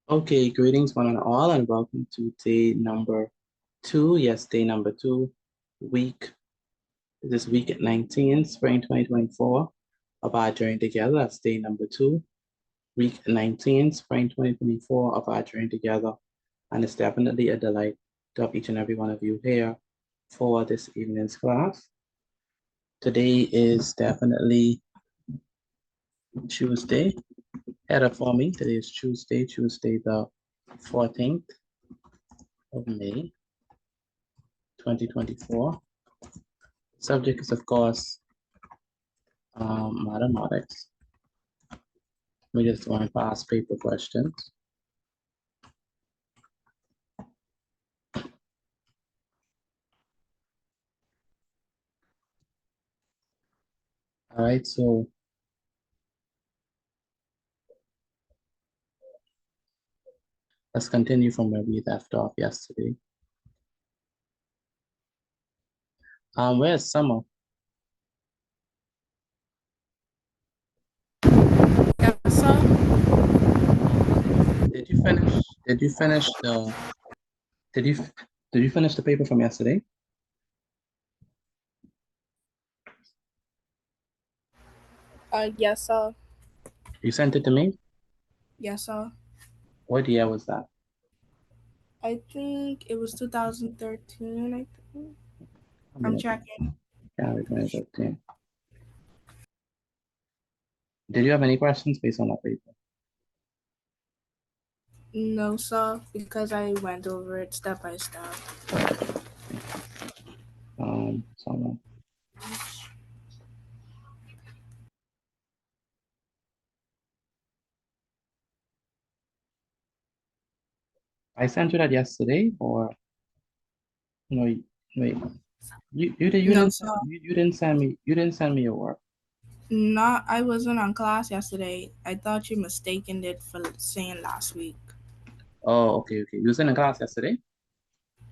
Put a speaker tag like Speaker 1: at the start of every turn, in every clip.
Speaker 1: Okay, greetings one and all, and welcome to day number 2. Yes, day number 2, week, this week at 19, spring 2024, of our journey together. That's day number 2, week 19, spring 2024, of our journey together. And it's definitely a delight to have each and every one of you here for this evening's class. Today is definitely Tuesday. Head up for me. Today is Tuesday the 14th of May, 2024. Subject is, of course, mathematics. We just want past paper questions. All right, so let's continue from where we left off yesterday. Where's Summer?
Speaker 2: Yes, sir.
Speaker 1: Did you finish the paper from yesterday?
Speaker 2: Yes, sir.
Speaker 1: You sent it to me?
Speaker 2: Yes, sir.
Speaker 1: What year was that?
Speaker 2: I think it was 2013. I think. I'm checking.
Speaker 1: Calendar 2013. Did you have any questions based on that paper?
Speaker 2: No, sir, because I went over it step by step.
Speaker 1: Summer. I sent you that yesterday, or no? Wait, you
Speaker 2: No,
Speaker 1: didn't
Speaker 2: sir.
Speaker 1: you didn't send me your work.
Speaker 2: Not. I wasn't on class yesterday. I thought you mistaken it for saying last week.
Speaker 1: Oh, okay. You was in a class yesterday?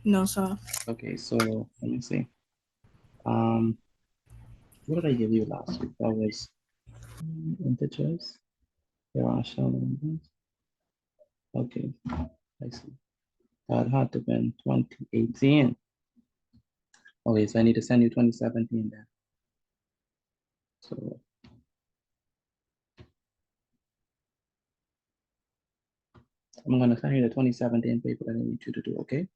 Speaker 2: No, sir.
Speaker 1: Okay, so let me see. What did I give you last week? That was integers, irrational numbers. Okay, I see. That had to been 2018. Okay, so I need to send you 2017 then. So I'm gonna send you the 2017 paper that I need you to do, okay?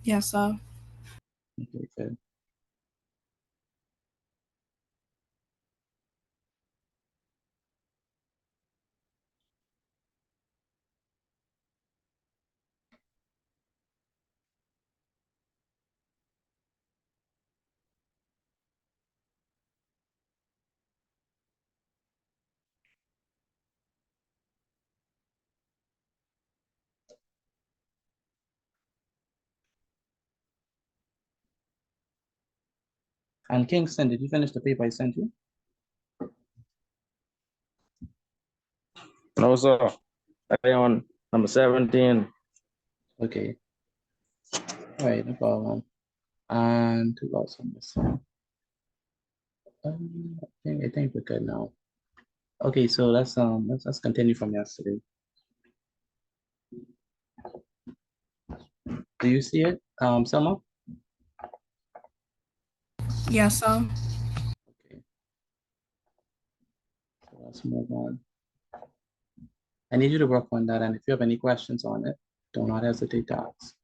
Speaker 2: Yes, sir.
Speaker 1: Okay, good. And Kingston, did you finish the paper I sent you?
Speaker 3: No, sir. I on number 17.
Speaker 1: Okay. All right, no problem. And who else on this? I think we're good now. Okay, so let's continue from yesterday. Do you see it, Selma?
Speaker 2: Yes, sir.
Speaker 1: Okay, so let's move on. I need you to work on that, and if you have any questions on it, do not hesitate to ask.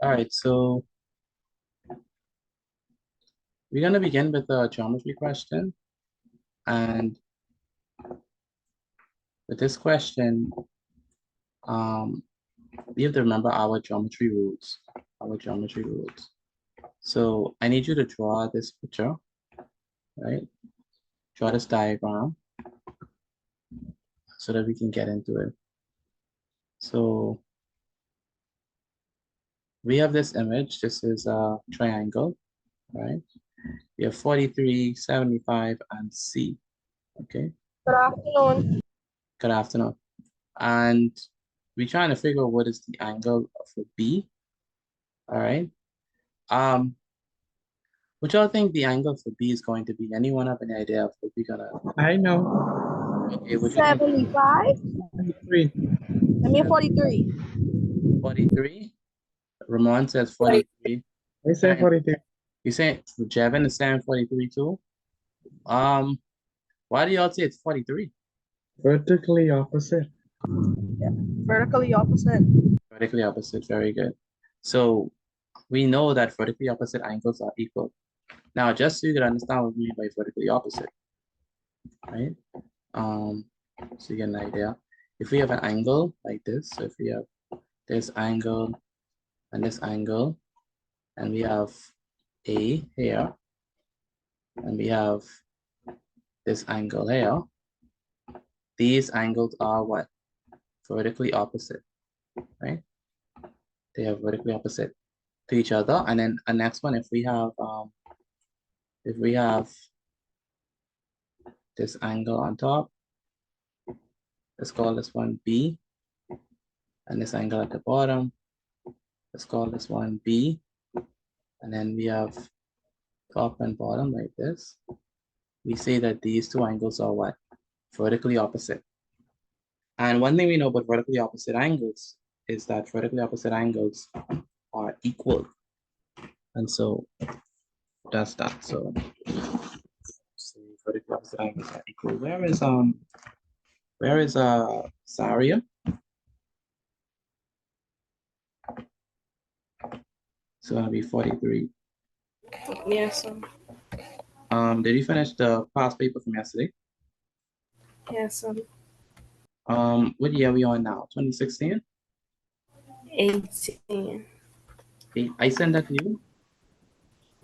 Speaker 1: All right, so we're gonna begin with a geometry question, and with this question, we have to remember our geometry rules. So I need you to draw this picture, right? Draw this diagram so that we can get into it. So we have this image. This is a triangle, right? We have 43, 75, and C, okay?
Speaker 4: Good afternoon.
Speaker 1: Good afternoon. And we're trying to figure out what is the angle of a B, all right? What y'all think the angle for B is going to be? Anyone have any idea of what we're gonna?
Speaker 5: I know.
Speaker 1: Okay, would you think
Speaker 4: 75.
Speaker 3: 23.
Speaker 4: I mean 43.
Speaker 1: 43? Ramon says
Speaker 4: 40.
Speaker 1: 43.
Speaker 3: I say
Speaker 1: And
Speaker 3: 43.
Speaker 1: you say Jevin is saying 43 too? Why do y'all say it's 43?
Speaker 3: Vertically opposite.
Speaker 4: Vertically opposite.
Speaker 1: Vertically opposite, very good. So we know that vertically opposite angles are equal. Now, just so you can understand what we mean by vertically opposite, right? So you get an idea. If we have an angle like this, so if we have this angle and this angle, and we have A here, and we have this angle here, these angles are what? Vertically opposite, right? They are vertically opposite to each other. And then the next one, if we have this angle on top, let's call this one B, and this angle at the bottom, let's call this one B, and then we have top and bottom like this. We say that these two angles are what? Vertically opposite. And one thing we know about vertically opposite angles is that vertically opposite angles are equal. And so that's that. So vertically opposite angles are equal. Where is Zaria? So it'll be 43.
Speaker 2: Yes, sir.
Speaker 1: Did you finish the past paper from yesterday?
Speaker 2: Yes, sir.
Speaker 1: What year are we on now? 2016?
Speaker 2: 18.
Speaker 1: I sent that to you.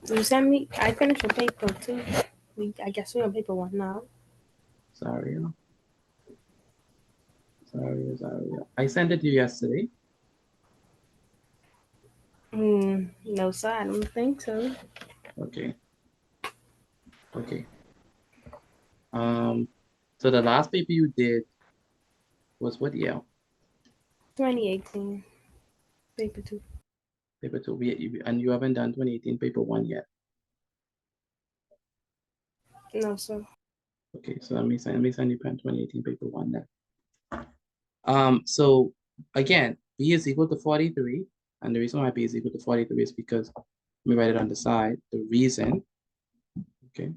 Speaker 2: You sent me. I finished the paper too. I guess we're on paper one now.
Speaker 1: Zaria. I sent it to you yesterday.
Speaker 2: No, sir. I don't think so.
Speaker 1: Okay. So the last paper you did was what year?
Speaker 2: 2018. Paper two.
Speaker 1: Paper 2. And you haven't done 2018 paper 1 yet.
Speaker 2: No, sir.
Speaker 1: Okay, so let me send you pen 2018 paper 1 then. So again, B is equal to 43, and the reason why B is equal to 43 is because, let me write it on the side. The reason, okay.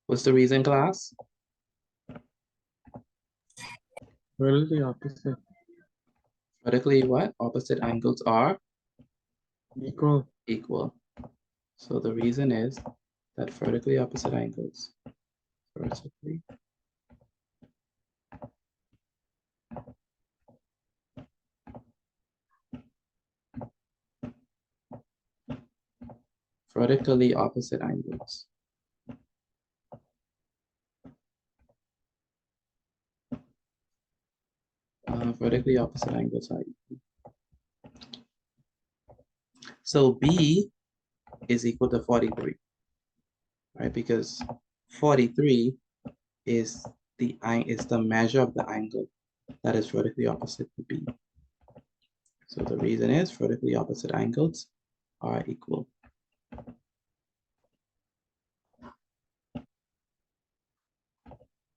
Speaker 1: What's the reason, class?
Speaker 3: Vertically opposite.
Speaker 1: Vertically what? Opposite angles are
Speaker 3: Equal.
Speaker 1: equal. So the reason is that vertically opposite angles, vertically opposite angles. Vertically opposite angles are equal. So B is equal to 43, right? Because 43 is the measure of the angle that is vertically opposite to B. So the reason is vertically opposite angles are equal.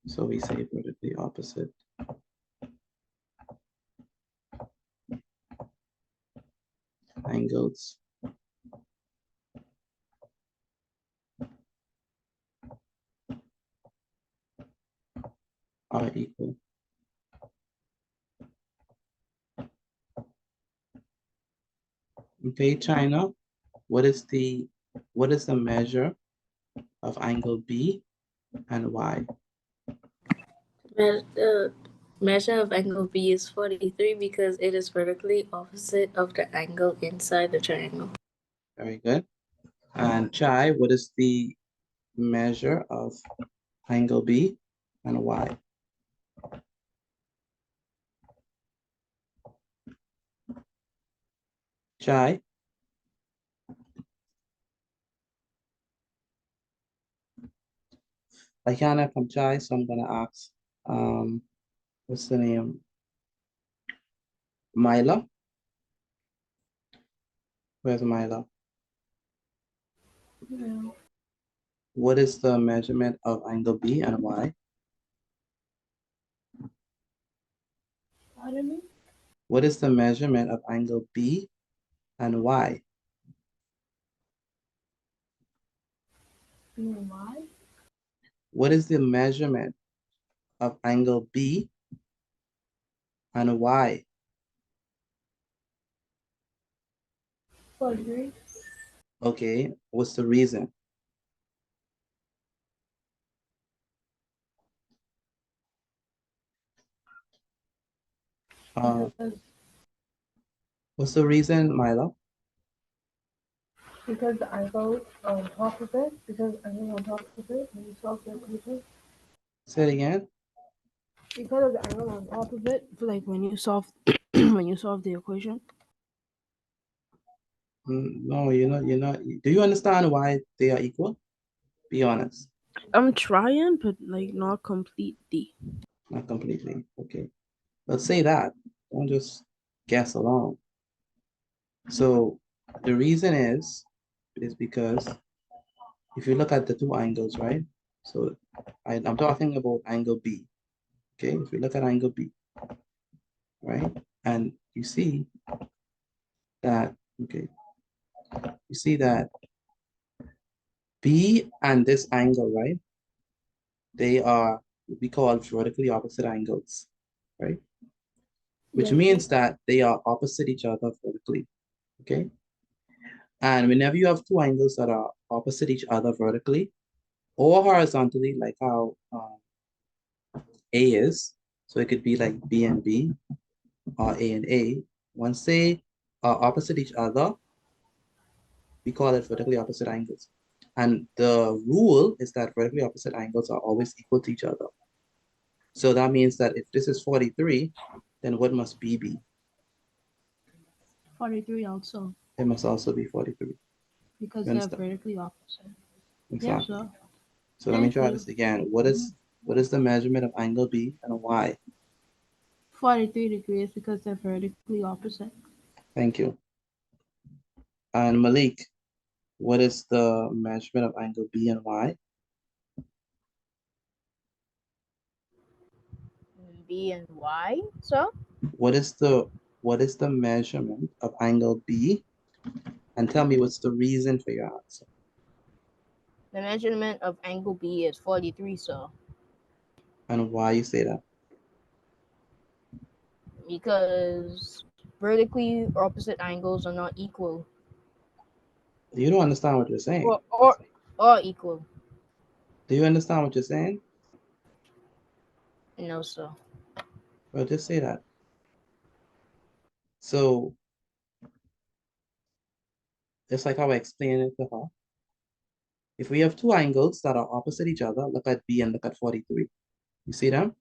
Speaker 1: So we say vertically opposite angles are equal. Okay, China, what is the measure of angle B and Y?
Speaker 5: The measure of angle B is 43 because it is vertically opposite of the angle inside the triangle.
Speaker 1: Very good. And Chai, what is the measure of angle B and Y? Chai? I can't have from Chai, so I'm gonna ask, what's the name? Mila? Where's Mila?
Speaker 2: No.
Speaker 1: What is the measurement of angle B and Y?
Speaker 2: Pardon me?
Speaker 1: What is the measurement of angle B and Y?
Speaker 2: You mean why?
Speaker 1: What is the measurement of angle B and Y?
Speaker 2: 43.
Speaker 1: Okay, what's the reason?
Speaker 2: Because,
Speaker 1: What's the reason, Milo?
Speaker 2: because the angle on top of it, because angle on top of it, when you solve the equation,
Speaker 1: Say it again.
Speaker 2: because of the angle on top of it, like when you solve when you solve the equation.
Speaker 1: No, you're not. Do you understand why they are equal? Be honest.
Speaker 2: I'm trying, but like not completely.
Speaker 1: Not completely. Okay. Let's say that. Don't just guess along. So the reason is because if you look at the two angles, right? So I'm talking about angle B. Okay, if you look at angle B, right? And you see that, okay, you see that B and this angle, right? They are what we call vertically opposite angles, right? Which
Speaker 2: Yes,
Speaker 1: means
Speaker 2: sir.
Speaker 1: that they are opposite each other vertically, okay? And whenever you have two angles that are opposite each other vertically or horizontally, like how A is, so it could be like B and B or A and A. Once they are opposite each other, we call it vertically opposite angles. And the rule is that vertically opposite angles are always equal to each other. So that means that if this is 43, then what must B be?
Speaker 2: 43 also,
Speaker 1: It must also be 43.
Speaker 2: because
Speaker 1: You
Speaker 2: they're
Speaker 1: understand?
Speaker 2: vertically opposite. Yes,
Speaker 1: Exactly.
Speaker 2: sir.
Speaker 1: So let me
Speaker 2: Thank
Speaker 1: try
Speaker 2: you.
Speaker 1: this again. What is the measurement of angle B and Y?
Speaker 2: 43 degrees because they're vertically opposite.
Speaker 1: Thank you. And Malik, what is the measurement of angle B and Y?
Speaker 4: B and Y. So
Speaker 1: What is the measurement of angle B? And tell me what's the reason for your answer.
Speaker 4: the measurement of angle B is 43. So
Speaker 1: And why you say that.
Speaker 4: because vertically opposite angles are not equal
Speaker 1: You don't understand what you're saying.
Speaker 4: or equal.
Speaker 1: Do you understand what you're saying?
Speaker 4: No, so
Speaker 1: Well, just say that. So, just like how I explained it to her, if we have two angles that are opposite each other, look at B and look at 43. You see them?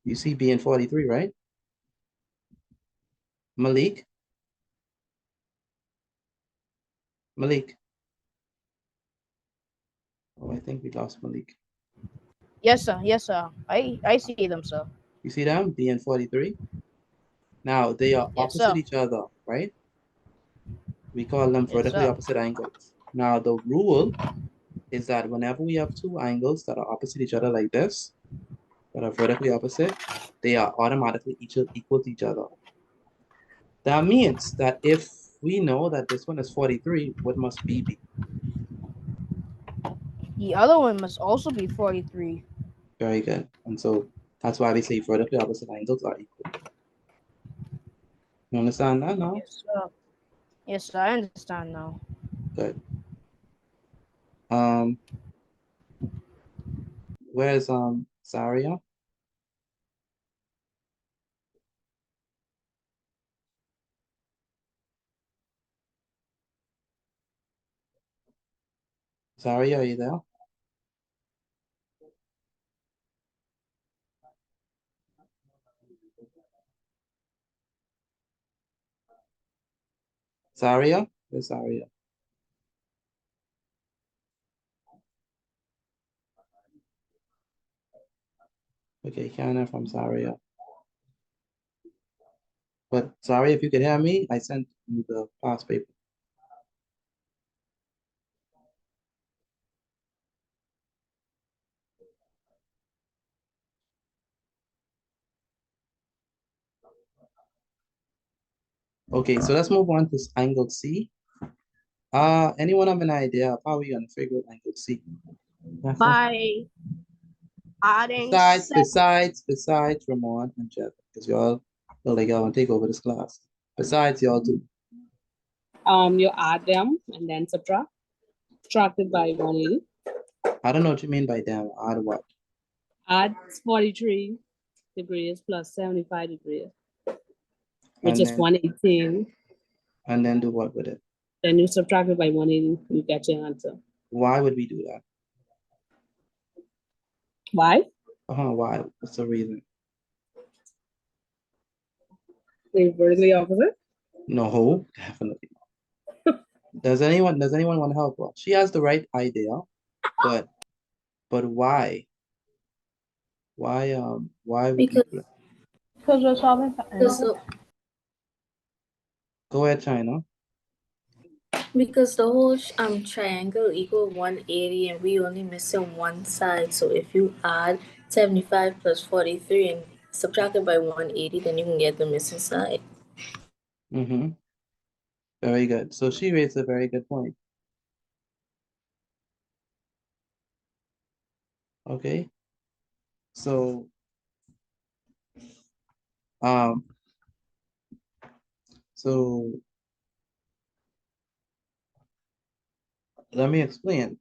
Speaker 1: You see B and 43, right? Malik? Malik? Oh, I think we lost Malik.
Speaker 4: yes, sir. Yes, sir. I see them, sir.
Speaker 1: You see them? B and 43? Now, they are
Speaker 4: Yes,
Speaker 1: opposite
Speaker 4: sir.
Speaker 1: each other, right? We call them
Speaker 4: Yes,
Speaker 1: vertically
Speaker 4: sir.
Speaker 1: opposite angles. Now, the rule is that whenever we have two angles that are opposite each other like this, that are vertically opposite, they are automatically equal to each other. That means that if we know that this one is 43, what must B be?
Speaker 4: The other one must also be 43.
Speaker 1: Very good. And so that's why we say vertically opposite angles are equal. You understand that now?
Speaker 4: Yes, sir. Yes, sir. I understand now.
Speaker 1: Good. Um, where's Zaria? Zaria, are you there? Zaria? Where's Zaria? Okay, can't hear from Zaria. But Zaria, if you could hear me, I sent you the past paper. Okay, so let's move on to angle C. Anyone have an idea of how we're gonna figure out angle C? Yes, sir?
Speaker 6: By adding
Speaker 1: Besides Ramon and Jeff, because y'all look like y'all wanna take over this class. Besides y'all two.
Speaker 6: you add them and then subtract. Subtracted by 180.
Speaker 1: I don't know what you mean by them. Add what?
Speaker 6: Add 43 degrees plus 75 degrees, which
Speaker 1: And
Speaker 6: is
Speaker 1: then-
Speaker 6: 118.
Speaker 1: And then do what with it?
Speaker 6: Then you subtract it by 180, you get your answer.
Speaker 1: Why would we do that?
Speaker 6: Why?
Speaker 1: Why? What's the reason?
Speaker 6: They're vertically opposite.
Speaker 1: No, definitely not. Does anyone want to help her? She has the right idea, but why? Why would we do that?
Speaker 4: Because we're solving for
Speaker 5: Because the,
Speaker 1: Go ahead, China.
Speaker 5: because the whole triangle equal 180 and we only missing one side. So if you add 75 plus 43 and subtract it by 180, then you can get the missing side.
Speaker 1: Mm-hmm. Very good. So she raised a very good point. Okay. So so let me explain.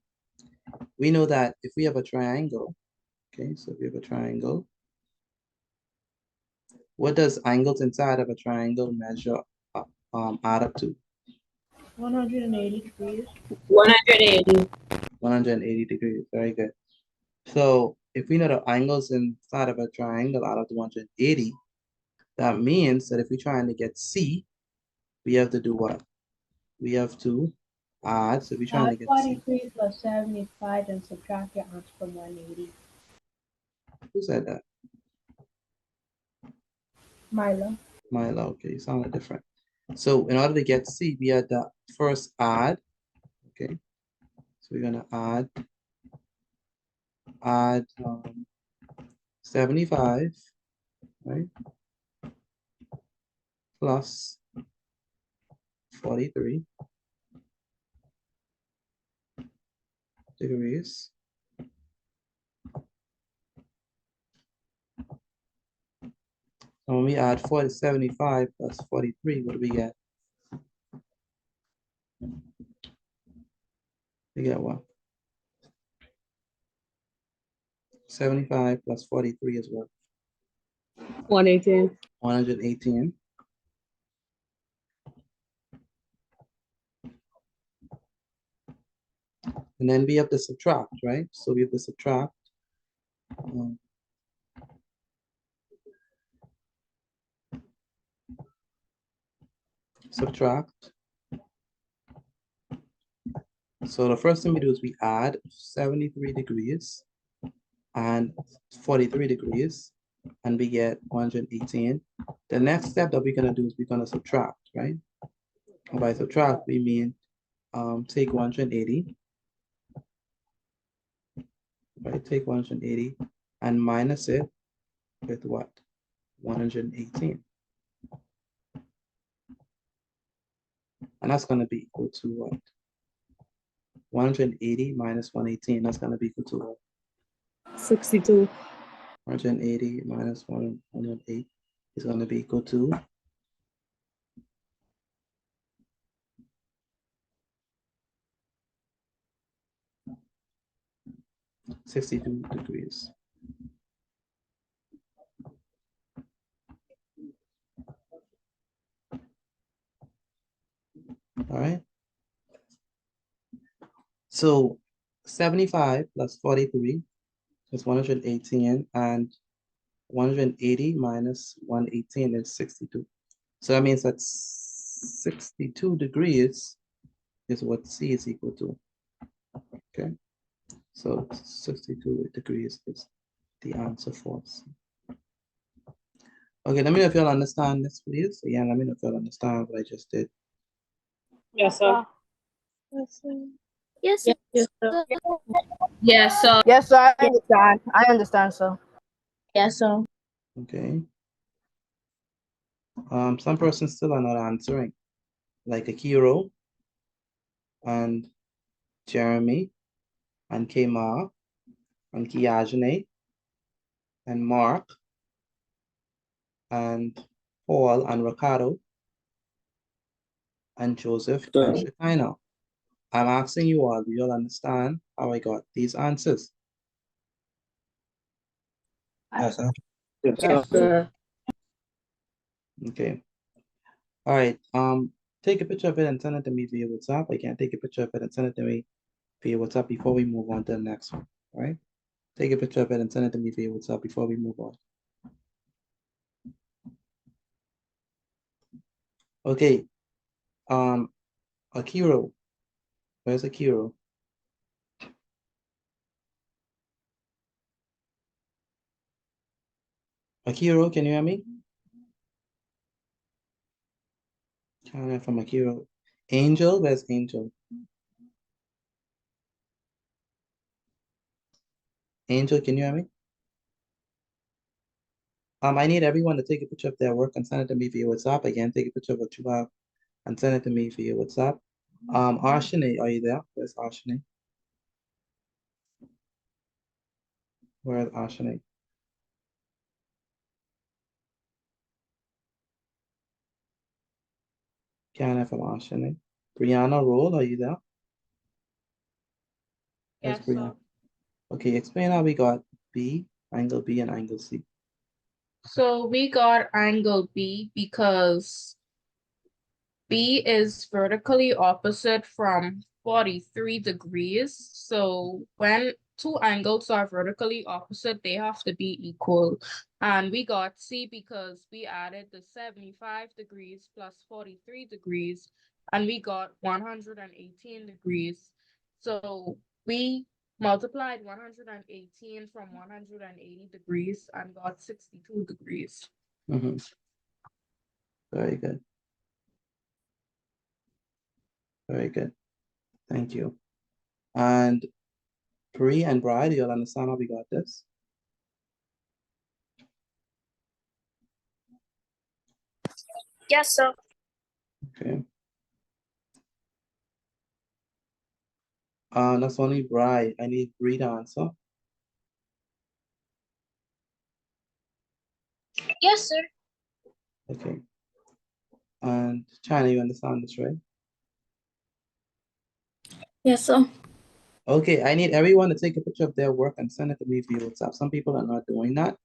Speaker 1: We know that if we have a triangle, okay, so if we have a triangle, what does angles inside of a triangle measure add up to?
Speaker 4: 180 degrees.
Speaker 6: 180.
Speaker 1: 180 degrees. Very good. So if we know the angles inside of a triangle add up to 180, that means that if we're trying to get C, we have to do what? We have to add. So we're trying to get C.
Speaker 4: 43 plus 75 and subtract your answer from 180.
Speaker 1: Who said that?
Speaker 4: Milo.
Speaker 1: Milo. Okay, you sounded different. So in order to get C, we had to first add. Okay. So we're gonna add 75, right? Plus 43 degrees. So when we add 75 plus 43, what do we get? We get what? 75 plus 43 is what?
Speaker 6: 118.
Speaker 1: 118. And then we have to subtract, right? So we have to subtract. Subtract. So the first thing we do is we add 73 degrees and 43 degrees, and we get 118. The next step that we're gonna do is we're gonna subtract, right? And by subtract, we mean take 180, right? Take 180 and minus it with what? 118. And that's gonna be equal to what? 180 minus 118, that's gonna be equal to what?
Speaker 6: 62.
Speaker 1: 180 minus 108 is gonna be equal to 62 degrees. All right. So 75 plus 43 is 118, and 180 minus 118 is 62. So that means that 62 degrees is what C is equal to. Okay. So 62 degrees is the answer for C. Okay, let me know if y'all understand this, please. Again, let me know if y'all understand what I just did.
Speaker 6: Yes, sir.
Speaker 5: Yes.
Speaker 6: Yes, sir.
Speaker 2: Yes, sir.
Speaker 4: Yes, sir. I understand. I understand, sir.
Speaker 2: Yes, sir.
Speaker 1: Okay. Some persons still are not answering, like Akiro and Jeremy and Kemar and Kiajane and Mark and Paul and Ricardo and Joseph and Shekinah. I'm asking you all, do you all understand how I got these answers?
Speaker 7: Yes, sir.
Speaker 6: Yes, sir.
Speaker 1: Okay. All right. Take a picture of it and send it to me via WhatsApp. I can't take a picture of it and send it to me via WhatsApp before we move on to the next one. All right. Take a picture of it and send it to me via WhatsApp before we move on. Okay. Akiro. Where's Akiro? Akiro, can you hear me? From Akiro. Angel, where's Angel? Angel, can you hear me? I need everyone to take a picture of their work and send it to me via WhatsApp. Again, take a picture of what you have and send it to me via WhatsApp. Ashane, are you there? Where's Ashane? Where's Ashane? Can't have from Ashane. Brianna Roll, are you there? Where's
Speaker 6: Yes,
Speaker 1: Brianna?
Speaker 6: sir.
Speaker 1: Okay, explain how we got B, angle B, and angle C.
Speaker 6: So we got angle B because B is vertically opposite from 43 degrees. So when two angles are vertically opposite, they have to be equal. And we got C because we added the 75 degrees plus 43 degrees, and we got 118 degrees. So we multiplied 118 from 180 degrees and got 62 degrees.
Speaker 1: Mm-hmm. Very good. Very good. Thank you. And Bree and Bride, you'll understand how we got this?
Speaker 5: Yes, sir.
Speaker 1: Okay. That's only Bride. I need Bree to answer.
Speaker 5: Yes, sir.
Speaker 1: Okay. And China, you understand this, right?
Speaker 5: Yes, sir.
Speaker 1: Okay, I need everyone to take a picture of their work and send it to me via WhatsApp. Some people are not doing that.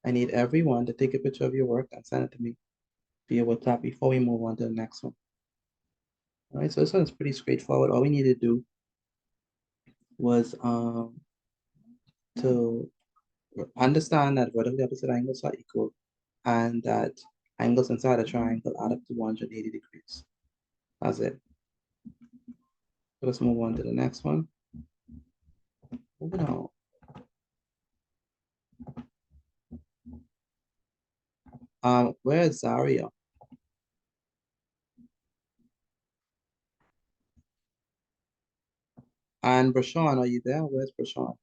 Speaker 1: I need everyone to take a picture of your work and send it to me via WhatsApp before we move on to the next one. All right, so this one's pretty straightforward. All we need to do was to understand that vertically opposite angles are equal and that angles inside a triangle add up to 180 degrees. That's it. So let's move on to the next one. Moving on. Where is Zaria? And Brashawn, are you there? Where's Brashawn?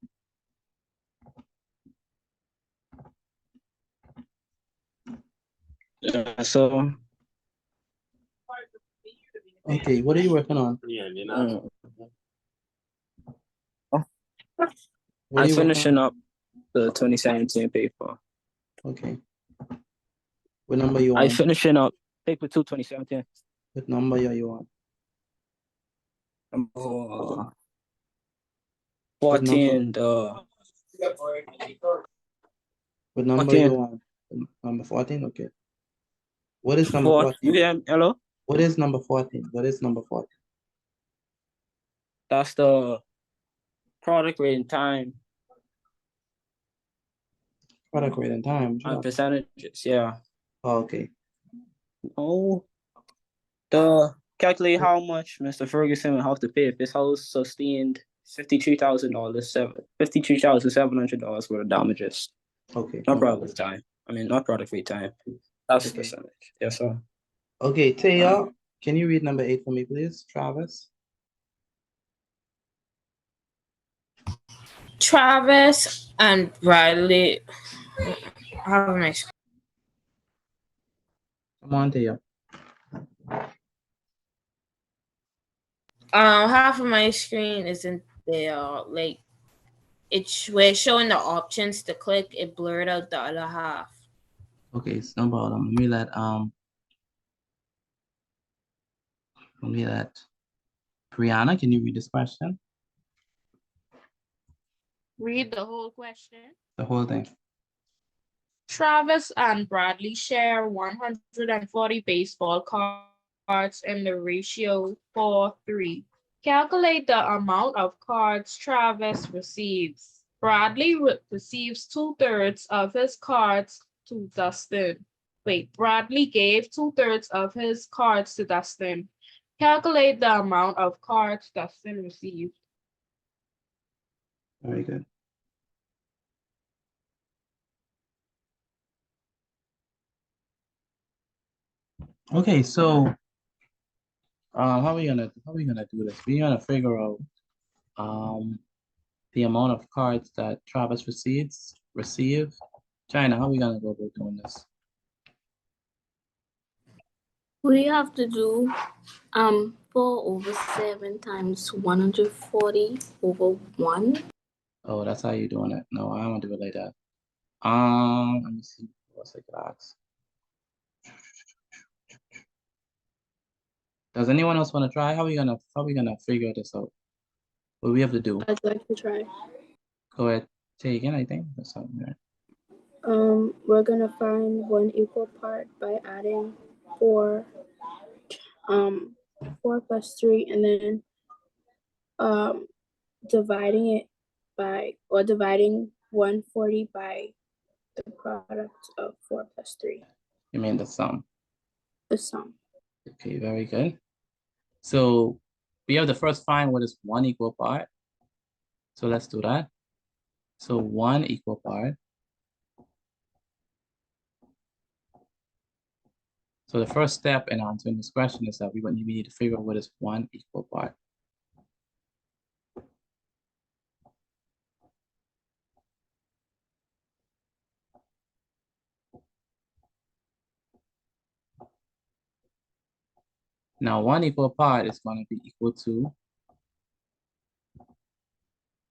Speaker 7: So,
Speaker 1: Okay, what are you working on? What are
Speaker 7: I'm
Speaker 1: you working
Speaker 7: finishing
Speaker 1: on?
Speaker 7: up the 2017 paper.
Speaker 1: Okay. What number you
Speaker 7: I'm
Speaker 1: on?
Speaker 7: finishing up paper 2 2017.
Speaker 1: What number are you on?
Speaker 7: Number
Speaker 1: What number?
Speaker 7: 14.
Speaker 1: What number are
Speaker 7: 14.
Speaker 1: you on? Number 14? Okay. What is number 14?
Speaker 7: Yeah, hello?
Speaker 1: What is number 14? What is number 14?
Speaker 7: That's the product rate in time
Speaker 1: Product rate and time.
Speaker 7: and
Speaker 1: Sure.
Speaker 7: percentages. Yeah.
Speaker 1: Oh, okay.
Speaker 7: Oh, the calculate how much Mr. Ferguson will have to pay if his house sustained $53,000, $53,700 worth of damages.
Speaker 1: Okay.
Speaker 7: Not
Speaker 1: No
Speaker 7: product
Speaker 1: problem.
Speaker 7: rate time. I mean, not product rate time. That's
Speaker 1: Okay.
Speaker 7: percentage. Yes, sir.
Speaker 1: Okay, Taya, can you read number 8 for me, please? Travis?
Speaker 8: Travis and Riley have a nice.
Speaker 1: Come on, Teo.
Speaker 8: Half of my screen isn't there. Like we're showing the options to click. It blurred out the other half.
Speaker 1: Okay, it's no problem. Let me let Brianna, can you read this question?
Speaker 6: Read the whole question.
Speaker 1: The whole thing.
Speaker 6: Travis and Bradley share 140 baseball cards in the ratio 4:3. Calculate the amount of cards Travis receives. Bradley receives 2/3 of his cards to Dustin. Wait, Bradley gave 2/3 of his cards to Dustin. Calculate the amount of cards Dustin received.
Speaker 1: Very good. Okay, so how are we gonna do this? We're gonna figure out the amount of cards that Travis receive. China, how are we gonna go about doing this?
Speaker 5: We have to do 4/7 times 140 over 1.
Speaker 1: Oh, that's how you're doing it. No, I don't want to do it like that. Let me see what's I could ask. Does anyone else want to try? How are we gonna figure this out? What do we have to do?
Speaker 2: I'd like to try.
Speaker 1: Go ahead, say again, I think. That's something right.
Speaker 2: We're gonna find one equal part by adding 4 plus 3, and then dividing 140 by the product of 4 plus 3,
Speaker 1: You mean the sum.
Speaker 2: the sum.
Speaker 1: Okay, very good. So we have to first find what is one equal part. So let's do that. So one equal part. So the first step in answering this question is that we need to figure out what is one equal part. Now, one equal part is going to be equal to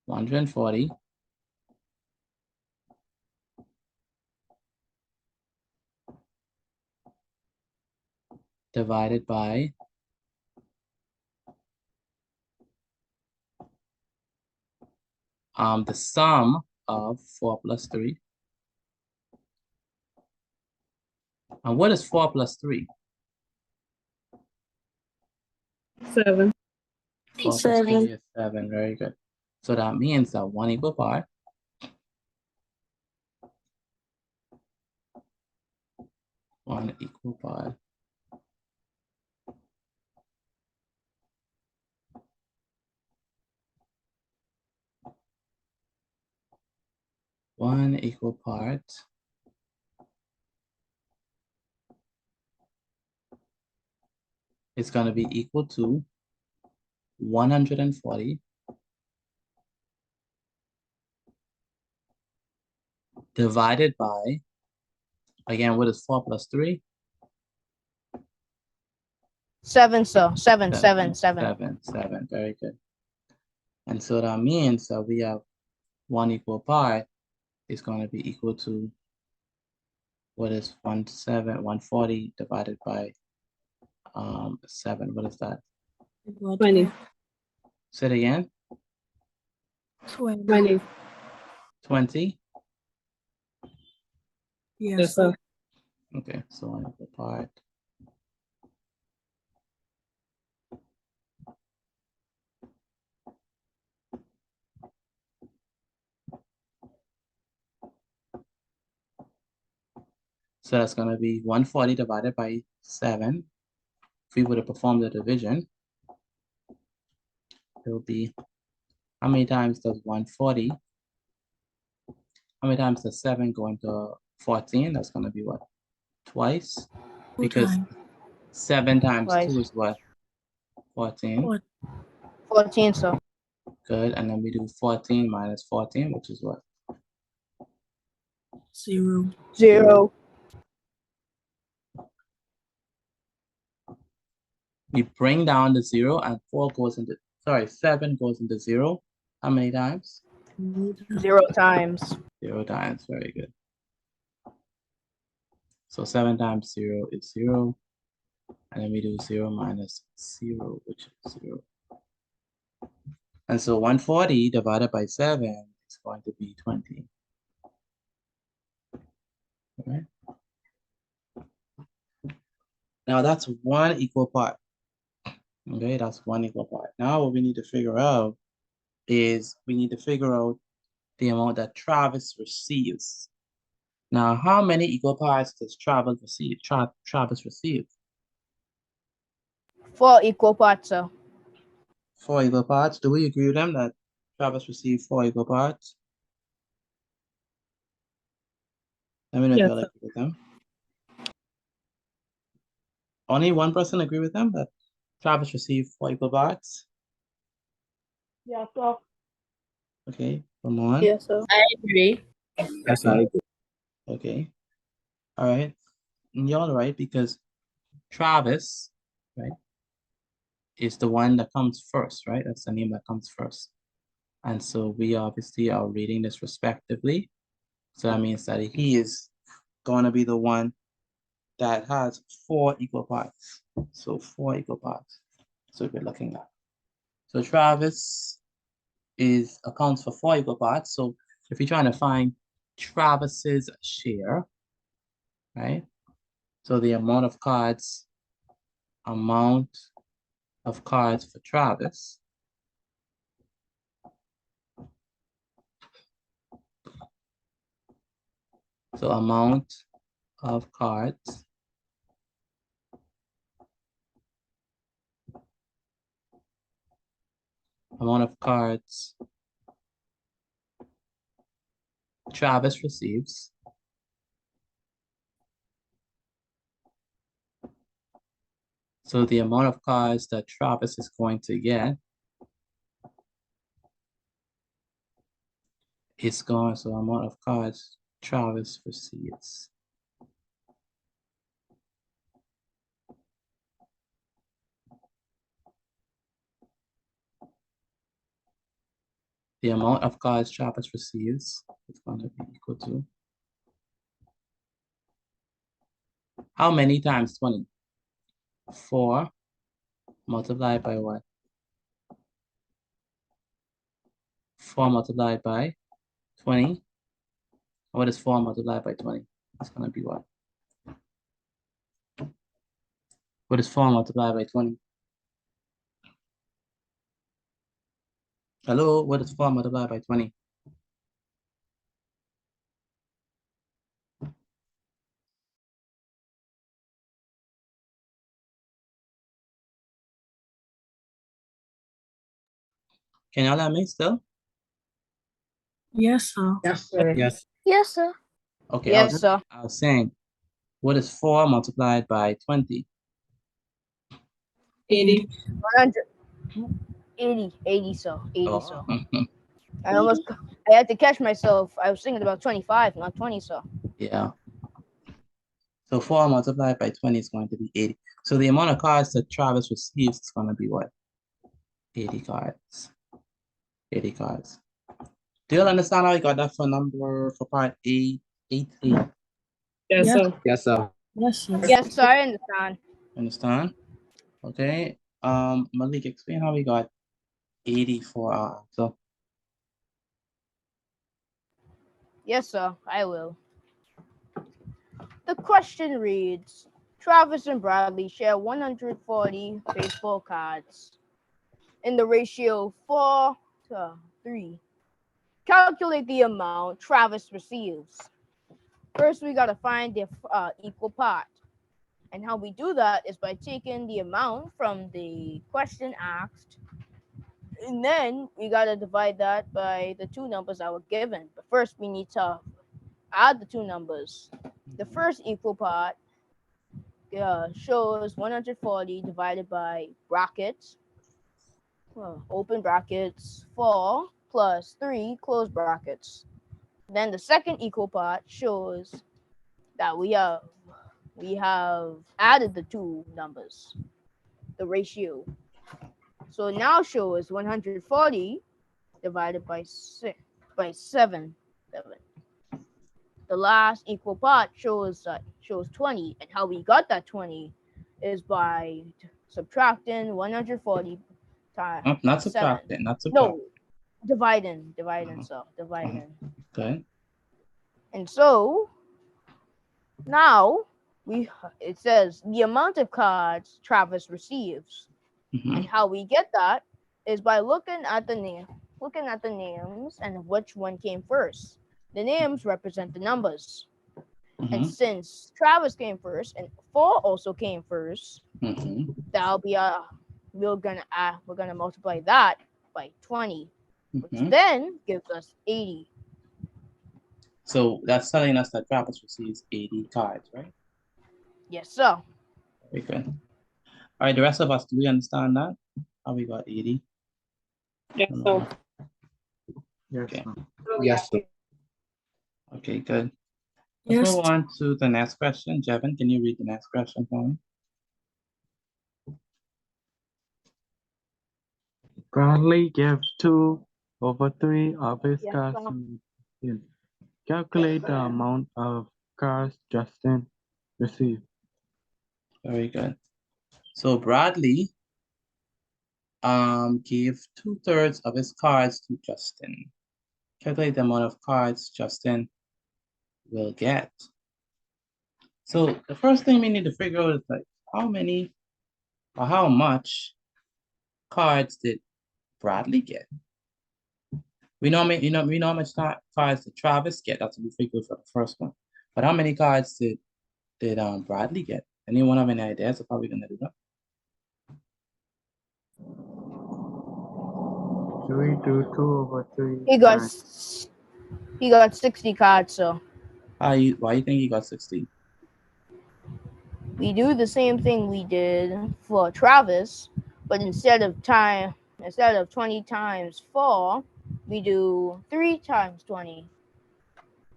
Speaker 1: 140 divided by the sum of 4 plus 3. And what is 4 plus 3?
Speaker 2: 7.
Speaker 1: 4 plus 3 is 7. Very good. So that means that one equal part is going to be equal to 140 divided by, again, what is 4 plus 3?
Speaker 4: 7, so 7.
Speaker 1: 7. Very good. And so that means that we have one equal part is going to be equal to what is 140 divided by 7. What is that?
Speaker 2: 20.
Speaker 1: Say it again.
Speaker 2: 20.
Speaker 1: 20.
Speaker 2: Yes, sir.
Speaker 1: Okay, so one equal part. So that's going to be 140 divided by 7. If we were to perform the division, it will be, how many times does 140? How many times does 7 go into 14? That's going to be what? Twice? Because 7 times
Speaker 4: Twice.
Speaker 1: 2 is what? 14.
Speaker 4: 14, so
Speaker 1: Good. And then we do 14 minus 14, which is what?
Speaker 2: 0.
Speaker 4: 0.
Speaker 1: We bring down the 0 and 7 goes into 0. How many times?
Speaker 4: 0 times.
Speaker 1: 0 times, very good. So 7 times 0 is 0. And then we do 0 minus 0, which is 0. And so 140 divided by 7 is going to be 20. Okay. Now that's one equal part. Okay, that's one equal part. Now what we need to figure out is we need to figure out the amount that Travis receives. Now, how many equal parts does Travis receive? Travis receive
Speaker 4: 4 equal parts, sir.
Speaker 1: 4 equal parts. Do we agree with them that Travis received 4 equal parts? Let me know if y'all agree with them. Only one person agree with them that Travis received 4 equal parts.
Speaker 2: Yeah, so
Speaker 1: Okay, come on.
Speaker 5: Yes, sir.
Speaker 8: I agree.
Speaker 7: Yes, I agree.
Speaker 1: Okay. All right. And y'all right, because Travis, right, is the one that comes first, right? That's the name that comes first. And so we obviously are reading this respectively. So that means that he is going to be the one that has 4 equal parts. So 4 equal parts. So we're looking at. So Travis accounts for 4 equal parts. So if you're trying to find Travis's share, right? So the amount of cards for Travis So amount of cards Travis receives so the amount of cards that Travis is going to get is going so amount of cards Travis receives. The amount of cards Travis receives is going to be equal to how many times 20? 4 multiplied by what? 4 multiplied by 20. What is 4 multiplied by 20? It's going to be what? What is 4 multiplied by 20? Hello, what is 4 multiplied by 20? Can y'all hear me still?
Speaker 2: yes, sir.
Speaker 3: Yes, sir.
Speaker 7: Yes.
Speaker 4: Yes, sir.
Speaker 1: Okay,
Speaker 4: Yes, sir.
Speaker 1: I was saying, what is 4 multiplied by 20?
Speaker 2: 80.
Speaker 4: 100. 80, sir. 80, sir.
Speaker 1: Oh,
Speaker 4: I had to catch myself. I was thinking about 25, not 20, sir.
Speaker 1: yeah. So 4 multiplied by 20 is going to be 80. So the amount of cards that Travis receives is going to be what? 80 cards. 80 cards. Do you understand how you got that for part A, 8A?
Speaker 2: Yes, sir.
Speaker 7: Yes, sir.
Speaker 2: Yes, sir.
Speaker 4: Yes, sir. I understand.
Speaker 1: Understand? Okay. Malik, explain how we got 80 for our answer.
Speaker 4: Yes, sir. I will. The question reads, Travis and Bradley share 140 baseball cards in the ratio 4-3. Calculate the amount Travis receives. First, we got to find the equal part. And how we do that is by taking the amount from the question asked, and then we got to divide that by the two numbers that were given. But first, we need to add the two numbers. The first equal part shows 140 divided by brackets, open brackets, 4 plus 3, close brackets. Then the second equal part shows that we have added the two numbers. the ratio. So it now shows 140 divided by 7. The last equal part shows 20, and how we got that 20 is by subtracting 140 times
Speaker 1: Not
Speaker 4: 7.
Speaker 1: subtracting, not subtracting.
Speaker 4: No, dividing, so dividing.
Speaker 1: Okay.
Speaker 4: And so now it says the amount of cards Travis receives.
Speaker 1: Mhm.
Speaker 4: And how we get that is by looking at the names and which one came first. The names represent the numbers. And
Speaker 1: Mhm.
Speaker 4: since Travis came first and 4 also came first,
Speaker 1: Mhm.
Speaker 4: that'll be we're gonna multiply that by 20, which
Speaker 1: Mhm.
Speaker 4: then gives us 80.
Speaker 1: So that's telling us that Travis receives 80 cards, right?
Speaker 4: Yes, sir.
Speaker 1: Very good. All right, the rest of us, do we understand that? How we got 80?
Speaker 7: Yes, sir.
Speaker 3: Yes,
Speaker 1: Okay.
Speaker 3: sir.
Speaker 7: Yes, sir.
Speaker 1: Okay, good. Let's
Speaker 5: Yes.
Speaker 1: move on to the next question. Jevin, can you read the next question for me?
Speaker 3: Bradley gives 2/3 of his
Speaker 4: Yes,
Speaker 3: cards
Speaker 4: sir.
Speaker 3: to Justin. Calculate the amount of cards Justin received.
Speaker 1: Very good. So Bradley gave 2/3 of his cards to Justin. Calculate the amount of cards Justin will get. So the first thing we need to figure out is like how many or how much cards did Bradley get? We know how much cards did Travis get. That's what we figured for the first one. But how many cards did Bradley get? Anyone have any ideas of how we're gonna do that?
Speaker 3: Do we do 2/3?
Speaker 4: He got 60 cards, so
Speaker 1: Why you think he got 60?
Speaker 4: we do the same thing we did for Travis, but instead of 20 times 4, we do 3 times 20,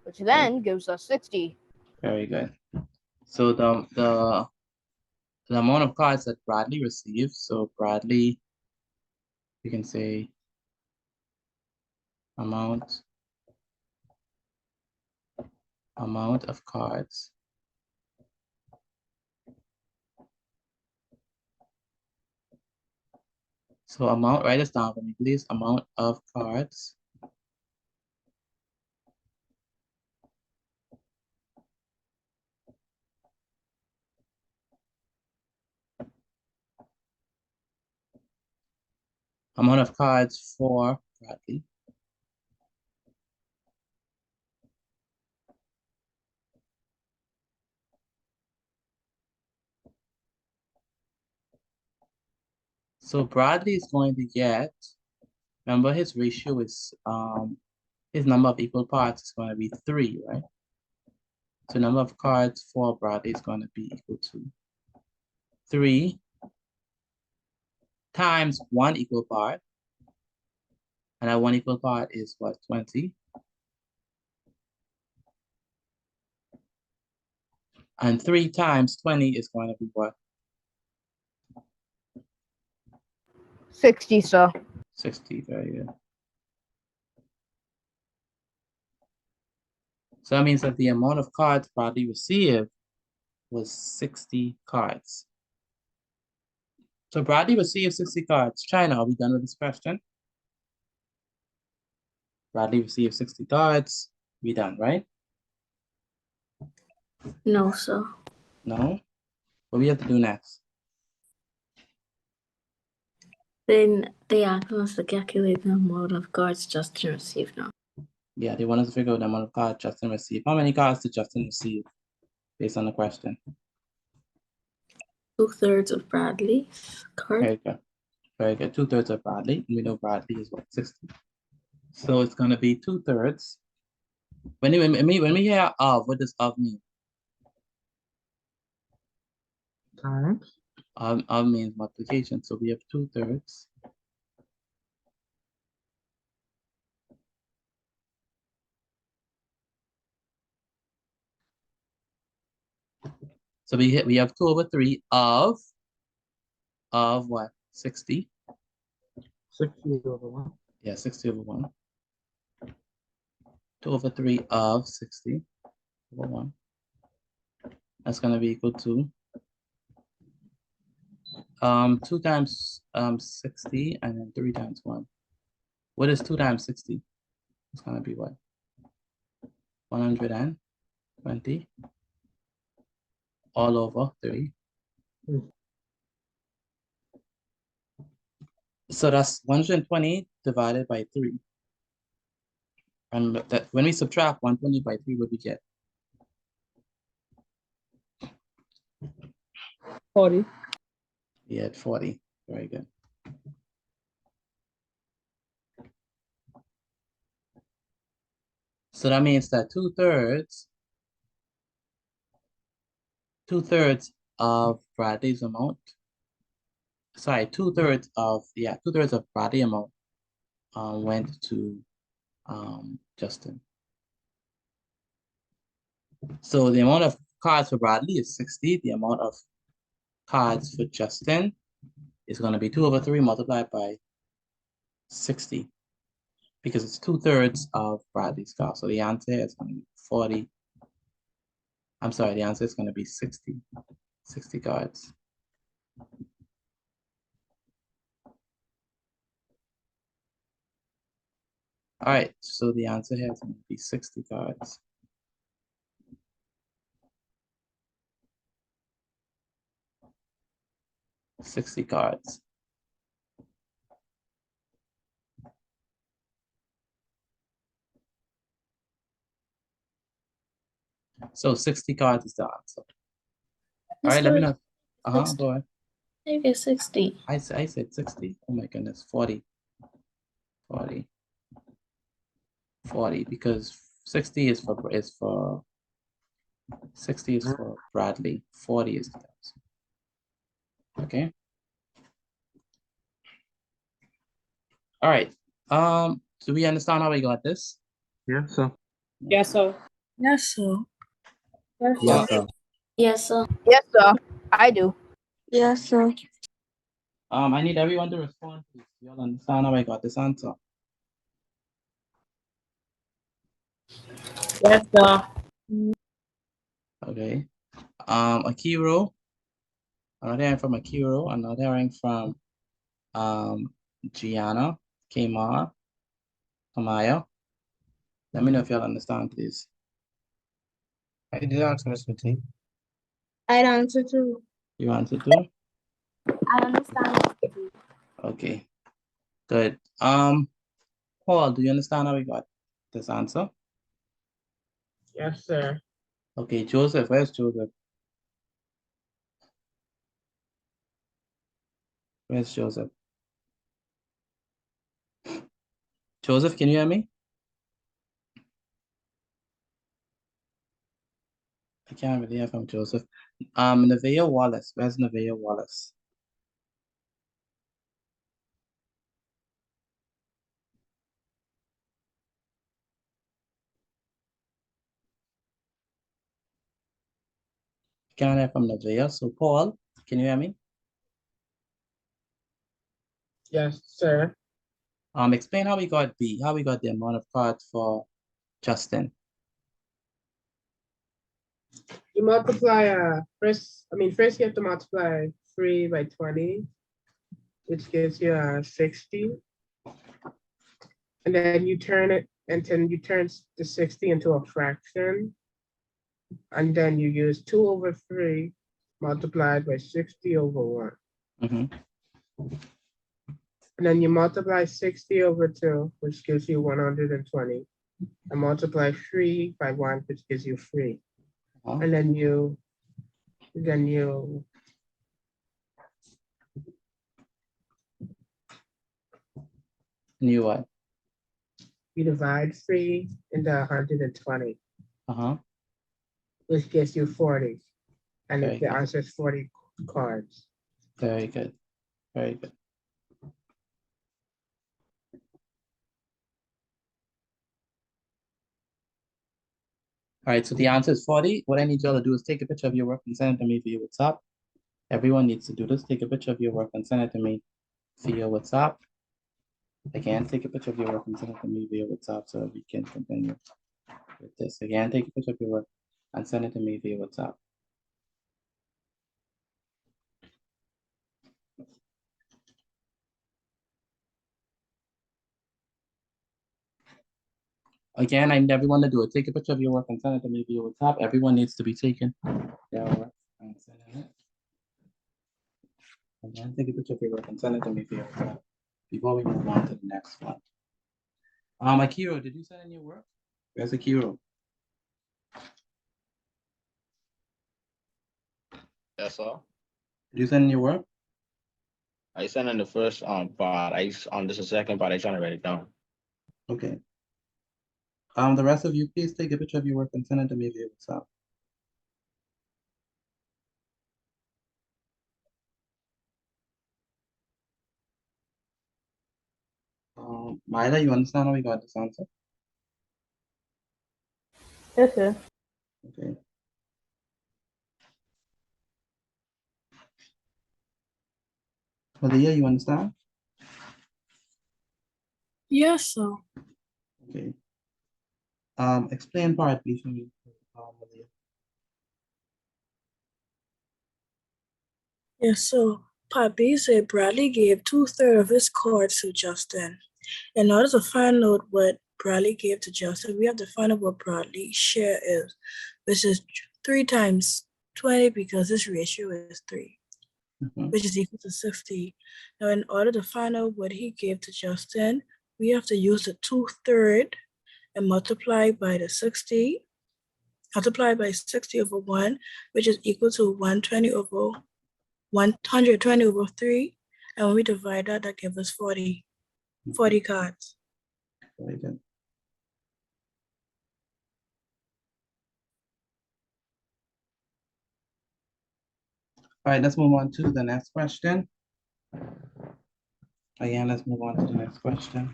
Speaker 4: which then gives us 60.
Speaker 1: Very good. So the amount of cards that Bradley received. So Bradley, you can say amount of cards. So amount, write this down for me, please. Amount of cards for Bradley. So Bradley is going to get, remember his ratio is, his number of equal parts is going to be 3, right? So number of cards for Bradley is going to be equal to 3 times 1 equal part. And that 1 equal part is what, 20? And 3 times 20 is going to be what?
Speaker 4: 60, sir.
Speaker 1: 60, very good. So that means that the amount of cards Bradley received was 60 cards. So Bradley received 60 cards. China, are we done with this question? Bradley received 60 cards. We done, right?
Speaker 5: No, sir.
Speaker 1: No? What we have to do next?
Speaker 5: Then they ask us to calculate the amount of cards Justin received now.
Speaker 1: Yeah, they want us to figure out the amount of cards Justin received. How many cards did Justin receive based on the question?
Speaker 5: 2/3 of Bradley's card.
Speaker 1: Very good. Very good. 2/3 of Bradley. And we know Bradley is what, 60. So it's going to be 2/3. When we hear of, what does of mean?
Speaker 3: Times.
Speaker 1: Of means multiplication. So we have 2/3. So we have 2/3 of of what? 60?
Speaker 3: 60/1.
Speaker 1: Yeah, 60/1. 2/3 of 60/1. That's gonna be equal to 2 times 60 and then 3 times 1. What is 2 times 60? It's gonna be what? 120 all over 3. So that's 120 divided by 3. And that when we subtract 120 by 3, what do we get?
Speaker 6: 40.
Speaker 1: We had 40. Very good. So that means that 2/3 of Bradley's amount. Sorry, 2/3 of Bradley amount went to Justin. So the amount of cards for Bradley is 60. The amount of cards for Justin is going to be 2/3 multiplied by 60 because it's 2/3 of Bradley's cards. So the answer is going to be 40. I'm sorry, the answer is going to be 60 cards. All right, so the answer here is going to be 60 cards. $60 cards. So 60 cards is the answer. All right, let me know. Go ahead.
Speaker 5: You get 60.
Speaker 1: I said 60. Oh my goodness, 40. 40 because 60 is for 60 is for Bradley. 40 is the answer. Okay. All right. Do we understand how we got this?
Speaker 3: Yes, sir.
Speaker 6: Yes, sir.
Speaker 2: Yes, sir.
Speaker 1: Yes, sir.
Speaker 5: Yes, sir.
Speaker 4: Yes, sir. I do.
Speaker 2: Yes, sir.
Speaker 1: I need everyone to respond, please. You all understand how I got this answer?
Speaker 6: Yes, sir.
Speaker 1: Okay. Akiro. I'm not hearing from Akiro. I'm not hearing from Gianna, Kamar, Amaya. Let me know if y'all understand, please.
Speaker 7: I did answer, Mr. T.
Speaker 2: I'd answer too.
Speaker 1: You answered too?
Speaker 2: I understand.
Speaker 1: Okay. Good. Paul, do you understand how we got this answer?
Speaker 6: Yes, sir.
Speaker 1: Okay, Joseph, where's Joseph? Where's Joseph? Joseph, can you hear me? I can't really hear from Joseph. Nevaeh Wallace. Where's Nevaeh Wallace? Can't hear from Nevaeh. So Paul, can you hear me?
Speaker 6: Yes, sir.
Speaker 1: Explain how we got B, how we got the amount of cards for Justin.
Speaker 9: You multiply first you have to multiply 3 by 20, which gives you 60. And then you turn the 60 into a fraction. And then you use 2/3 multiplied by 60/1.
Speaker 1: Mm-hmm.
Speaker 9: And then you multiply 60/2, which gives you 120. And multiply 3 by 1, which gives you 3.
Speaker 1: Uh-huh.
Speaker 9: And then you
Speaker 1: Knew what?
Speaker 9: you divide 3 into 120,
Speaker 1: Uh-huh.
Speaker 9: which gives you 40. And
Speaker 1: Very
Speaker 9: the
Speaker 1: good.
Speaker 9: answer is 40 cards.
Speaker 1: Very good. Very good. All right, so the answer is 40. What I need y'all to do is take a picture of your work and send it to me via WhatsApp. Everyone needs to do this. Take a picture of your work and send it to me via WhatsApp. Again, take a picture of your work and send it to me via WhatsApp so we can continue with this. Again, take a picture of your work and send it to me via WhatsApp. Again, I need everyone to do it. Take a picture of your work and send it to me via WhatsApp. Everyone needs to be taking their work and sending it. Again, take a picture of your work and send it to me via WhatsApp before we move on to the next one. Akiro, did you send in your work? Where's Akiro?
Speaker 10: Yes, sir.
Speaker 1: Did you send in your work?
Speaker 10: I sent in the first part. This is the second part. I trying to write it down.
Speaker 1: Okay. The rest of you, please take a picture of your work and send it to me via WhatsApp. Myla, you understand how we got this answer?
Speaker 4: Yes, sir.
Speaker 1: Okay. Malia, you understand?
Speaker 2: Yes, sir.
Speaker 1: Okay. Explain part B for me, Malia.
Speaker 2: Yes, so Part B said Bradley gave 2/3 of his cards to Justin. In order to find out what Bradley gave to Justin, we have to find out what Bradley's share is, which is 3 times 20 because this ratio is 3, which is equal to 60. Now, in order to find out what he gave to Justin, we have to use the 2/3 and multiply by the 60, multiply by 60 over 1, which is equal to 120 over 3. And when we divide that, that gives us 40 cards.
Speaker 1: Very good. All right, let's move on to the next question. Again, let's move on to the next question.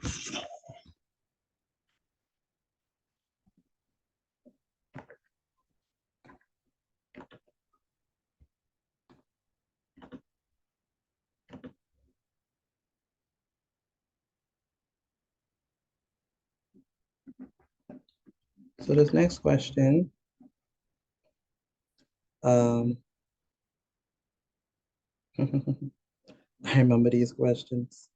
Speaker 1: So this next question, I remember these questions.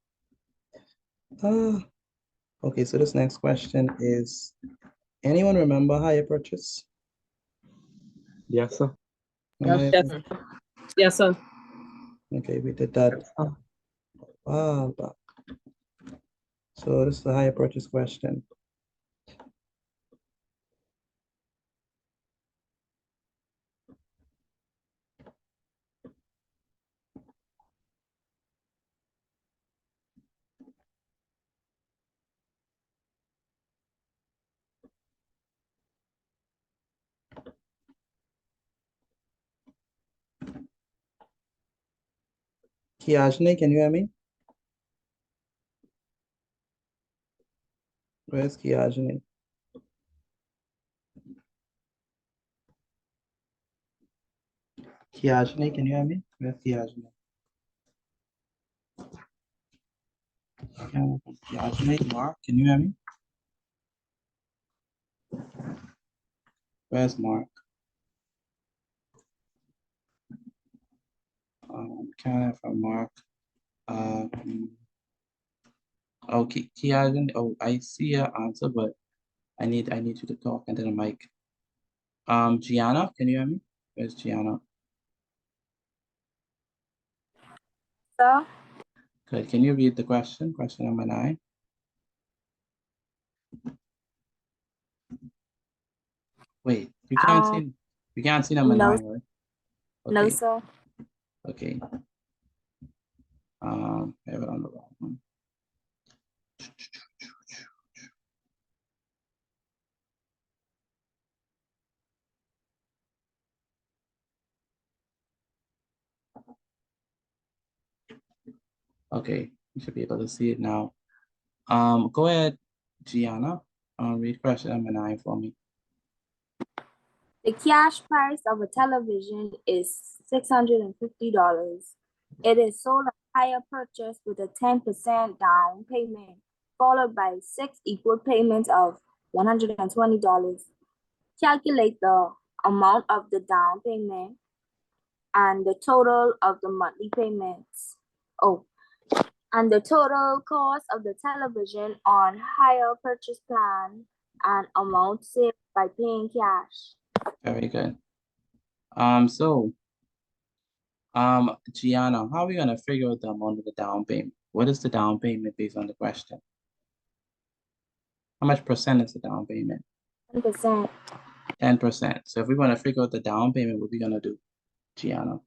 Speaker 1: Okay, so this next question is, anyone remember hire purchase?
Speaker 3: Yes, sir.
Speaker 1: Yes.
Speaker 11: Yes, sir.
Speaker 1: Okay, we did that a while back. So this is the hire purchase question. Kiajne, can you hear me? Where's Kiajne? Kiajne, can you hear me? Where's Kiajne? Kiajne, Mark, can you hear me? Where's Mark? Canada from Mark. Okay, Kiajne, oh, I see your answer, but I need you to talk into the mic. Gianna, can you hear me? Where's Gianna?
Speaker 12: Sir?
Speaker 1: Good. Can you read the question? Question number 9. Wait, you can't see number 9, right? Okay.
Speaker 12: No, sir.
Speaker 1: Okay. I have it on the wrong one. Okay, you should be able to see it now. Go ahead, Gianna. Read question number 9 for me.
Speaker 12: The cash price of a television is $650. It is sold at higher purchase with a 10% down payment, followed by 6 equal payments of $120. Calculate the amount of the down payment and the total of the monthly payments. And the total cost of the television on higher purchase plan and amount saved by paying cash.
Speaker 1: Very good. Gianna, how are we gonna figure out the amount of the down payment? What is the down payment based on the question? How much percent is the down payment?
Speaker 12: 10%.
Speaker 1: 10%. So if we want to figure out the down payment, what are we gonna do, Gianna?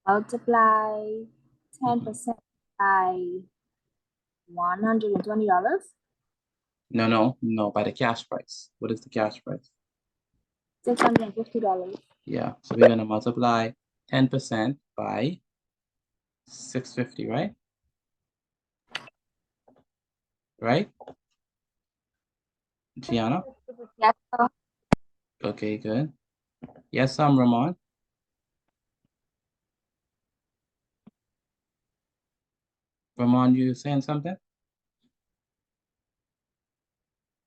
Speaker 12: Multiply 10% by $120.
Speaker 1: No, by the cash price. What is the cash price?
Speaker 12: $650.
Speaker 1: Yeah, so we're gonna multiply 10% by 650, right? Right? Gianna?
Speaker 12: Yes, sir.
Speaker 1: Okay, good. Yes, Ramon. Ramon, you saying something?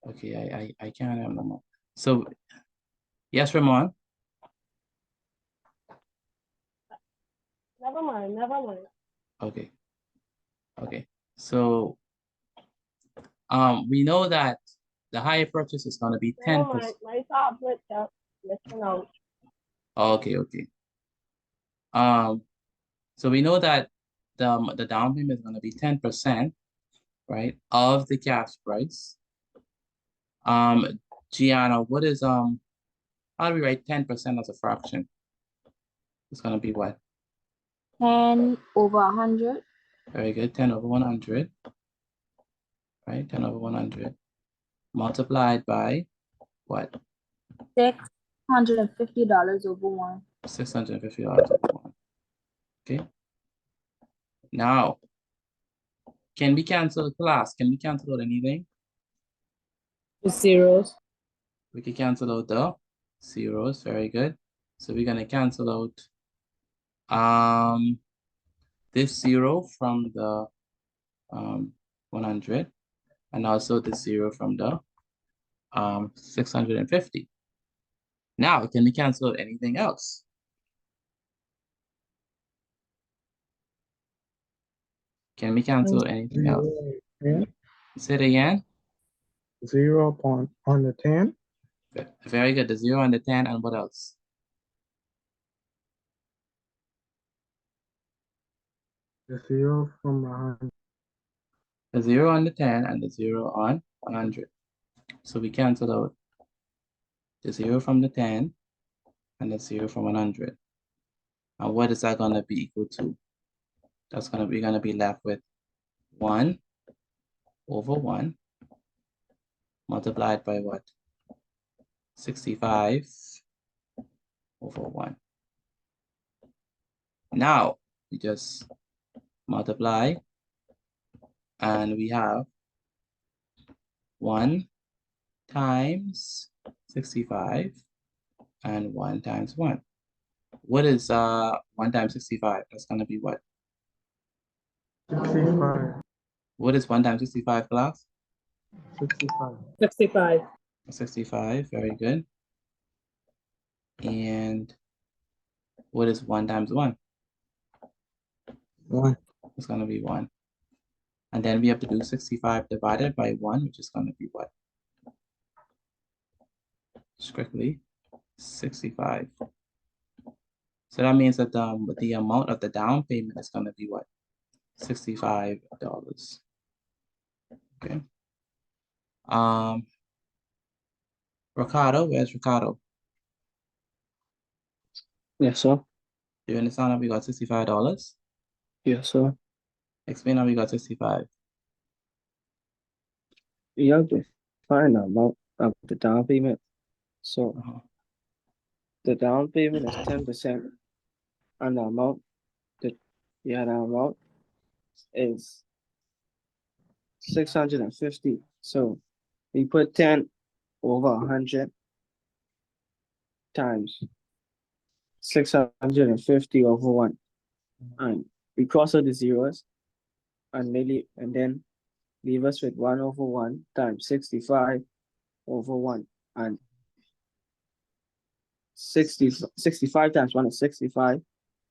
Speaker 1: Okay, I can't have Ramon. So, yes, Ramon.
Speaker 2: Never mind.
Speaker 1: Okay. So, we know that the higher purchase is gonna be 10%.
Speaker 2: My tablet just missing out.
Speaker 1: Okay. So we know that the down payment is gonna be 10%, right, of the cash price. Gianna, what is how do we write 10% as a fraction? It's gonna be what?
Speaker 12: 10 over 100.
Speaker 1: Very good. 10 over 100. Right? 10 over 100 multiplied by what?
Speaker 12: $650 over 1.
Speaker 1: $650 over 1. Okay. Now, can we cancel class? Can we cancel out anything?
Speaker 2: The zeros.
Speaker 1: We can cancel out the zeros. Very good. So we're gonna cancel out this 0 from the 100 and also this 0 from the 650. Now, can we cancel out anything else? Can we cancel out anything else? Say it again.
Speaker 3: 0 on the 10.
Speaker 1: Very good. The 0 and the 10, and what else?
Speaker 3: The 0 from 100.
Speaker 1: The 0 on the 10 and the 0 on 100. So we cancel out the 0 from the 10 and the 0 from 100. And what is that gonna be equal to? That's gonna be left with 1 over 1 multiplied by what? 65 over 1. Now we just multiply and we have 1 times 65 and 1 times 1. What is 1 times 65? That's gonna be what?
Speaker 3: 65.
Speaker 1: What is 1 times 65, class?
Speaker 3: 65.
Speaker 2: 65.
Speaker 1: 65, very good. And what is 1 times 1?
Speaker 3: 1.
Speaker 1: It's gonna be 1. And then we have to do 65 divided by 1, which is gonna be what? Strictly 65. So that means that the amount of the down payment is gonna be what? $65. Okay. Ricardo, where's Ricardo?
Speaker 7: Yes, sir.
Speaker 1: Do you understand how we got $65?
Speaker 7: Yes, sir.
Speaker 1: Explain how we got 65.
Speaker 7: You have to find the amount of the down payment. So the down payment is 10%, and the amount is 650. So we put 10 over 100 times 650 over 1. And we cross out the zeros and then leave us with 1 over 1 times 65 over 1. And 65 times 1 is 65,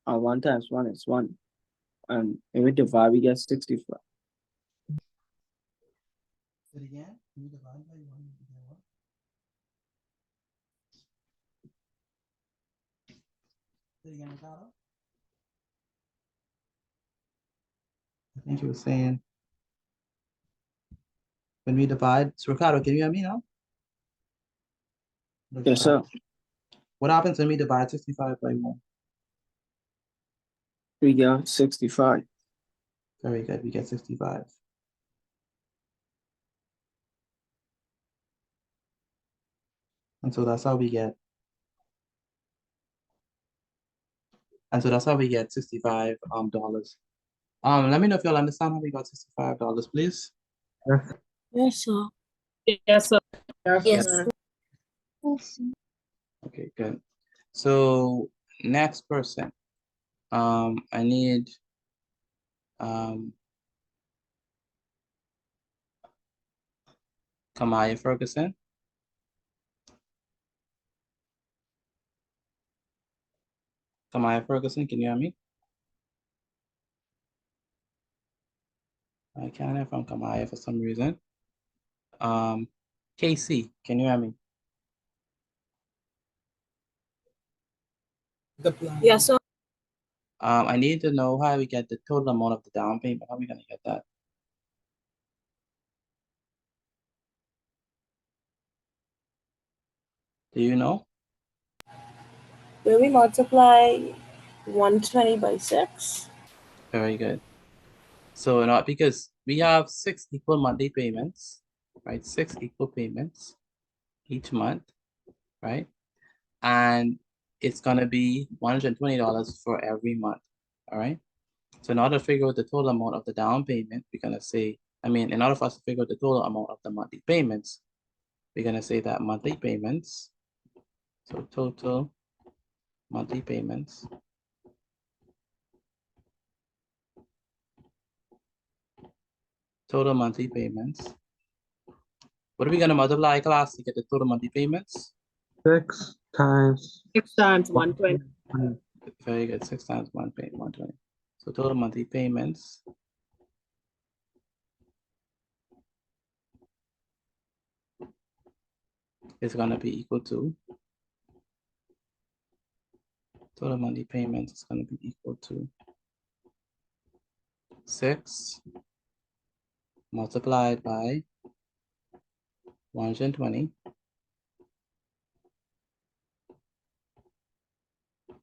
Speaker 7: and 1 times 1 is 1. And when we divide, we get 65.
Speaker 1: Again, you divide by 1, you get what? Again, Ricardo? I think you were saying when we divide, so Ricardo, can you hear me now?
Speaker 7: Yes, sir.
Speaker 1: What happens when we divide 65 by 1?
Speaker 7: We get 65.
Speaker 1: Very good, we get 65. And so that's how we get. And so that's how we get $65 dollars. Let me know if y'all understand how we got $65, please.
Speaker 3: Yes.
Speaker 2: Yes, sir.
Speaker 8: Yes, sir.
Speaker 9: Yes,
Speaker 12: Yes.
Speaker 9: sir.
Speaker 1: Okay, good. So next person. I need Kamaya Ferguson. Kamaya Ferguson, can you hear me? I can't hear from Kamaya for some reason. KC, can you hear me?
Speaker 2: Yes, sir.
Speaker 1: I need to know how we get the total amount of the down payment. How are we gonna get that? Do you know?
Speaker 2: Will we multiply 120 by 6?
Speaker 1: Very good. So not because we have 6 equal monthly payments, right? 6 equal payments each month, right? And it's gonna be $120 for every month, all right? So in order to figure out the total amount of the down payment, we're gonna say, in order for us to figure out the total amount of the monthly payments, we're gonna say that monthly payments, so total monthly payments What are we gonna multiply, class, to get the total monthly payments?
Speaker 3: 6 times
Speaker 8: 120.
Speaker 1: Very good, 6 times 120. So total monthly payments is gonna be equal to, total monthly payments is gonna be equal to 6 multiplied by 120.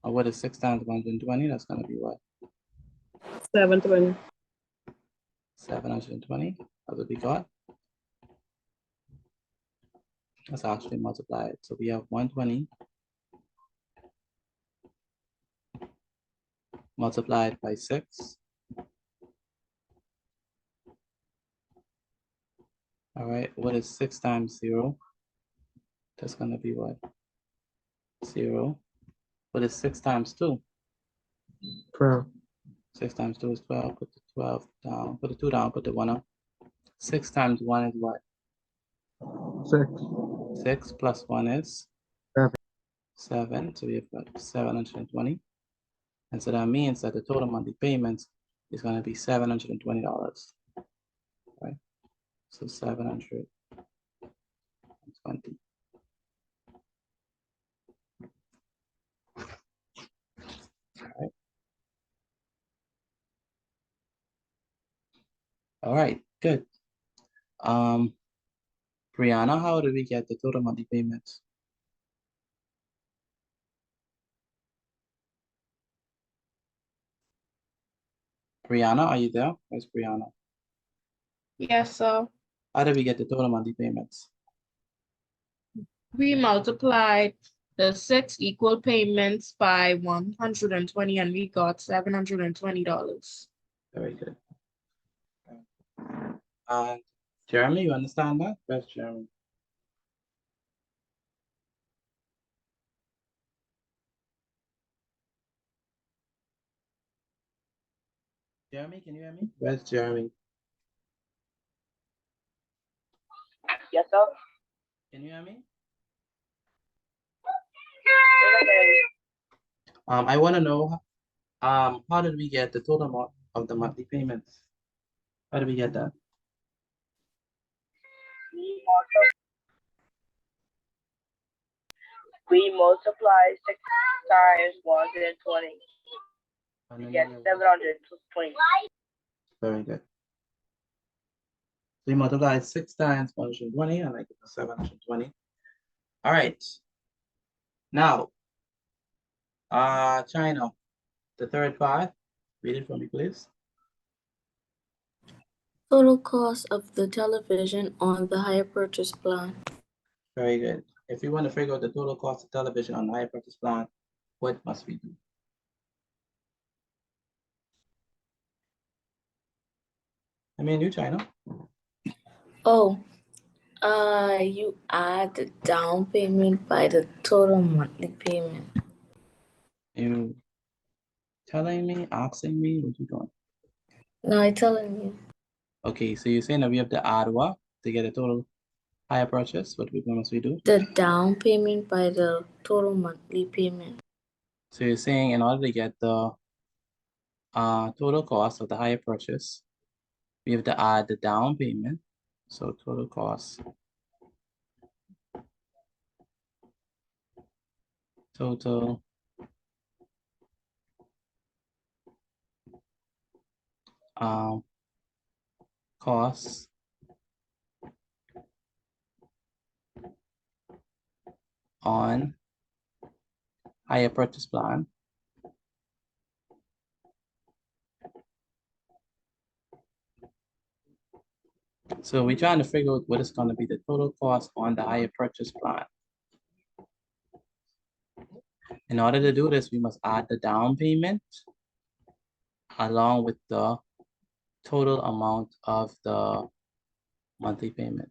Speaker 1: Or what is 6 times 120? That's gonna be what?
Speaker 8: 720.
Speaker 1: 720. That's what we got. Let's actually multiply it. So we have 120 multiplied by 6. All right, what is 6 times 0? That's gonna be what? 0. What is 6 times 2?
Speaker 3: 12.
Speaker 1: 6 times 2 is 12. Put the 12 down. Put the 2 down. Put the 1 up. 6 times 1 is what?
Speaker 3: 6.
Speaker 1: 6 plus 1 is?
Speaker 3: 7.
Speaker 1: 7. So we have got 720. And so that means that the total monthly payments is going to be $720. Right? So 720. All right, good. Brianna, how do we get the total monthly payments? Brianna, are you there? Where's Brianna?
Speaker 6: Yes, sir.
Speaker 1: How do we get the total monthly payments?
Speaker 6: We multiplied the 6 equal payments by 120 and we got $720.
Speaker 1: Very good. Jeremy, you understand that? Where's Jeremy? Jeremy, can you hear me? Where's Jeremy?
Speaker 11: Yes, sir.
Speaker 1: Can you hear me?
Speaker 11: Yes,
Speaker 1: I want to know, how did we get the total amount of the monthly payments? How did we get that?
Speaker 11: we multiply 6 times 120.
Speaker 1: And then
Speaker 11: Yes,
Speaker 1: you-
Speaker 11: 720.
Speaker 1: Very good. So you multiply 6 times 120, and I get the 720. All right. Now, China, the third part, read it for me, please.
Speaker 5: Total cost of the television on the higher purchase plan.
Speaker 1: Very good. If you want to figure out the total cost of television on the higher purchase plan, what must we do? I mean, you, China.
Speaker 5: Oh, you add the down payment by the total monthly payment.
Speaker 1: You telling me, asking me, what you doing?
Speaker 5: No, I'm telling you.
Speaker 1: Okay, so you're saying that we have to add what to get a total higher purchase? What must we do?
Speaker 5: The down payment by the total monthly payment.
Speaker 1: So you're saying in order to get the total cost of the higher purchase, we have to add the down payment. So total cost. Total costs on higher purchase plan. So we're trying to figure out what is going to be the total cost on the higher purchase plan. In order to do this, we must add the down payment along with the total amount of the monthly payment.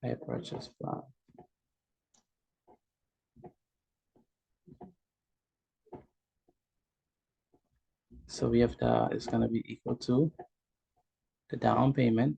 Speaker 1: Higher purchase plan. So we have the, it's going to be equal to the down payment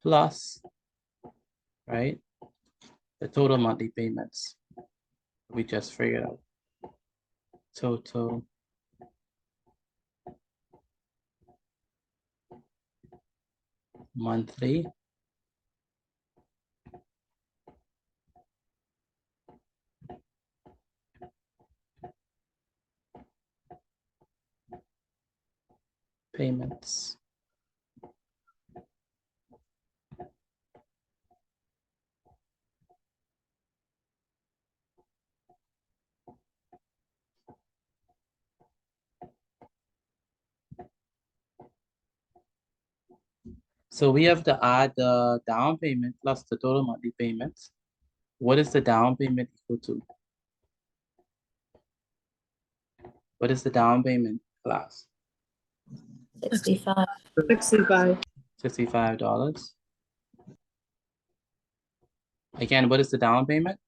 Speaker 1: plus, right, the total monthly payments we just figured out. Total monthly payments. So we have to add the down payment plus the total monthly payments. What is the down payment equal to? What is the down payment, class?
Speaker 5: 65.
Speaker 1: $65. Again, what is the down payment?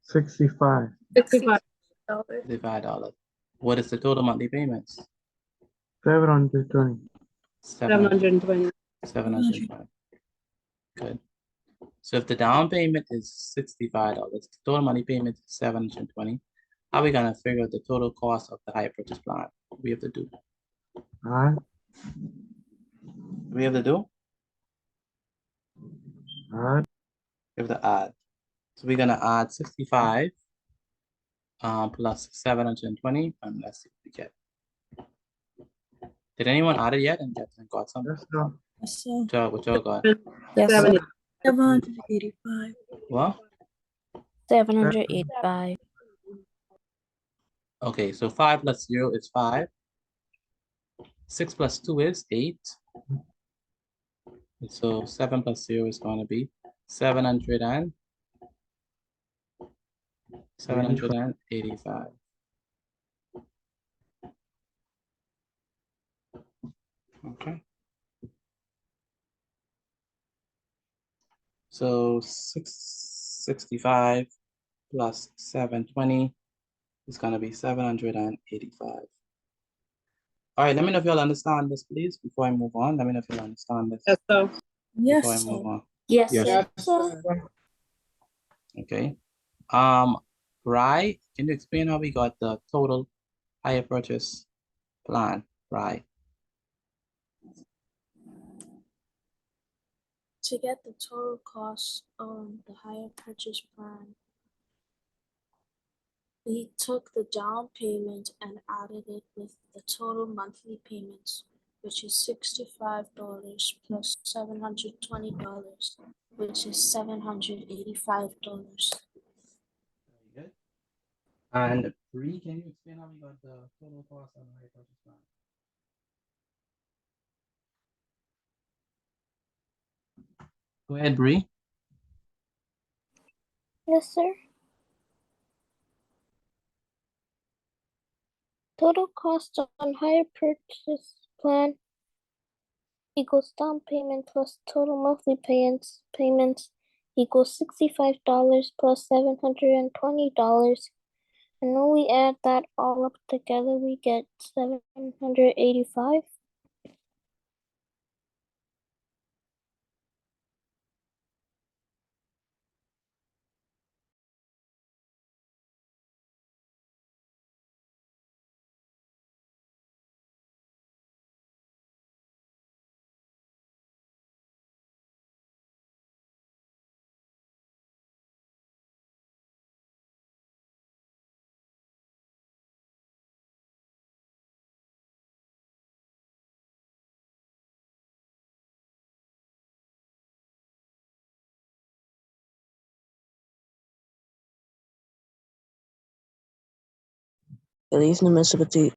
Speaker 3: 65.
Speaker 1: $65. What is the total monthly payments?
Speaker 3: 720.
Speaker 1: 720. Good. So if the down payment is $65, the total money payment is $720. How are we gonna figure out the total cost of the higher purchase plan? What we have to do?
Speaker 3: Add.
Speaker 1: We have to do?
Speaker 3: Add.
Speaker 1: We have to add. So we're gonna add 65 plus 720, and let's see what we get. Did anyone add it yet and got something?
Speaker 3: Yes, sir.
Speaker 2: Yes, sir.
Speaker 1: Joe, what Joe got?
Speaker 5: Yes, sir.
Speaker 2: 785.
Speaker 1: What?
Speaker 5: 785.
Speaker 1: Okay, so 5 plus 0 is 5. 6 plus 2 is 8. And so 7 plus 0 is going to be 720. 785. Okay. So 665 plus 720 is gonna be 785. All right, let me know if y'all understand this, please, before I move on. Let me know if y'all understand this
Speaker 9: Yes, sir.
Speaker 1: before I
Speaker 2: Yes,
Speaker 1: move
Speaker 2: sir.
Speaker 1: on.
Speaker 5: Yes,
Speaker 1: Yes.
Speaker 5: sir.
Speaker 9: Yes, sir.
Speaker 1: Okay. Rai, can you explain how we got the total hire purchase plan, Rai?
Speaker 2: To get the total cost on the hire purchase plan, we took the down payment and added it with the total monthly payments, which is $65 plus $720, which is $785.
Speaker 1: Very good. And Bree, can you explain how we got the total cost on the hire purchase plan? Go ahead, Bree.
Speaker 13: Yes, sir. Total cost on hire purchase plan equals down payment plus total monthly payments equals $65 plus $720. And when we add that all up together, we get 785.
Speaker 11: Good evening, Mr. Petit.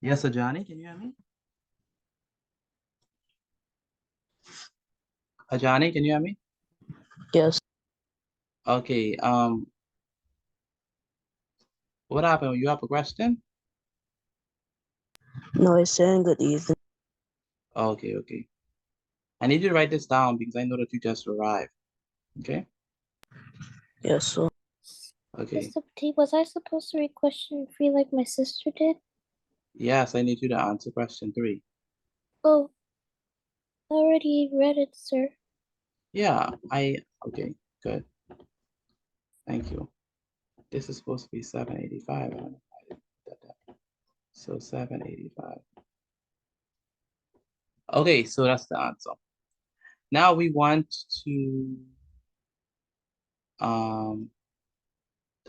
Speaker 1: Yes, Ajani, can you hear me? Ajani, can you hear me?
Speaker 11: Yes.
Speaker 1: Okay, what happened? You have a question?
Speaker 11: No, it's saying good evening.
Speaker 1: Okay, okay. I need you to write this down because I know that you just arrived. Okay?
Speaker 11: Yes, sir.
Speaker 1: Okay.
Speaker 13: Mr. Petit, was I supposed to read question 3 like my sister did?
Speaker 1: Yes, I need you to answer question 3.
Speaker 13: Oh, I already read it, sir.
Speaker 1: Yeah, okay, good. Thank you. This is supposed to be 785. I didn't put that. So 785. Okay, so that's the answer. Now we want to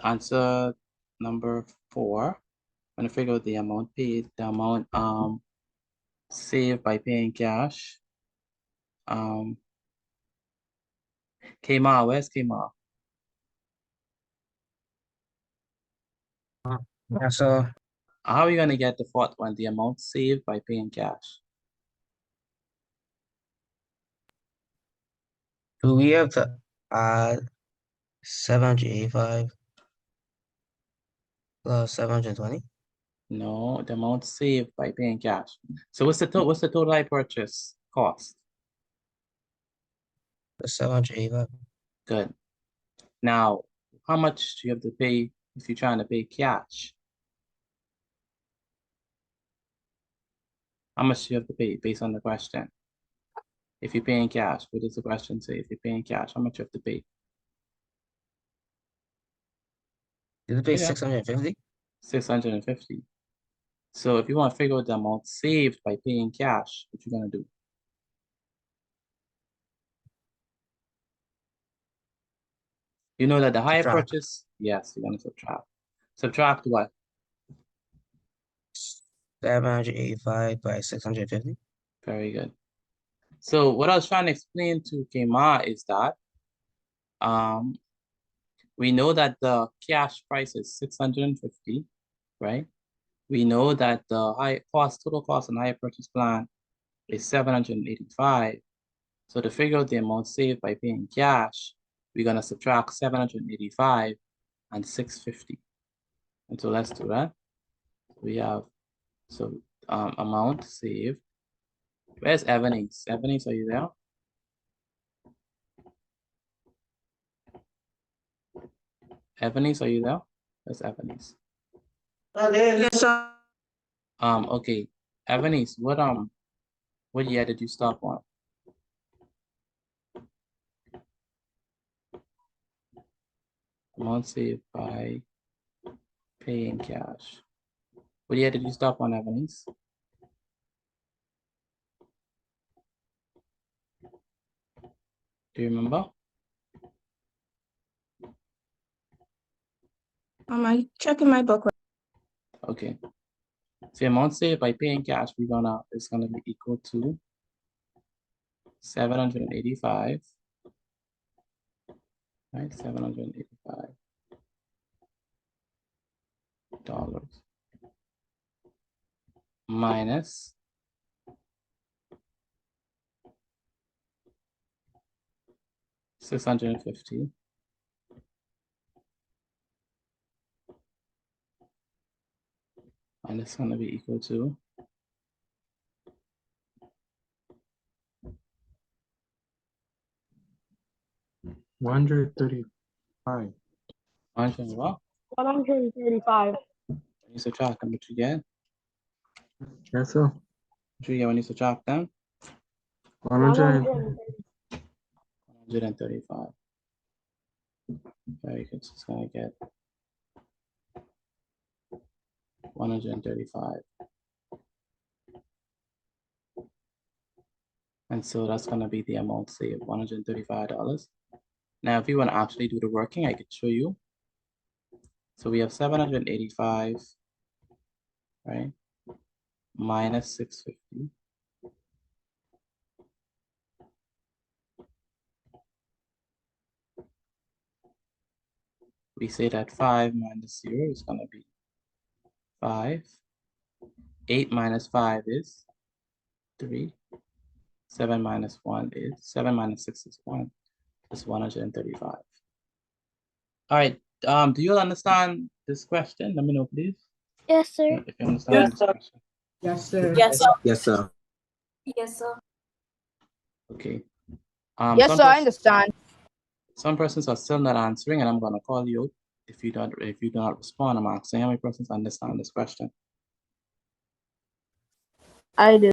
Speaker 1: answer number 4. I'm gonna figure out the amount paid, the amount saved by paying cash. Kmar, where's Kmar?
Speaker 7: Yes, sir.
Speaker 1: How are you gonna get the fourth one, the amount saved by paying cash?
Speaker 7: Do we have to add 785 plus 720?
Speaker 1: No, the amount saved by paying cash. So what's the total I purchase cost?
Speaker 7: The 785.
Speaker 1: Good. Now, how much do you have to pay if you're trying to pay cash? How much do you have to pay based on the question? If you're paying cash, what does the question say? If you're paying cash, how much you have to pay?
Speaker 7: Did it pay
Speaker 1: Yeah.
Speaker 7: 650?
Speaker 1: 650. So if you want to figure out the amount saved by paying cash, what you gonna do? You know that the higher
Speaker 7: Subtract.
Speaker 1: purchase, yes, you're gonna subtract. Subtract what?
Speaker 7: 785 by 650.
Speaker 1: Very good. So what I was trying to explain to Kema is that we know that the cash price is 650, right? We know that the total cost on hire purchase plan is 785. So to figure out the amount saved by paying cash, we're gonna subtract 785 and 650. And so let's do that. We have amount saved. Where's Evanese? Evanese, are you there? Evanese, are you there? Where's Evanese?
Speaker 9: Yes, sir.
Speaker 1: Okay. Evanese, what year did you stop on? Amount saved by paying cash. What year did you stop on, Evanese? Do you remember?
Speaker 12: I'm checking my book.
Speaker 1: Okay. So amount saved by paying cash, it's gonna be equal to 785, right? $785 minus 650 and it's gonna be equal to
Speaker 3: 135.
Speaker 1: 100 what?
Speaker 2: 135.
Speaker 1: When you subtract them, what you get?
Speaker 3: Yes, sir.
Speaker 1: What you get when you subtract them?
Speaker 3: 100.
Speaker 1: 135. Very good. So it's gonna get 135. And so that's gonna be the amount saved, $135. Now, if you want to actually do the working, I could show you. So we have 785, right? Minus 650. We say that 5 minus 0 is gonna be 5. 8 minus 5 is 3. 7 minus 6 is 1. It's 135. All right. Do you understand this question? Let me know, please.
Speaker 13: Yes, sir.
Speaker 1: If you understand this question.
Speaker 9: Yes, sir.
Speaker 5: Yes, sir.
Speaker 7: Yes, sir.
Speaker 5: Yes, sir.
Speaker 1: Okay.
Speaker 4: Yes,
Speaker 1: some
Speaker 4: sir, I
Speaker 1: pers-
Speaker 4: understand.
Speaker 1: Some persons are still not answering, and I'm gonna call you out. If you do not respond, I'm asking how many persons understand this question.
Speaker 4: I do.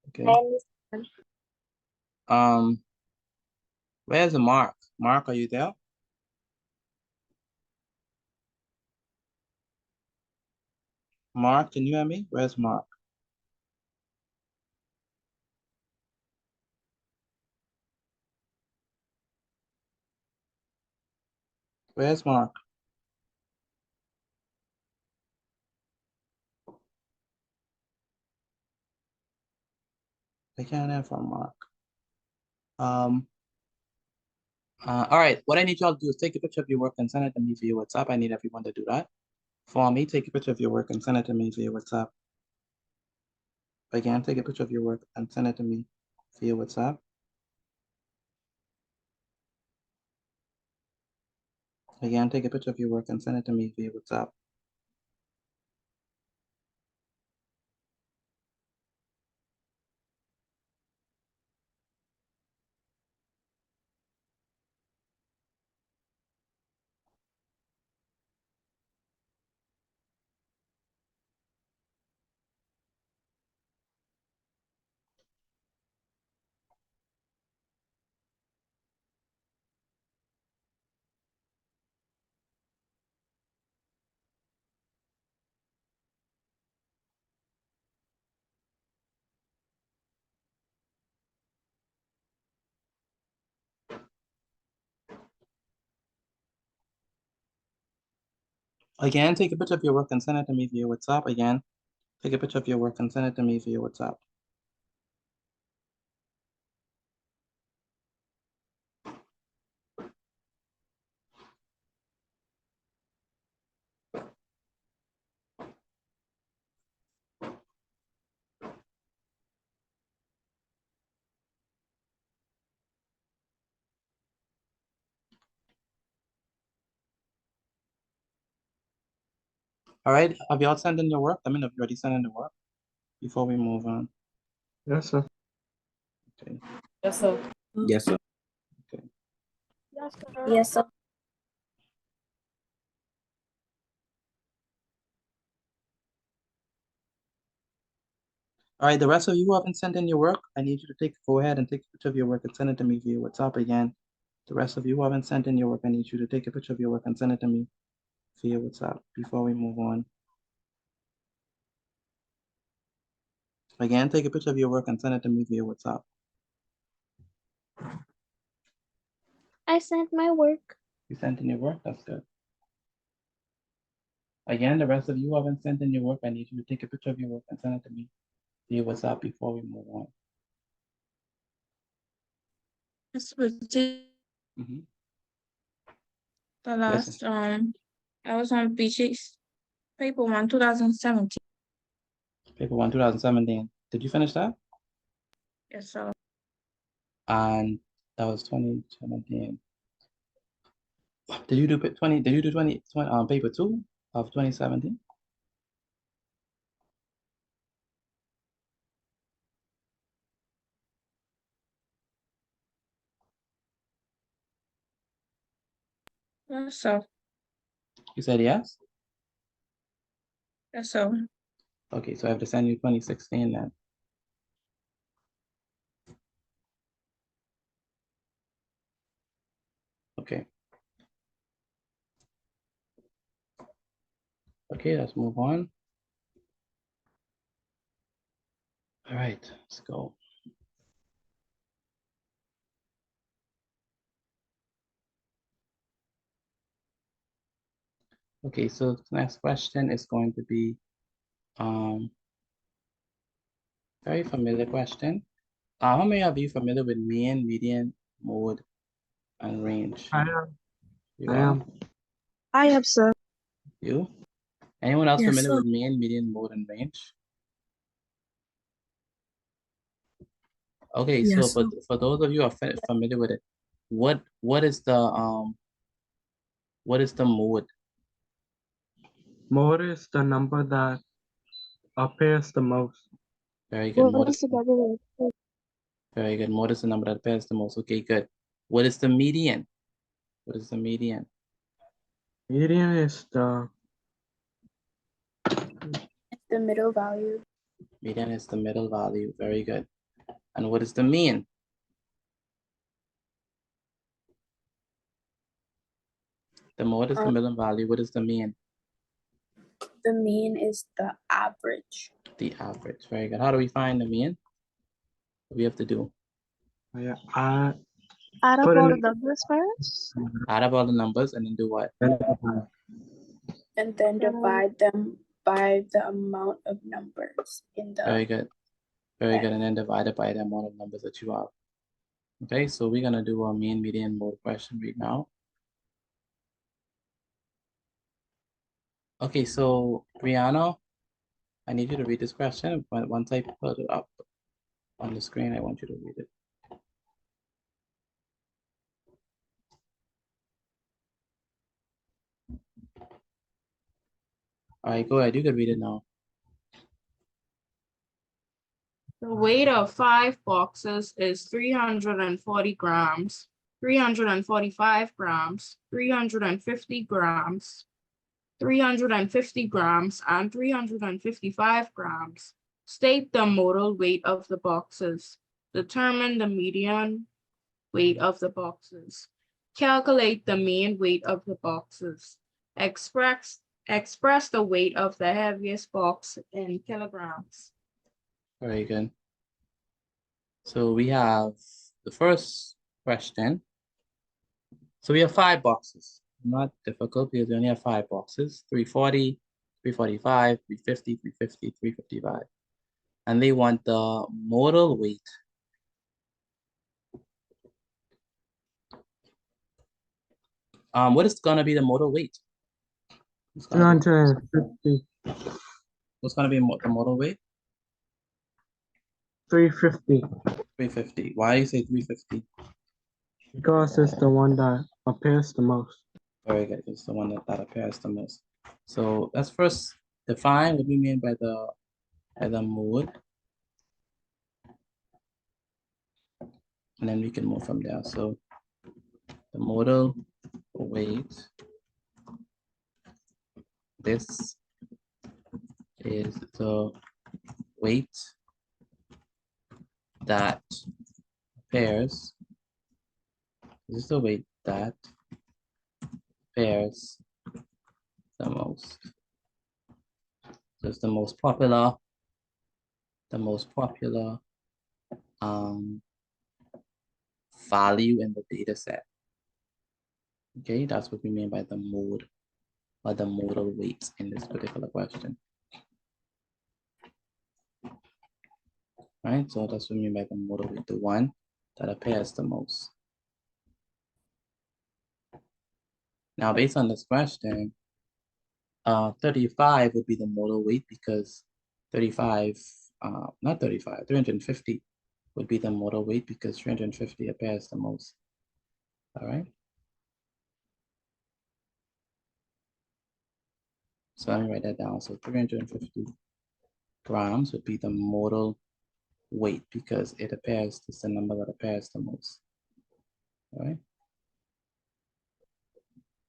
Speaker 1: Okay.
Speaker 13: I understand.
Speaker 1: Where's Mark? Mark, are you there? Mark, can you hear me? Where's Mark? Where's Mark? I can't hear from Mark. All right, what I need y'all to do is take a picture of your work and send it to me via WhatsApp. I need everyone to do that. For me, take a picture of your work and send it to me via WhatsApp. Again, take a picture of your work and send it to me via WhatsApp. Again, take a picture of your work and send it to me via WhatsApp. Again, take a picture of your work and send it to me via WhatsApp. Again, Take a picture of your work and send it to me via WhatsApp. All right, have y'all sent in your work? I mean, have you already sent in the work before we move on?
Speaker 3: Yes, sir.
Speaker 1: Okay.
Speaker 8: Yes, sir.
Speaker 7: Yes, sir.
Speaker 1: Okay.
Speaker 2: Yes, sir.
Speaker 12: Yes, sir.
Speaker 1: All right, the rest of you who haven't sent in your work, I need you to go ahead and take a picture of your work and send it to me via WhatsApp again. The rest of you who haven't sent in your work, I need you to take a picture of your work and send it to me via WhatsApp before we move on. Again, take a picture of your work and send it to me via WhatsApp.
Speaker 13: I sent my work.
Speaker 1: You sent in your work? That's good. Again, the rest of you who haven't sent in your work, I need you to take a picture of your work and send it to me via WhatsApp before we move on. Mhm.
Speaker 6: The last, I was on BJ's paper 1, 2017.
Speaker 1: Paper 1, 2017. Did you finish that?
Speaker 6: Yes, sir.
Speaker 1: And that was 2017. Did you do 20? Did you do 20 paper 2 of 2017?
Speaker 6: Yes, sir.
Speaker 1: You said yes?
Speaker 6: Yes, sir.
Speaker 1: Okay, so I have to send you 2016 then. Okay. Okay, let's move on. All right, let's go. Okay, so the next question is going to be very familiar question. How many of you familiar with mean, median, mode, and range?
Speaker 3: I am.
Speaker 1: You
Speaker 3: I
Speaker 1: are?
Speaker 3: am.
Speaker 11: I have, sir.
Speaker 1: You? Anyone else
Speaker 2: Yes,
Speaker 1: familiar
Speaker 2: sir.
Speaker 1: with mean, median, mode, and range? Okay, so
Speaker 2: Yes, sir.
Speaker 1: for those of you who are familiar with it, what is the mode?
Speaker 3: Mode is the number that appears the most.
Speaker 1: Very good. Mode
Speaker 13: What is
Speaker 1: is
Speaker 13: the double?
Speaker 1: very good. Mode is the number that appears the most. Okay, good. What is the median? What is the median?
Speaker 3: Median is the
Speaker 12: The middle value.
Speaker 1: Median is the middle value. Very good. And what is the mean? The mode is the middle value. What is the mean?
Speaker 12: The mean is the average.
Speaker 1: The average. Very good. How do we find the mean? What do we have to do?
Speaker 3: yeah.
Speaker 11: Add up
Speaker 3: Put
Speaker 11: all the
Speaker 3: in-
Speaker 11: numbers first.
Speaker 1: Add up all the numbers and then do what?
Speaker 12: And then divide them by the amount of numbers in the.
Speaker 1: Very good. Very good. And then divide it by the amount of numbers that you have. Okay, so we're gonna do a mean, median, mode question right now. Okay, so Brianna, I need you to read this question, but once I put it up on the screen, I want you to read it. All right, go ahead. You can read it now.
Speaker 6: The weight of 5 boxes is 340 grams, 345 grams, 350 grams, 350 grams, and 355 grams. State the modal weight of the boxes. Determine the median weight of the boxes. Calculate the mean weight of the boxes. Express the weight of the heaviest box in kilograms.
Speaker 1: Very good. So we have the first question. So we have 5 boxes. Not difficult because we only have 5 boxes. 340, 345, 350, 350, 355. And they want the modal weight. What is gonna be the modal weight? It's gonna be-
Speaker 3: 250,
Speaker 1: What's gonna be the modal weight?
Speaker 3: 350,
Speaker 1: 350. Why do you say 350?
Speaker 3: because it's the one that appears the most.
Speaker 1: Very good. It's the one that appears the most. So let's first define what we mean by the mode. And then we can move from there. So the modal weight, this is the weight that pairs. This is the weight that pairs the most. So it's the most popular value in the data set. Okay, that's what we mean by the mode or the modal weight in this particular question. Right, so that's what we mean by the modal weight, the one that appears the most. Now, based on this question, 35 would be the modal weight because 350 would be the modal weight because 350 appears the most. All right. So let me write that down. So 350 grams would be the modal weight because it appears, it's the number that appears the most. All right.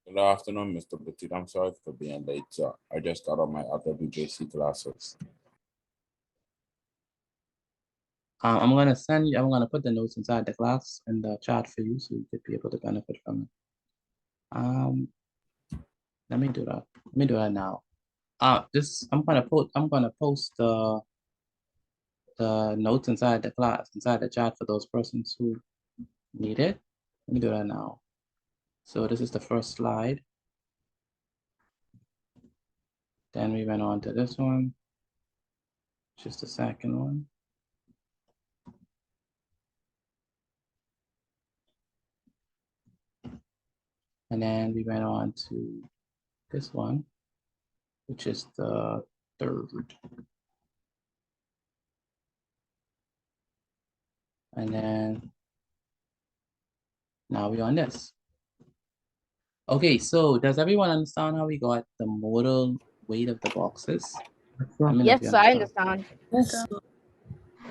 Speaker 14: Good afternoon, Mr. Petit. I'm sorry for being late, sir. I just got on my other BJC classes.
Speaker 1: I'm gonna put the notes inside the class in the chat for you so you could be able to benefit from it. Let me do that. Let me do that now. I'm gonna post the notes inside the class, inside the chat for those persons who need it. Let me do that now. So this is the first slide. Then we went on to this one, just the second one. And then we went on to this one, which is the third. And then now we're on this. Okay, so does everyone understand how we got the modal weight of the boxes? Let me know if you
Speaker 4: Yes, I understand.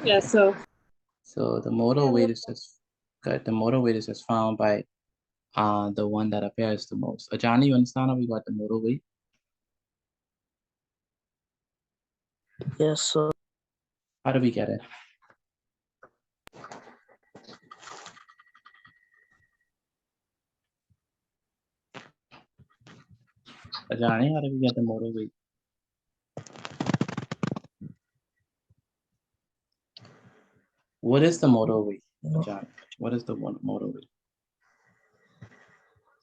Speaker 6: Yes, sir.
Speaker 1: So the modal weight is just good. The modal weight is just found by the one that appears the most. Ajani, you understand how we got the modal weight?
Speaker 2: Yes, sir.
Speaker 1: How do we get it? Ajani, how do we get the modal weight? What is the modal weight, Ajani? What is the modal weight?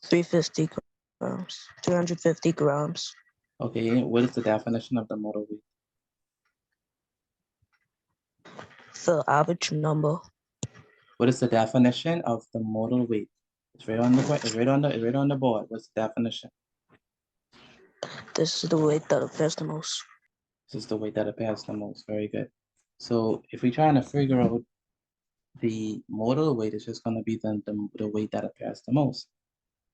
Speaker 2: 350 grams, 250 grams.
Speaker 1: Okay, what is the definition of the modal weight?
Speaker 2: The average number.
Speaker 1: What is the definition of the modal weight? It's right on the board. What's the definition?
Speaker 2: This is the weight that appears the most.
Speaker 1: This is the weight that appears the most. Very good. So if we're trying to figure out the modal weight, it's just going to be the weight that appears the most.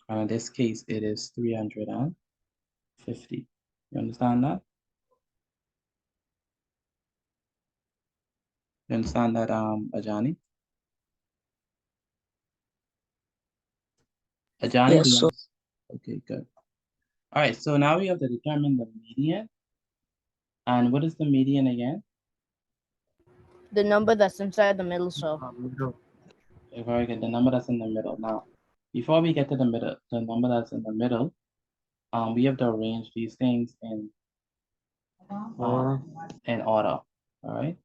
Speaker 1: And in this case, it is 350. You understand that? You understand that, Ajani? Ajani,
Speaker 2: Yes, sir.
Speaker 1: Okay, good. All right, so now we have to determine the median. And what is the median again?
Speaker 4: The number that's inside the middle, sir.
Speaker 1: Very good, the number that's in the middle. Now, before we get to the middle, the number that's in the middle, we have to arrange these things in order. All right.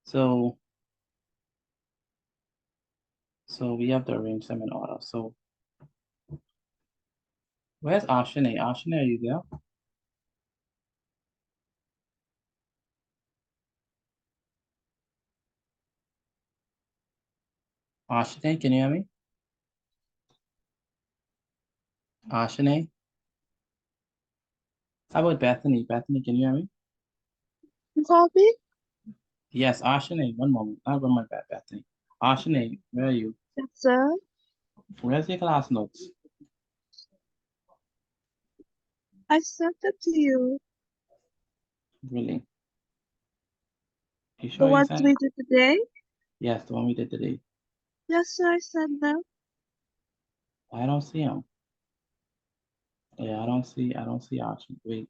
Speaker 1: So we have to arrange them in order. So where's Ashane? Ashane, are you there? Ashane, can you hear me? Ashane? How about Bethany? Bethany, can you hear me?
Speaker 11: Copy?
Speaker 1: Yes, Ashane, one moment. I remember that, Bethany. Ashane, where are you?
Speaker 11: Yes, sir.
Speaker 1: Where's your class notes?
Speaker 11: I sent it to you.
Speaker 1: Really? You
Speaker 11: The
Speaker 1: sure you
Speaker 11: ones
Speaker 1: sent
Speaker 11: we
Speaker 1: it?
Speaker 11: did today?
Speaker 1: Yes, the one we did today.
Speaker 11: Yes, sir, I sent them.
Speaker 1: I don't see them. Yeah, I don't see Ashane. Wait,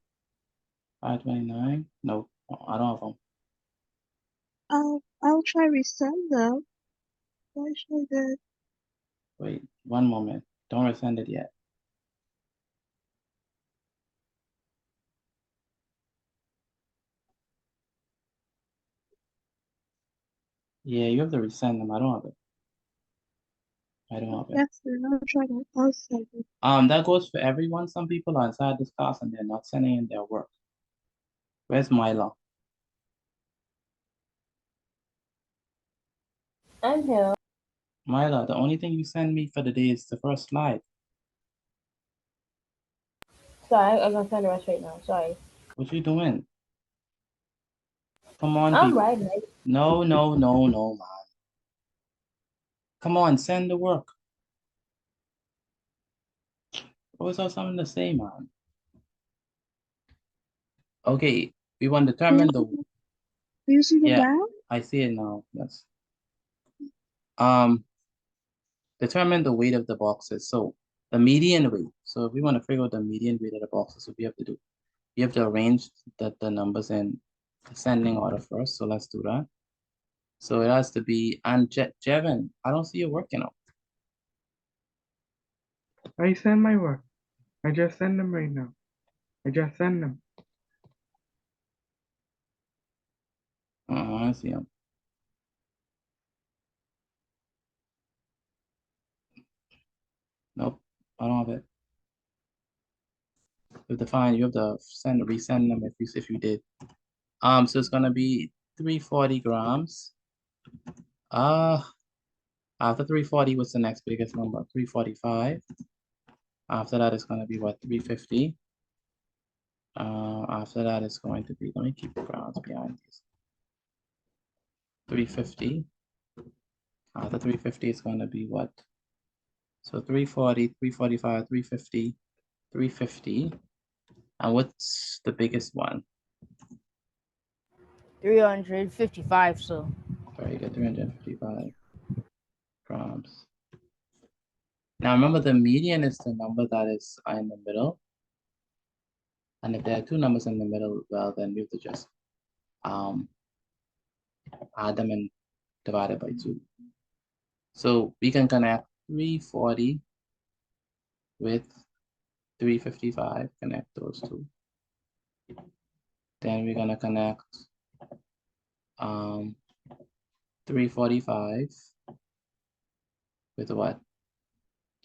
Speaker 1: 529? No, I don't have them.
Speaker 11: I'll try resend them. I sure did.
Speaker 1: Wait, one moment. Don't resend it yet. Yeah, you have to resend them. I don't have it. I don't have it.
Speaker 11: Yes, sir, I'll try to. I'll send it.
Speaker 1: That goes for everyone. Some people are inside this class and they're not sending in their work. Where's Myla?
Speaker 8: I'm here.
Speaker 1: Myla, the only thing you send me for the day is the first slide.
Speaker 8: Sorry, I'm gonna send the rest right now. Sorry.
Speaker 1: What you doing? Come on,
Speaker 8: I'm
Speaker 1: people.
Speaker 8: writing.
Speaker 1: No, man. Come on, send the work. Always have something to say, man. Okay, we want to determine the.
Speaker 11: Do you see the
Speaker 1: Yeah,
Speaker 11: round?
Speaker 1: I see it now. Yes. Determine the weight of the boxes. So the median weight. So if we want to figure out the median weight of the boxes, what we have to do, we have to arrange the numbers in ascending order first. So let's do that. So it has to be, and Jevin, I don't see you working out.
Speaker 3: I send my work. I just send them right now. I just send them.
Speaker 1: I see them. Nope, I don't have it. You have to find, you have to resend them if you did. So it's gonna be 340 grams. After 340, what's the next biggest number? 345. After that, it's gonna be what, 350. After that, it's going to be, let me keep the grams behind these. 350. After 350, it's gonna be what? So 340, 345, 350, 350. And what's the biggest one?
Speaker 4: 355, so.
Speaker 1: Very good, 355 grams. Now remember, the median is the number that is in the middle. And if there are two numbers in the middle, well, then we have to just add them and divide it by 2. So we can connect 340 with 355, connect those two. Then we're gonna connect 345 with what?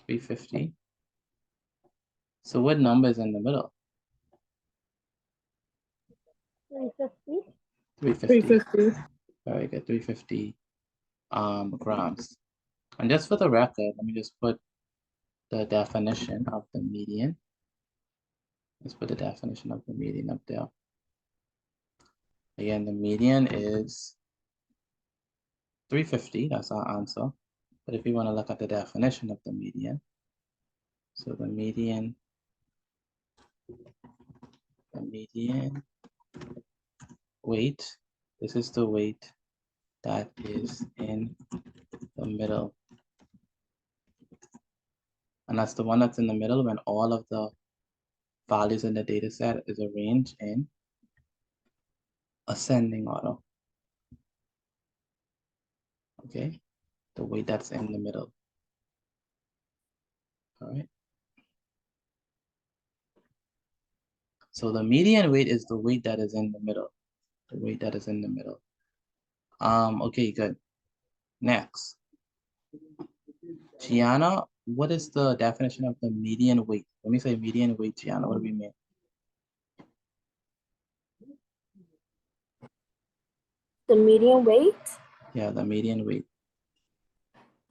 Speaker 1: 350. So what number is in the middle?
Speaker 13: 350.
Speaker 1: 350. Very good, 350 grams. And just for the record, let me just put the definition of the median. Let's put the definition of the median up there. Again, the median is 350, that's our answer. But if we want to look at the definition of the median, so the median weight, this is the weight that is in the middle. And that's the one that's in the middle when all of the values in the data set is arranged in ascending order. Okay, the weight that's in the middle. All right. So the median weight is the weight that is in the middle. The weight that is in the middle. Okay, good. Next. Gianna, what is the definition of the median weight? Let me say median weight, Gianna, what do we mean?
Speaker 12: The median weight
Speaker 1: Yeah, the median weight.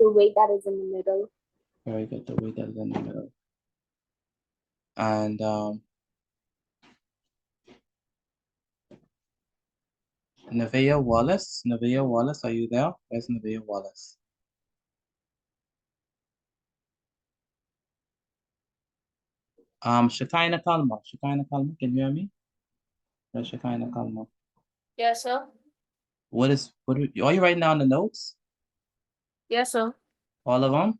Speaker 12: the weight that is in the middle.
Speaker 1: Very good, the weight that is in the middle. And Nevaeh Wallace, are you there? Where's Nevaeh Wallace? Shekinah Kalma, can you hear me? Where's Shekinah Kalma?
Speaker 8: Yes, sir.
Speaker 1: Are you writing down the notes?
Speaker 8: Yes, sir.
Speaker 1: All of them?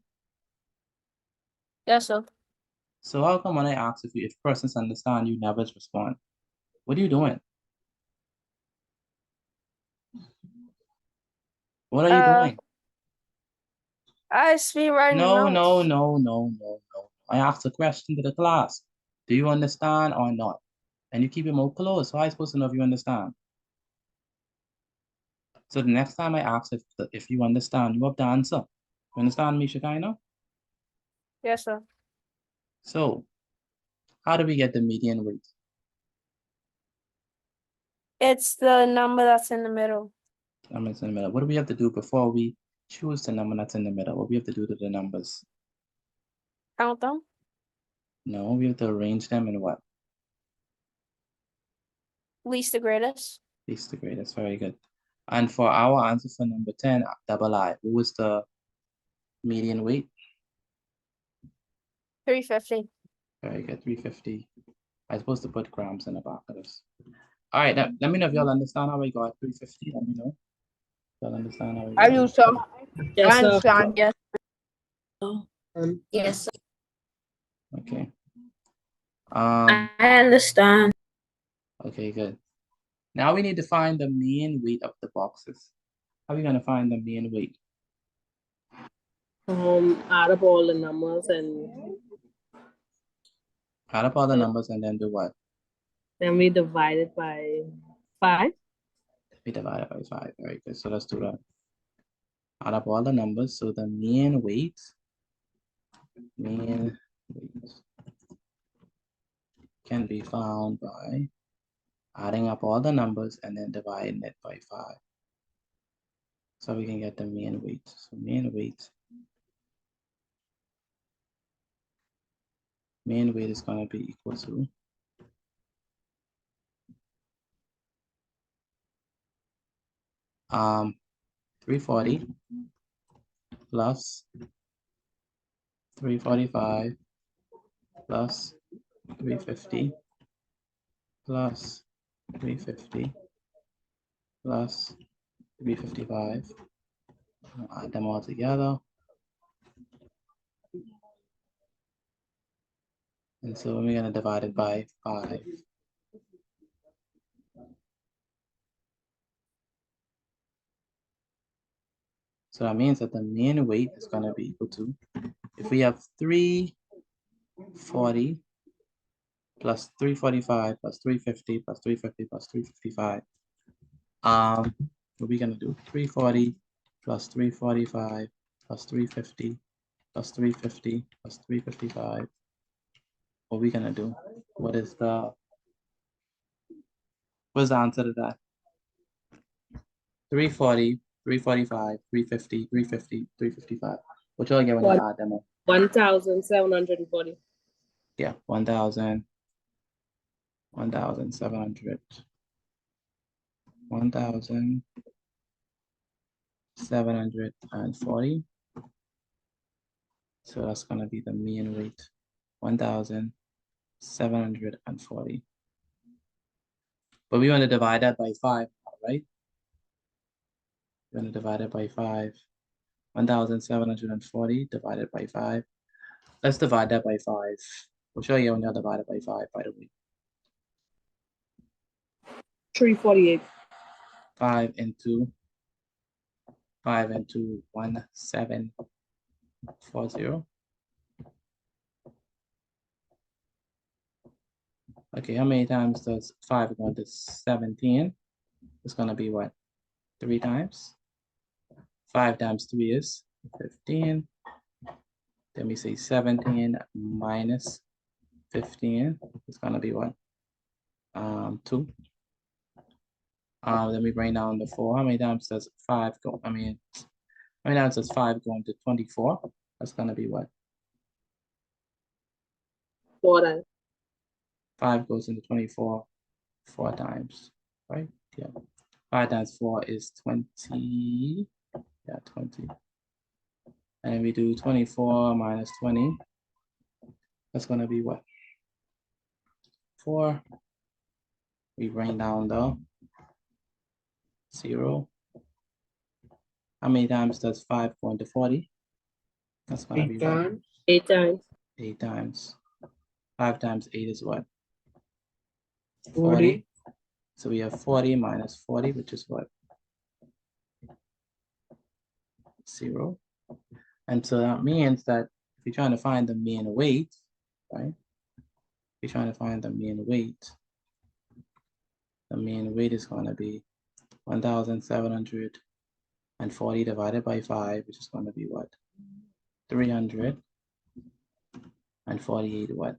Speaker 8: Yes, sir.
Speaker 1: So how come when I ask if persons understand, you never respond? What are you doing? What are you doing?
Speaker 8: I speak right
Speaker 1: No.
Speaker 8: notes.
Speaker 1: I asked a question to the class. Do you understand or not? And you keep your mouth closed. How am I supposed to know if you understand? So the next time I ask if you understand, you have to answer. You understand me, Shekinah?
Speaker 8: Yes, sir.
Speaker 1: So how do we get the median weight?
Speaker 8: It's the number that's in the middle.
Speaker 1: Numbers in the middle. What do we have to do before we choose the number that's in the middle? What do we have to do to the numbers?
Speaker 8: Count them.
Speaker 1: No, we have to arrange them in what?
Speaker 8: Least to greatest.
Speaker 1: Least to greatest. Very good. And for our answer for number 10, double I, what was the median weight?
Speaker 8: 350.
Speaker 1: Very good, 350. I'm supposed to put grams in the back of this. All right, let me know if y'all understand how we got 350. Let me know. Y'all understand how we got
Speaker 4: I do, sir.
Speaker 9: Yes,
Speaker 4: I
Speaker 9: sir.
Speaker 4: understand. Yes.
Speaker 5: Yes, sir.
Speaker 1: Okay.
Speaker 8: I understand.
Speaker 1: Okay, good. Now we need to find the mean weight of the boxes. How are we gonna find the mean weight?
Speaker 9: Add up all the numbers and
Speaker 1: Add up all the numbers and then do what?
Speaker 9: then we divide it by 5.
Speaker 1: We divide it by 5. Very good. So let's do that. Add up all the numbers. So the mean weight can be found by adding up all the numbers and then dividing it by 5. So we can get the mean weight. So mean weight is going to be equal to um 340 plus 345 plus 350 plus 350 plus 355. I'll add them all together. And so we're going to divide it by 5. So that means that the mean weight is going to be equal to, if we have 340 plus 345 plus 350 plus 350 plus 355, what are we going to do? 340 plus 345 plus 350 plus 350 plus 355. What are we going to do? What is the answer to that? 340, 345, 350, 350, 355. What y'all get when you add them up?
Speaker 9: 1,740.
Speaker 1: Yeah, 1,700. 1,740. So that's gonna be the mean weight, 1,740. But we want to divide that by 5, right? We're gonna divide it by 5. 1,740 divided by 5. Let's divide that by 5. We'll show you when you divide it by 5, by the way.
Speaker 9: 348.
Speaker 1: 5 into 1740. Okay, how many times does 5 go into 17? It's gonna be what? 3 times. 5 times 3 is 15. Then we say 17 minus 15 is gonna be what? 2. Then we bring down the 4. How many times does 5 go? How many times does 5 go into 24? That's gonna be what?
Speaker 11: 4 times.
Speaker 1: 5 goes into 24 4 times, right? Yeah. 5 times 4 is 20. Yeah, 20. And then we do 24 minus 20. That's gonna be what? 4. We bring down the 0. How many times does 5 go into 40? That's gonna be
Speaker 9: 8
Speaker 1: what?
Speaker 9: times.
Speaker 11: 8 times.
Speaker 1: 8 times. 5 times 8 is what?
Speaker 9: 40.
Speaker 1: So we have 40 minus 40, which is what? 0. And so that means that if you're trying to find the mean weight, right? If you're trying to find the mean weight is going to be 1,740 divided by 5, which is going to be what? 348 what?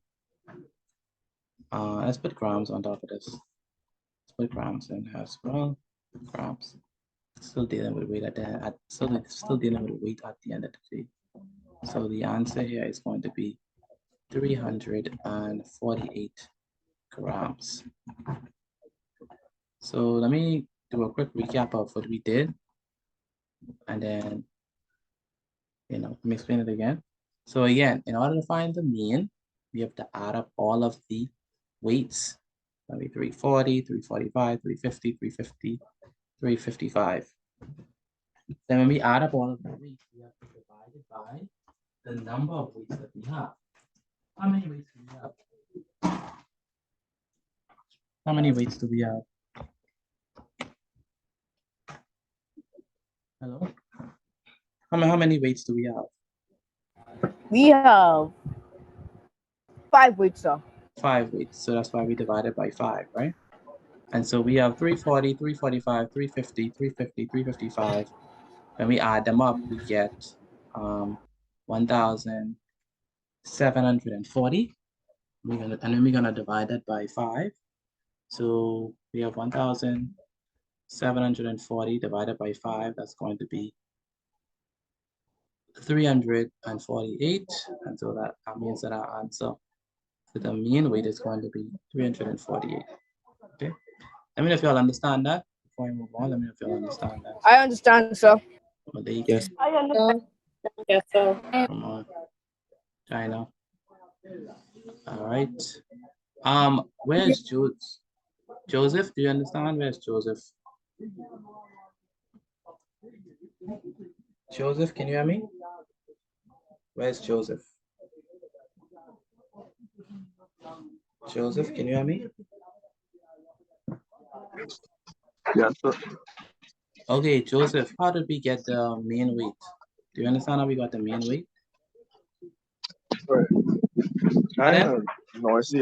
Speaker 1: Let's put grams on top of this. Let's put grams in as well. Grams. Still dealing with weight at the still dealing with weight at the end of the day. So the answer here is going to be 348 grams. So let me do a quick recap of what we did, and then let me explain it again. So again, in order to find the mean, we have to add up all of the weights. That'll be 340, 345, 350, 350, 355. Then when we add up all of the weights, we have to divide it by the number of weights that we have. How many weights do we have? How many weights do we have? Hello? How many weights do we have?
Speaker 4: We have 5 weights, sir.
Speaker 1: 5 weights. So that's why we divided by 5, right? And so we have 340, 345, 350, 350, 355. When we add them up, we get 1,740. And then we're gonna divide that by 5. So we have 1,740 divided by 5. That's going to be 348. And so that means that our answer for the mean weight is going to be 348. Okay. Let me know if you all understand that. Before I move on, let me know if you all understand that.
Speaker 4: I understand, sir.
Speaker 1: Yes.
Speaker 4: I understand.
Speaker 11: Yes, sir.
Speaker 1: Come on. China. All right. Where's Joseph? Do you understand? Where's Joseph? Joseph, can you hear me? Where's Joseph? Joseph, can you hear me?
Speaker 15: Yes, sir.
Speaker 1: Okay, Joseph, how did we get the mean weight? Do you understand how we got the mean weight?
Speaker 15: Right. I'm in a noisy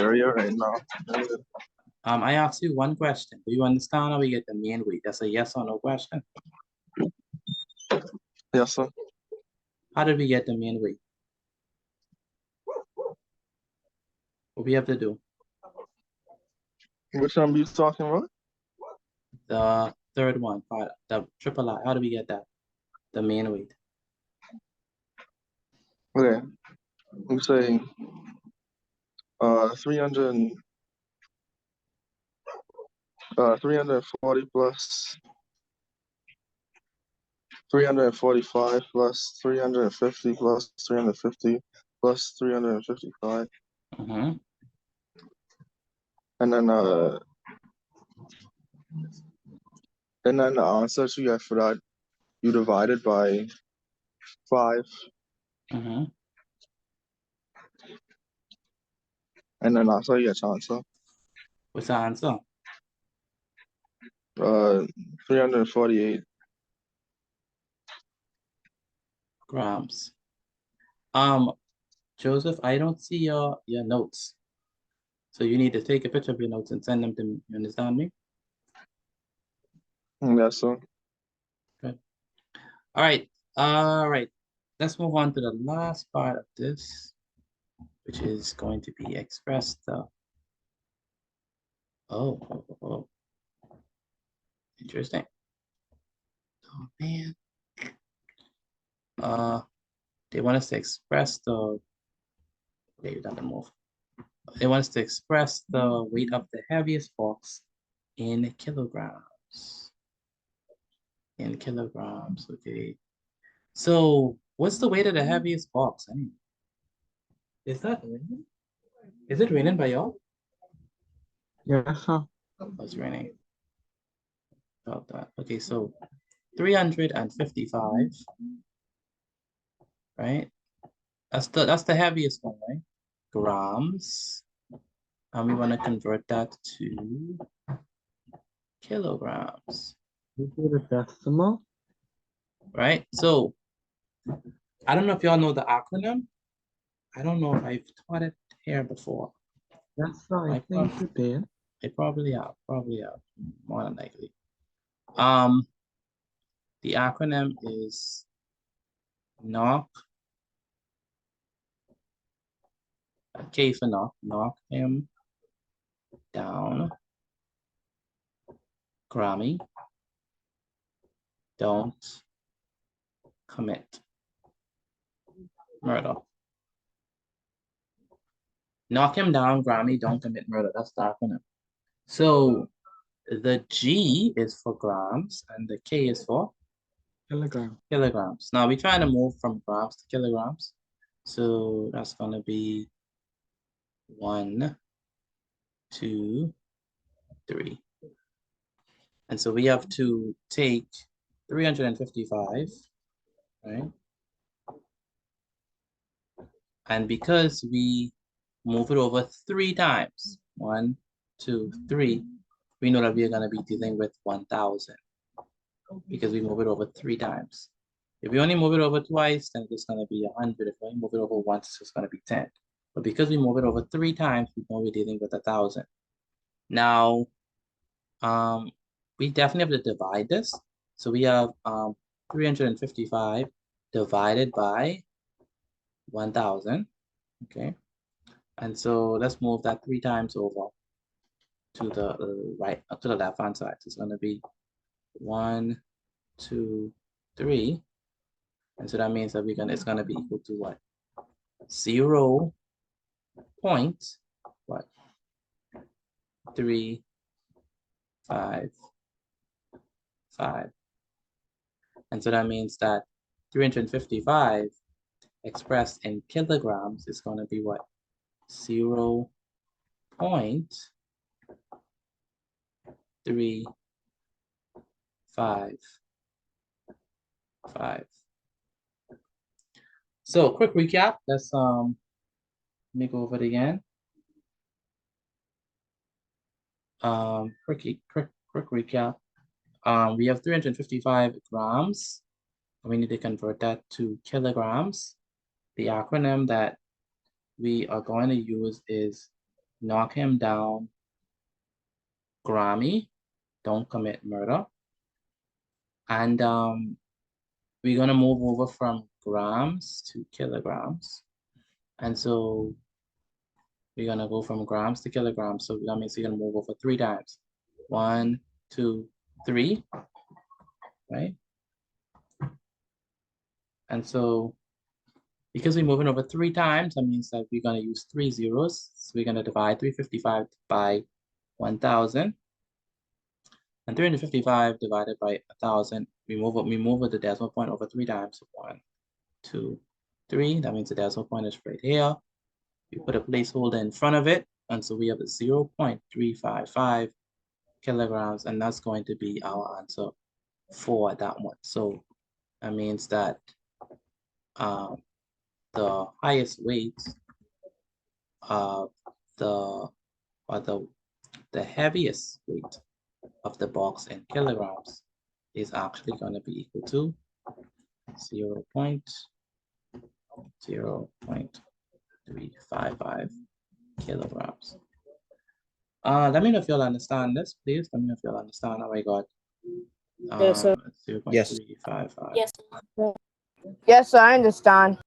Speaker 15: area right now.
Speaker 1: I asked you one question. Do you understand how we get the mean weight? That's a yes or no question.
Speaker 15: Yes, sir.
Speaker 1: How did we get the mean weight? What we have to do?
Speaker 15: Which one are you talking about?
Speaker 1: The third one, the triple I. How do we get that? The mean weight.
Speaker 15: Okay. I'm saying 340 plus 345 plus 350 plus 350 plus 355.
Speaker 1: Mm-hmm.
Speaker 15: And then the answer you get for that, you divide it by 5.
Speaker 1: Mm-hmm.
Speaker 15: And then that's how you get your answer.
Speaker 1: What's the answer?
Speaker 15: 348
Speaker 1: grams. Joseph, I don't see your notes. So you need to take a picture of your notes and send them to me. You understand me?
Speaker 15: Yes, sir.
Speaker 1: Good. All right. All right. Let's move on to the last part of this, which is going to be expressed. Oh. Interesting. Oh man. They want us to express the, okay, you got to move. They want us to express the weight of the heaviest box in kilograms. In kilograms, okay. So what's the weight of the heaviest box? I mean, is that raining? Is it raining by y'all?
Speaker 3: Yes, sir.
Speaker 1: Oh, it's raining. About that. Okay, so 355, right? That's the heaviest one, right? Grams. And we want to convert that to kilograms.
Speaker 3: You do the decimal.
Speaker 1: Right? So I don't know if y'all know the acronym. I don't know if I've taught it here before.
Speaker 3: Yes, sir. I think you did.
Speaker 1: I probably have, more than likely. The acronym is knock. K for knock him down. Grammy. Don't commit murder. Knock him down, Grammy, don't commit murder. That's the acronym. So the G is for grams and the K is for kilograms. Now we're trying to move from grams to kilograms. So that's gonna be 1, 2, 3. And so we have to take 355, right? And because we move it over 3 times, 1, 2, 3, we know that we are going to be dealing with 1,000 because we move it over 3 times. If we only move it over twice, then it's going to be 100. If we only move it over once, it's going to be 10. But because we move it over 3 times, we know we're dealing with 1,000. Now, we definitely have to divide this. So we have 355 divided by 1,000. Okay. And so let's move that 3 times over to the right, to the left hand side. So it's going to be 1, 2, 3. And so that means that it's going to be equal to what? 0 point what? 3, 5, 5. And so that means that 355 expressed in kilograms is going to be what? 0 point 3, 5, 5. So quick recap. Let's let me go over it again. Quick recap. We have 355 grams. We need to convert that to kilograms. The acronym that we are going to use is knock him down, Grammy, don't commit murder. And we're going to move over from grams to kilograms. And so we're going to go from grams to kilograms. So that means we're going to move over 3 times. 1, 2, 3, right? And so because we're moving over 3 times, that means that we're going to use 3 zeros. So we're going to divide 355 by 1,000. And 355 divided by 1,000, we move the decimal point over 3 times. 1, 2, 3. That means the decimal point is right here. We put a placeholder in front of it. And so we have a 0.355 kilograms. And that's going to be our answer for that one. So that means that the highest weight of the heaviest weight of the box in kilograms is actually going to be equal to 0.355 kilograms. Let me know if you'll understand this, please. Let me know if you'll understand how I got
Speaker 4: Yes, sir.
Speaker 1: 0.355.
Speaker 4: Yes. Yes, sir, I understand.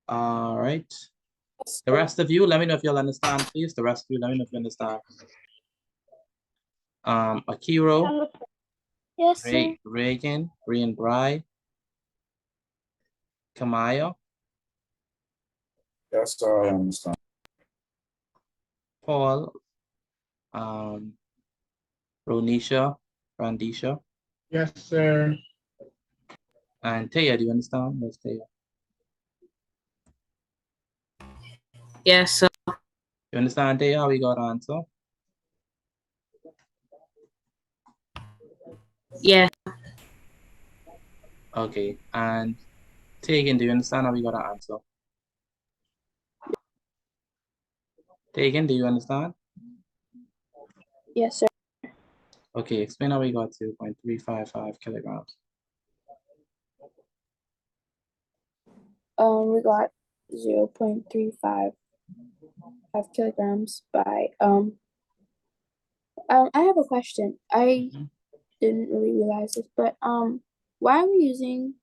Speaker 1: All right. The rest of you, let me know if you'll understand, please. The rest of you, let me know if you understand. Akiro.
Speaker 13: Yes, sir.
Speaker 1: Reagan, Green Bride, Kamaya,
Speaker 14: Yes, sir, I understand.
Speaker 1: Paul, Ronisha, Randisha,
Speaker 9: Yes, sir.
Speaker 1: and Taya. Do you understand? Yes, Taya.
Speaker 8: Yes, sir.
Speaker 1: You understand, Taya? How we got answer?
Speaker 8: Yeah.
Speaker 1: Okay, and Tegan, do you understand how we got our answer? Tegan, do you understand?
Speaker 13: Yes, sir.
Speaker 1: Okay, explain how we got 0.355 kilograms.
Speaker 13: We got 0.355 kilograms by I have a question. I didn't really realize this, but why are we using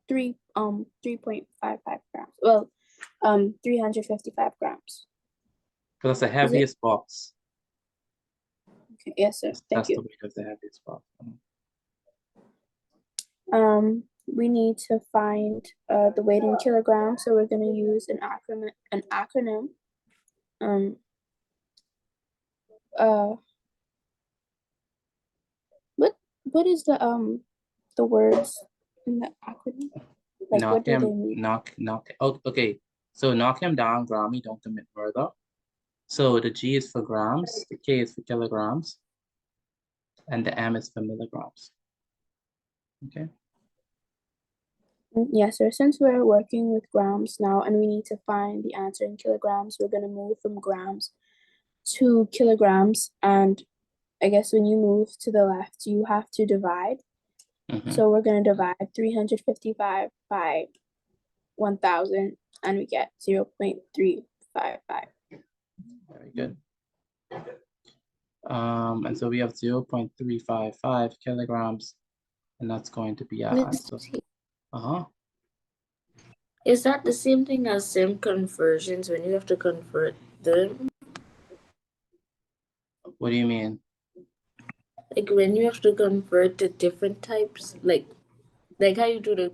Speaker 13: 3.55 grams? Well, 355 grams.
Speaker 1: Because that's the heaviest box.
Speaker 13: Okay, yes, sir. Thank
Speaker 1: That's the
Speaker 13: you.
Speaker 1: weight of the heaviest box.
Speaker 13: We need to find the weight in kilograms, so we're gonna use an acronym. What is the words in the acronym? Like,
Speaker 1: Knock
Speaker 13: what do they
Speaker 1: him,
Speaker 13: mean?
Speaker 1: knock. Oh, okay. So knock him down, Grammy, don't commit murder. So the G is for grams, the K is for kilograms, and the M is for milligrams. Okay.
Speaker 13: Yes, sir. Since we're working with grams now and we need to find the answer in kilograms, we're gonna move from grams to kilograms. And I guess when you move to the left, you have to divide. So we're gonna divide 355 by 1,000 and we get 0.355.
Speaker 1: Very good. And so we have 0.355 kilograms, and that's going to be our answer.
Speaker 5: Is that the same thing as sim conversions when you have to convert them?
Speaker 1: What do you mean?
Speaker 5: Like when you have to convert the different types, like how you do the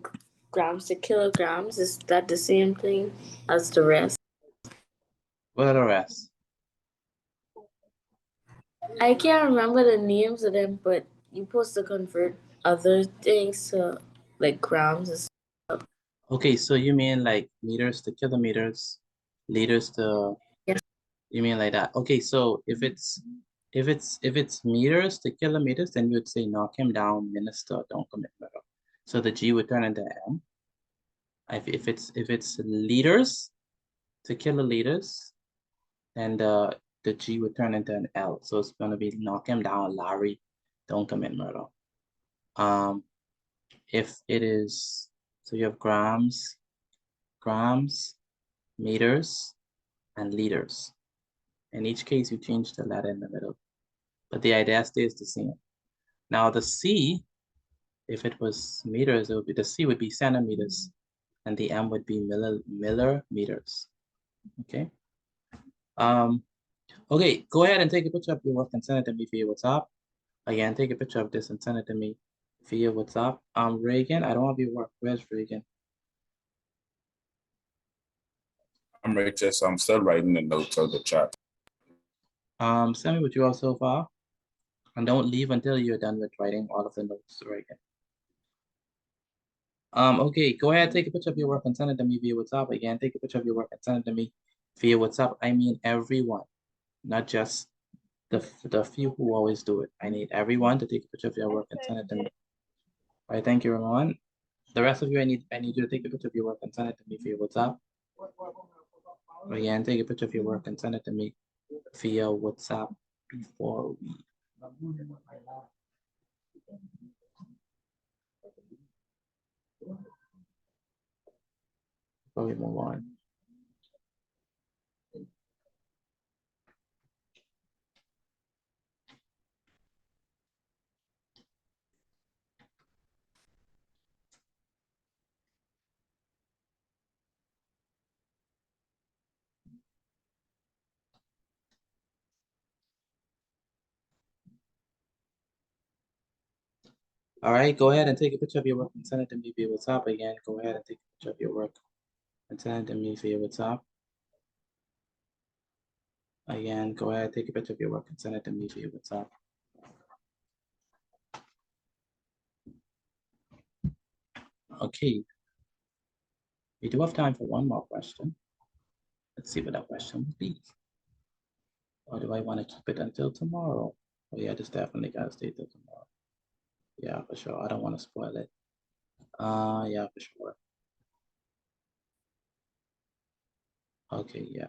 Speaker 5: grams to kilograms, is that the same thing as the rest?
Speaker 1: What are the rest?
Speaker 5: I can't remember the names of them, but you're supposed to convert other things to like grams and stuff.
Speaker 1: Okay, so you mean like meters to kilometers, liters to, you mean like that? Okay, so if it's meters to kilometers, then you would say knock him down, minister, don't commit murder. So the G would turn into M. If it's liters to kiloliters, then the G would turn into an L. So it's gonna be knock him down, Larry, don't commit murder. If it is, so you have grams, meters, and liters. In each case, you change the letter in the middle, but the idea stays the same. Now the C, if it was meters, it would be, the C would be centimeters, and the M would be millimeters. Okay. Okay, go ahead and take a picture of your work and send it to me via WhatsApp. Again, take a picture of this and send it to me via WhatsApp. Reagan, I don't have your work. Where's Reagan?
Speaker 14: I'm right there, so I'm still writing the notes of the chat.
Speaker 1: Send me what you have so far. And don't leave until you're done with writing all of the notes, Reagan. Okay, go ahead, take a picture of your work and send it to me via WhatsApp. Again, take a picture of your work and send it to me via WhatsApp. I mean everyone, not just the few who always do it. I need everyone to take a picture of your work and send it to me. All right, thank you, everyone. The rest of you, I need you to take a picture of your work and send it to me via WhatsApp. Again, take a picture of your work and send it to me via WhatsApp before we move on. All right, go ahead and take a picture of your work and send it to me via WhatsApp. Again, go ahead and take a picture of your work and send it to me via WhatsApp. Again, go ahead, take a picture of your work and send it to me via WhatsApp. Okay. We do have time for one more question. Let's see what that question would be. Or do I want to keep it until tomorrow? Oh yeah, this definitely gotta stay till tomorrow. Yeah, for sure. I don't want to spoil it. Yeah, for sure. Okay, yeah.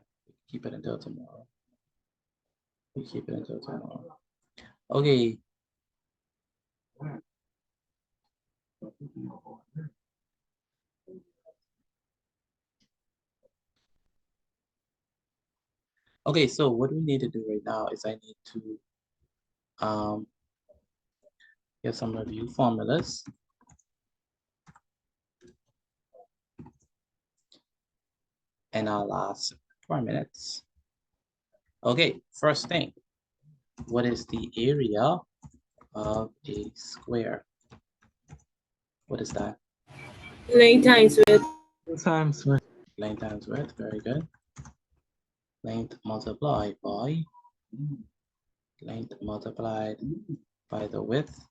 Speaker 1: Keep it until tomorrow. We keep it until tomorrow. Okay. Okay, so what we need to do right now is I need to get some review formulas. And our last 4 minutes. Okay, first thing, what is the area of a square? What is that?
Speaker 5: Length times width.
Speaker 3: Times width.
Speaker 1: Length times width, very good. Length multiplied by length multiplied by the width.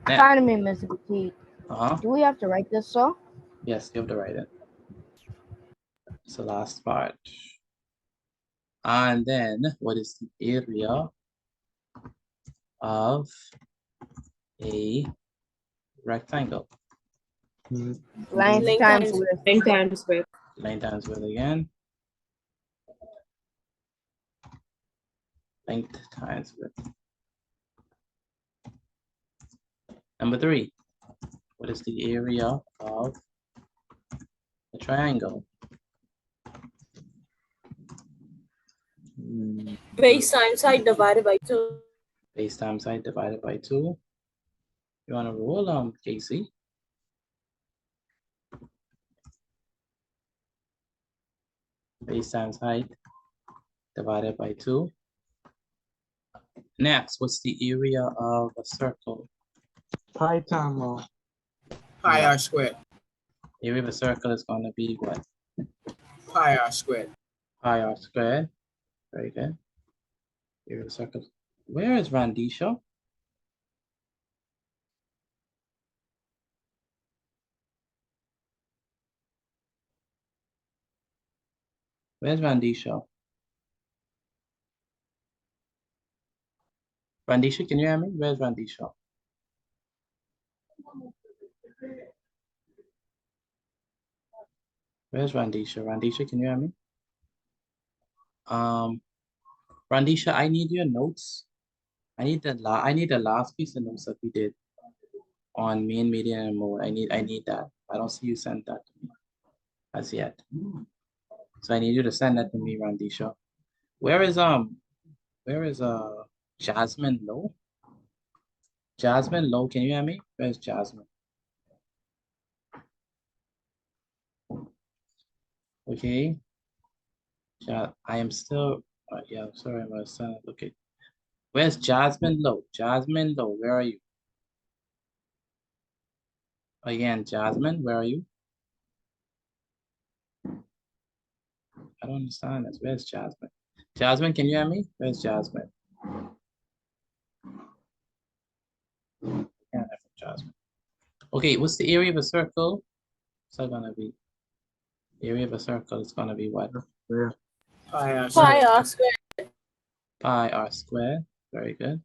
Speaker 4: Pardon me, Mr. Petit. Do we have to write this, sir?
Speaker 1: Yes, you have to write it. It's the last part. And then what is the area of a rectangle?
Speaker 4: Length times width.
Speaker 5: Length times width.
Speaker 1: Length times width again. Length times width. Number 3, what is the area of a triangle?
Speaker 5: Base times height divided by 2.
Speaker 1: Base times height divided by 2. You want to roll, Casey? Base times height divided by 2. Next, what's the area of a circle?
Speaker 3: Pi times r.
Speaker 16: Pi r squared.
Speaker 1: Area of a circle is going to be what?
Speaker 16: Pi r squared.
Speaker 1: Pi r squared. Very good. Area of a circle. Where is Randisha? Where's Randisha? Randisha, can you hear me? Where's Randisha? Where's Randisha? Randisha, can you hear me? Randisha, I need your notes. I need the last piece of notes that we did on main, median, and mode. I need that. I don't see you send that to me as yet. So I need you to send that to me, Randisha. Where is Jasmine Low? Jasmine Low, can you hear me? Where's Jasmine? Okay. Yeah, I am still yeah, sorry, I'm gonna send it. Okay. Where's Jasmine Low? Jasmine Low, where are you? Again, Jasmine, where are you? I don't understand this. Where's Jasmine? Jasmine, can you hear me? Where's Jasmine? Can't have Jasmine. Okay, what's the area of a circle? What's that gonna be? The area of a circle is gonna be what?
Speaker 16: Pi r
Speaker 5: Pi r squared.
Speaker 1: Pi r squared. Very good.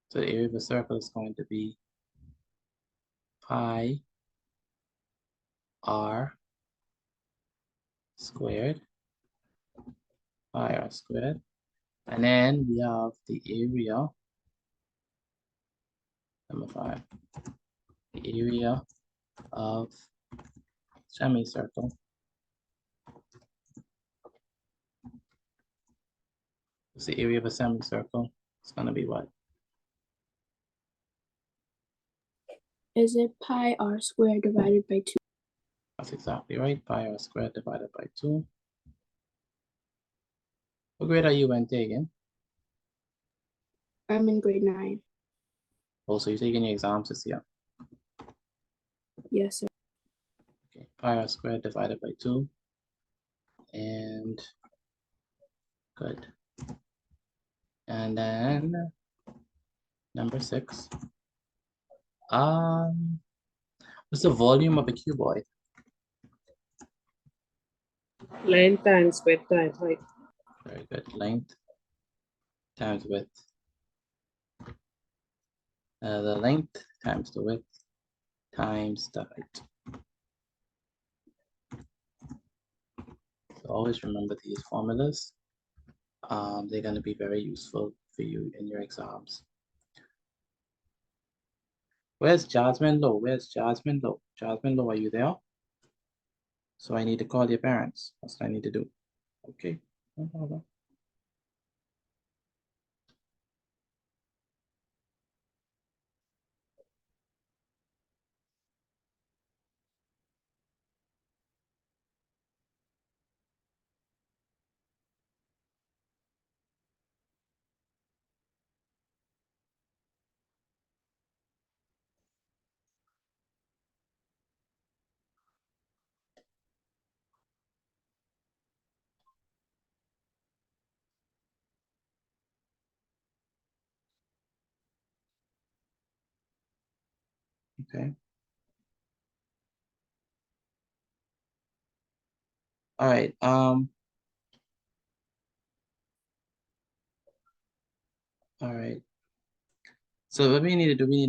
Speaker 1: So the area of a circle is going to be pi r squared. Pi r squared. And then we have the area, number 5, the area of semicircle. What's the area of a semicircle? It's gonna be what?
Speaker 13: Is it pi r squared divided by 2?
Speaker 1: That's exactly right. Pi r squared divided by 2. What grade are you in, Tegan?
Speaker 13: I'm in grade 9.
Speaker 1: Also, you're taking your exams this year.
Speaker 17: Yes, sir.
Speaker 1: Okay, pi r squared divided by 2. And good. And then number 6. What's the volume of a cuboid?
Speaker 17: Length times width times height.
Speaker 1: Very good. Length times width. The length times the width times the height. So always remember these formulas. They're going to be very useful for you in your exams. Where's Jasmine Low? Where's Jasmine Low? Jasmine Low, are you there? So I need to call your parents. That's what I need to do. Okay, no problem. Okay. All right. All right. So what we need to do, we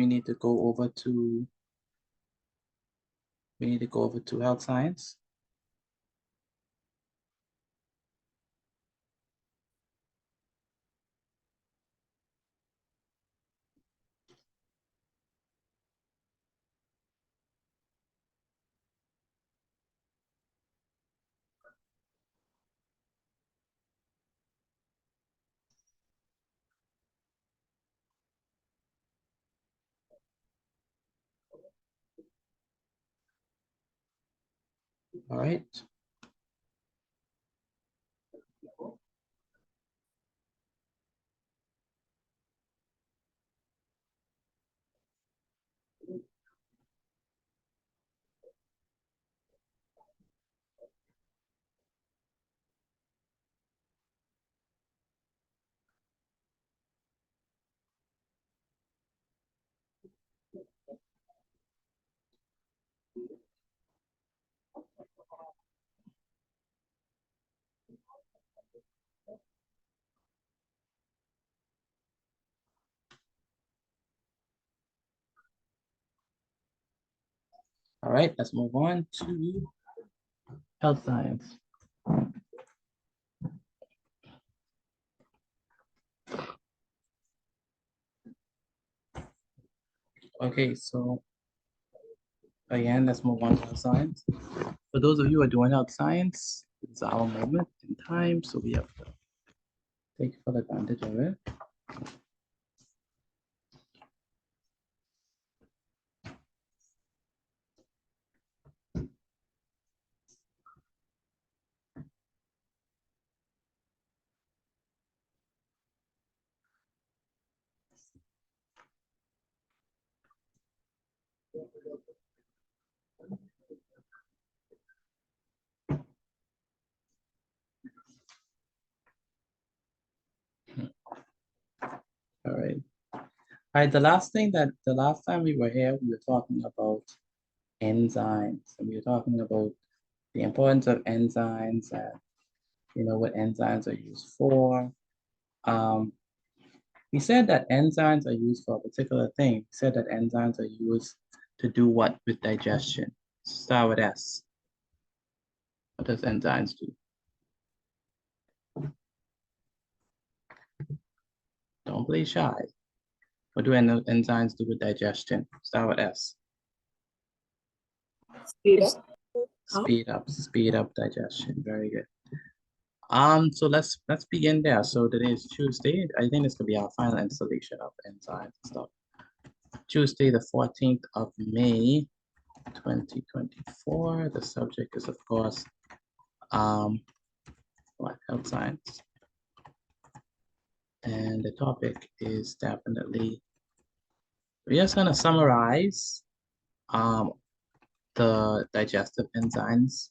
Speaker 1: need to go over to health science. All right. All right, let's move on to health science. Okay, so again, let's move on to health science. For those of you who are doing health science, it's our moment in time, so we have to take full advantage of it. All right. All right, the last time we were here, we were talking about enzymes, and we were talking about the importance of enzymes and what enzymes are used for. We said that enzymes are used for a particular thing. We said that enzymes are used to do what with digestion? Start with S. What does enzymes do? Don't play shy. What do enzymes do with digestion? Start with S. Speed up digestion. Very good. So let's begin there. So today is Tuesday. I think this could be our final installation of enzymes and stuff. Tuesday, the 14th of May, 2024. The subject is, of course, health science. And the topic is definitely We're just gonna summarize the digestive enzymes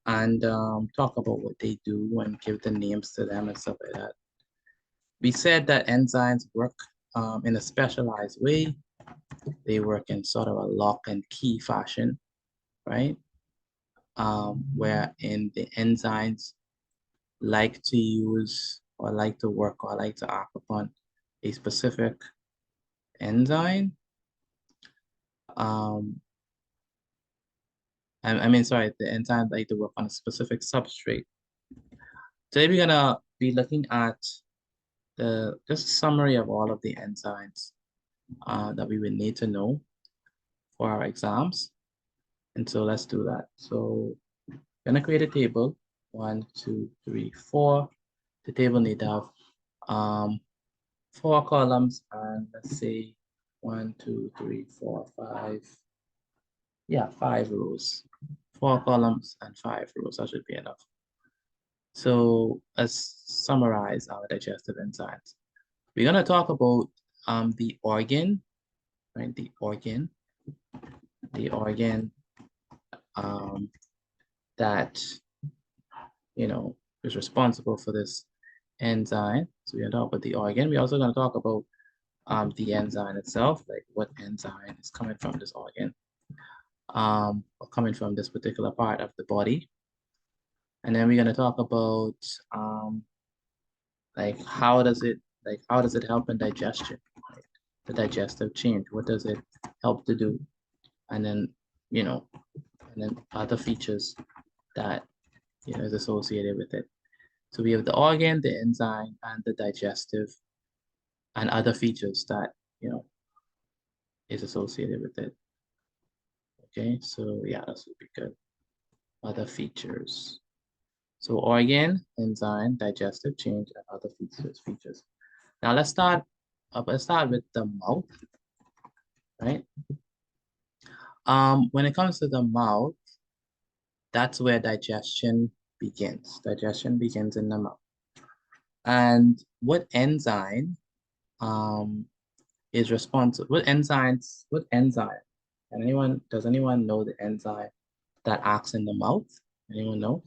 Speaker 1: and talk about what they do and give the names to them and stuff like that. We said that enzymes work in a specialized way. They work in sort of a lock and key fashion, right? Where in the enzymes like to use or like to work or like to act upon a specific enzyme. Sorry, the enzymes like to work on a specific substrate. Today we're gonna be looking at just a summary of all of the enzymes that we would need to know for our exams. And so let's do that. So I'm gonna create a table, 1, 2, 3, 4. The table need to have 4 columns and let's say 1, 2, 3, 4, 5. Yeah, 5 rows. 4 columns and 5 rows. That should be enough. So let's summarize our digestive enzymes. We're gonna talk about the organ, right? The organ that is responsible for this enzyme. So we're gonna talk about the organ. We're also gonna talk about the enzyme itself, like what enzyme is coming from this organ, or coming from this particular part of the body. And then we're gonna talk about like how does it help in digestion, right? The digestive change. What does it help to do? And then other features that is associated with it. So we have the organ, the enzyme, and the digestive, and other features that is associated with it. Okay, so yeah, that would be good. Other features. So organ, enzyme, digestive change, and other features. Now let's start with the mouth, right? When it comes to the mouth, that's where digestion begins. Digestion begins in the mouth. And what enzyme is responsible? What enzyme? Does anyone know the enzyme that acts in the mouth? Anyone know?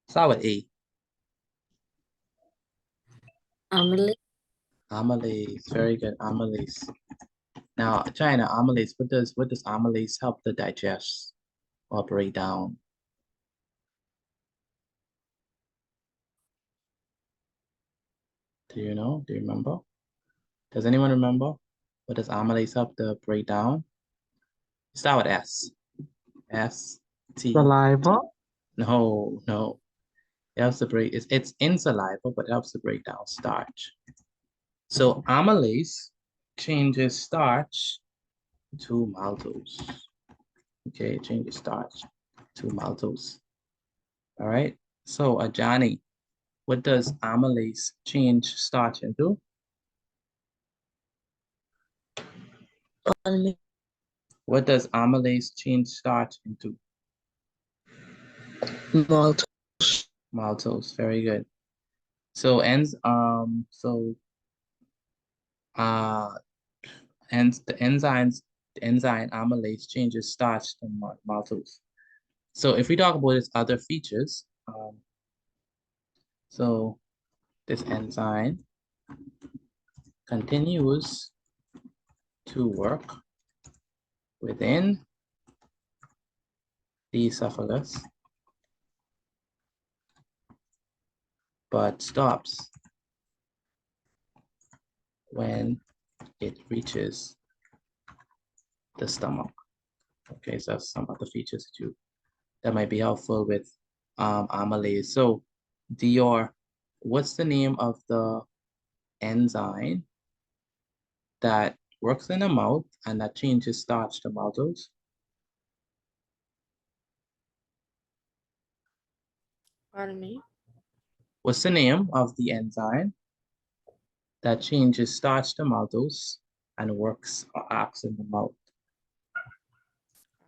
Speaker 1: Start with A.
Speaker 5: Amylase.
Speaker 1: Amylase, very good, amylase. Now, China, amylase, what does amylase help to digest or break down? Do you know? Do you remember? Does anyone remember? What does amylase help to break down? Start with S. S, T.
Speaker 3: Saliva.
Speaker 1: No. It helps to break, it's in saliva, but it helps to break down starch. So amylase changes starch to maltose. Okay, it changes starch to maltose. All right, so Ajani, what does amylase change starch into? What does amylase change starch into?
Speaker 11: Maltose.
Speaker 1: Maltose, very good. So the enzyme amylase changes starch to maltose. So if we talk about its other features, so this enzyme continues to work within the esophagus, but stops when it reaches the stomach. Okay, so that's some other features that might be helpful with amylase. So Dior, what's the name of the enzyme that works in the mouth and that changes starch to maltose?
Speaker 8: Pardon me?
Speaker 1: What's the name of the enzyme that changes starch to maltose and works or acts in the mouth?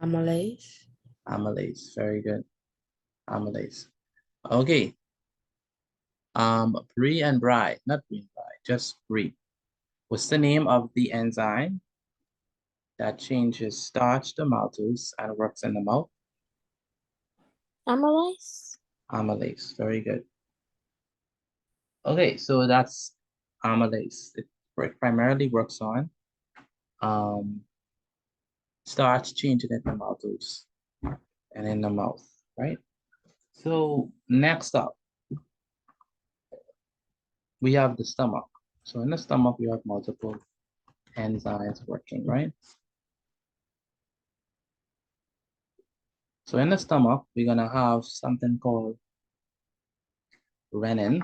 Speaker 8: Amylase.
Speaker 1: Amylase, very good. Amylase. Okay. Brie and Bri, not Brie and Bri. just read. What's the name of the enzyme that changes starch to maltose and works in the mouth?
Speaker 13: Amylase.
Speaker 1: Amylase, very good. Okay, so that's amylase. It primarily works on starch changing into maltose and in the mouth, right? So next up, we have the stomach. So in the stomach, we have multiple enzymes working, right? So in the stomach, we're gonna have something called renin.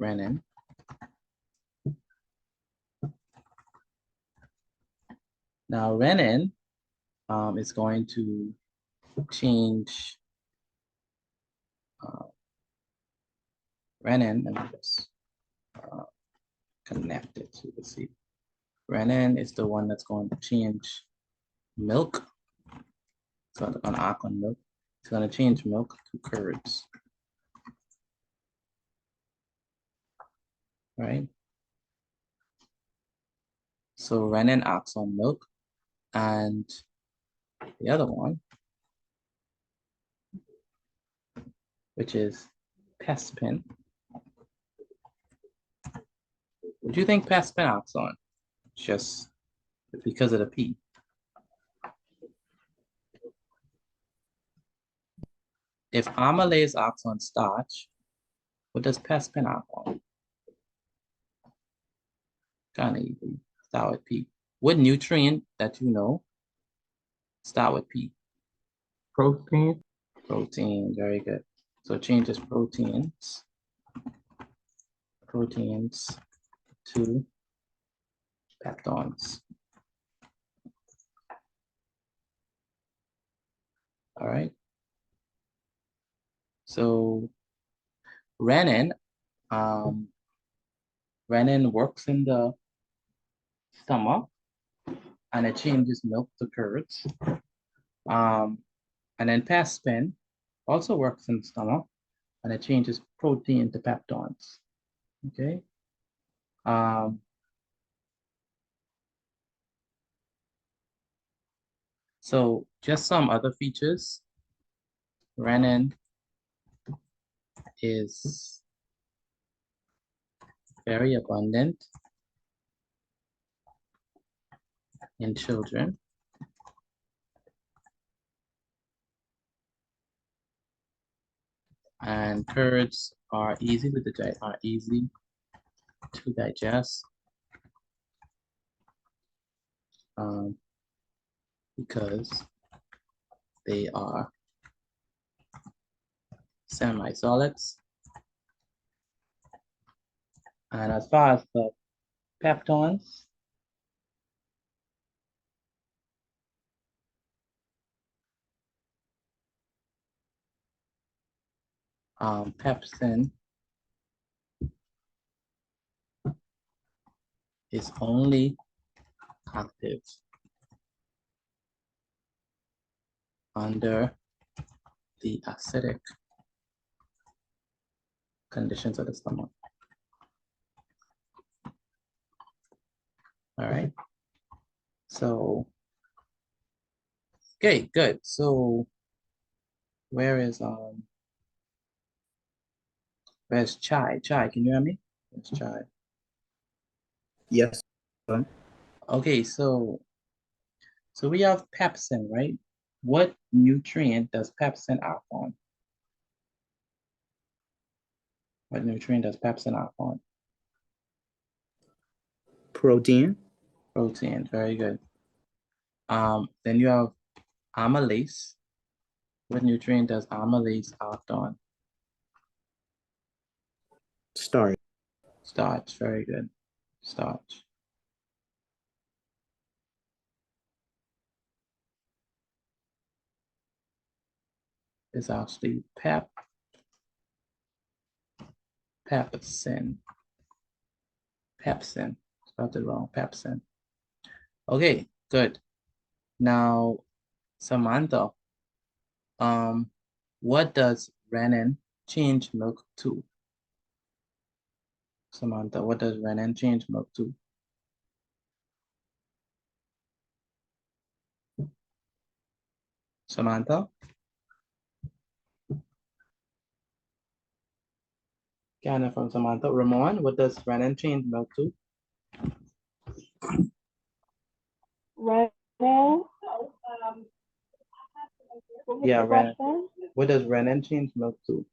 Speaker 1: Renin. Now renin is going to change renin. Let me just connect it to the seed. Renin is the one that's going to change milk. So it's going to act on milk. It's going to change milk to curds. Right? So renin acts on milk, and the other one, which is pespin. What do you think pespin acts on? Just because of the P. If amylase acts on starch, what does pespin act on? Kind of easy. Start with P. What nutrient that you know start with P?
Speaker 3: Protein.
Speaker 1: Protein, very good. So it changes proteins to peptones. All right. So renin, renin works in the stomach and it changes milk to curds. And then pespin also works in the stomach and it changes protein to peptones. Okay. So just some other features. Renin is very abundant in children. And curds are easy to digest because they are semi-solids. And as far as the peptones, pepsin is only active under the acidic conditions of the stomach. All right. So, okay, good. So where's Chai? Chai, can you hear me? Where's Chai?
Speaker 7: Yes.
Speaker 1: Okay, so we have pepsin, right? What nutrient does pepsin act on? What nutrient does pepsin act on?
Speaker 7: Protein.
Speaker 1: Protein, very good. Then you have amylase. What nutrient does amylase act on?
Speaker 7: Starch.
Speaker 1: Starch, very good. Starch. It's actually pepsin. Pepsin. Spelled it wrong. Pepsin. Okay, good. Now, Samantha, what does renin change milk to? Samantha, what does renin change milk to? Samantha? Kiana from Samantha. Ramon, what does renin change milk to?
Speaker 11: Renin.
Speaker 1: Yeah, renin. What does renin change milk to?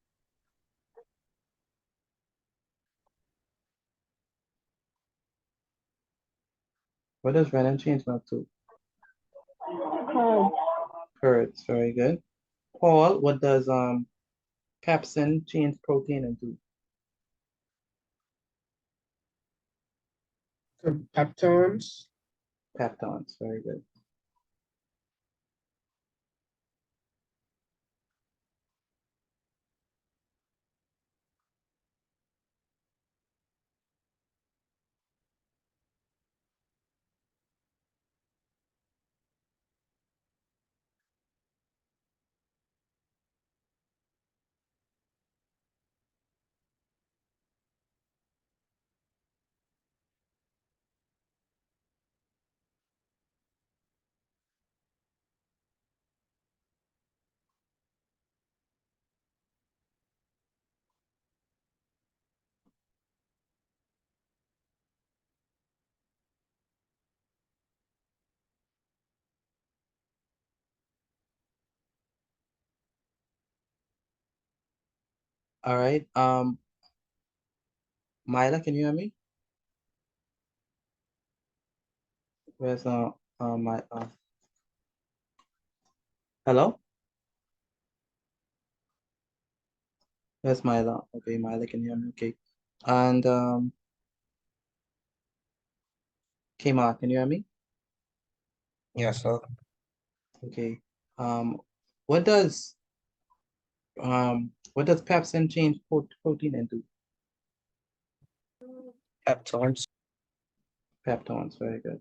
Speaker 1: What does renin change milk to?
Speaker 11: Curd.
Speaker 1: Curds, very good. Paul, what does pepsin change protein into?
Speaker 9: Peptones.
Speaker 1: Peptones, very good. All right. Myla, can you hear me? Where's my hello? Where's Myla? Okay, Myla can hear me. Okay. And Kema, can you hear me?
Speaker 18: Yes, sir.
Speaker 1: Okay. Um, what does pepsin change protein into?
Speaker 18: Peptones.
Speaker 1: Peptones, very good.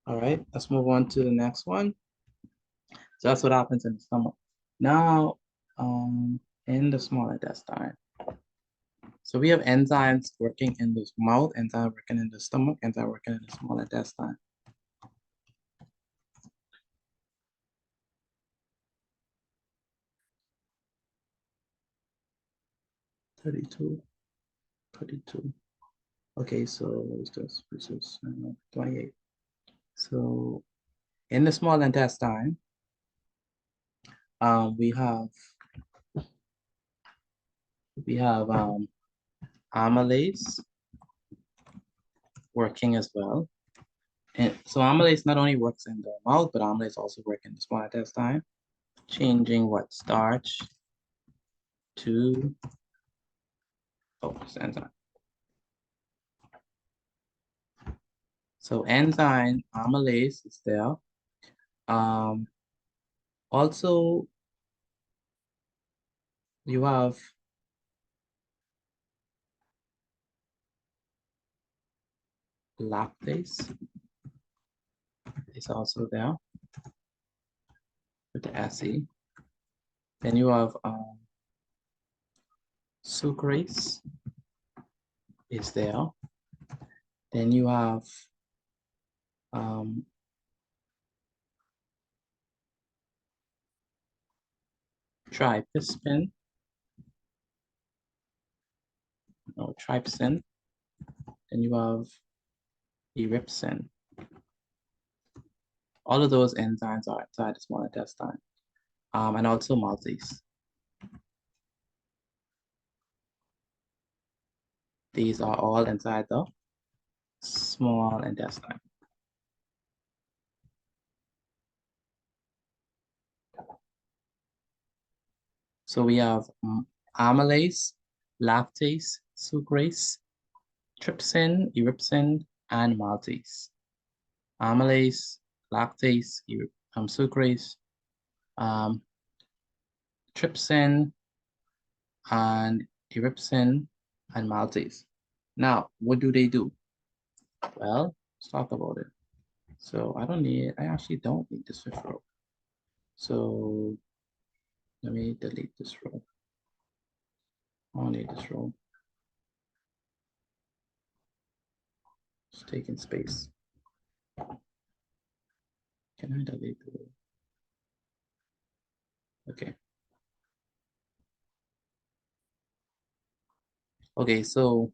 Speaker 1: All right, let's move on to the next one. So that's what happens in the stomach. Now, in the small intestine. So we have enzymes working in the mouth, enzyme working in the stomach, enzyme working in the small intestine. Thirty-two. Okay, so what's this? This is 28. So in the small intestine, we have amylase working as well. And so amylase not only works in the mouth, but amylase also works in the small intestine, changing what starch to this enzyme. So enzyme amylase is there. Also, you have lactase is also there with the acid. Then you have sucrase is there. Then you have trypsin, no trypsin. Then you have epipsin. All of those enzymes are inside the small intestine, and also maltase. These are all inside the small intestine. So we have amylase, lactase, sucrase, trypsin, ellipsin, and maltase. Amylase, lactase, sucrase, trypsin, and ellipsin, and maltase. Now, what do they do? Well, let's talk about it. So I actually don't need this fifth row. So let me delete this row. I don't need this row. It's taking space. Can I delete the row? Okay. Okay, so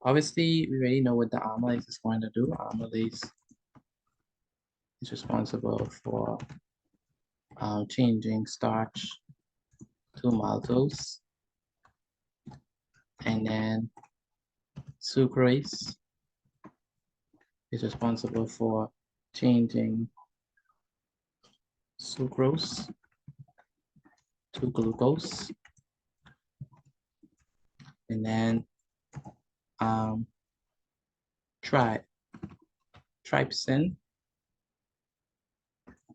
Speaker 1: obviously we already know what the amylase is going to do. Amylase is responsible for changing starch to maltose. And then sucrase is responsible for changing sucrose to glucose. And then trypsin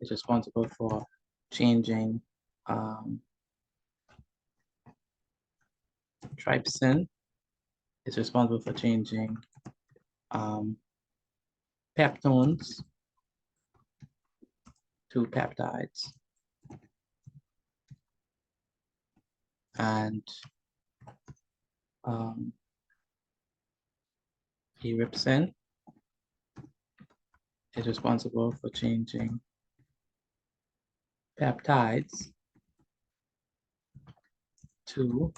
Speaker 1: is responsible for changing peptones to peptides. And ellipsin is responsible for changing peptides to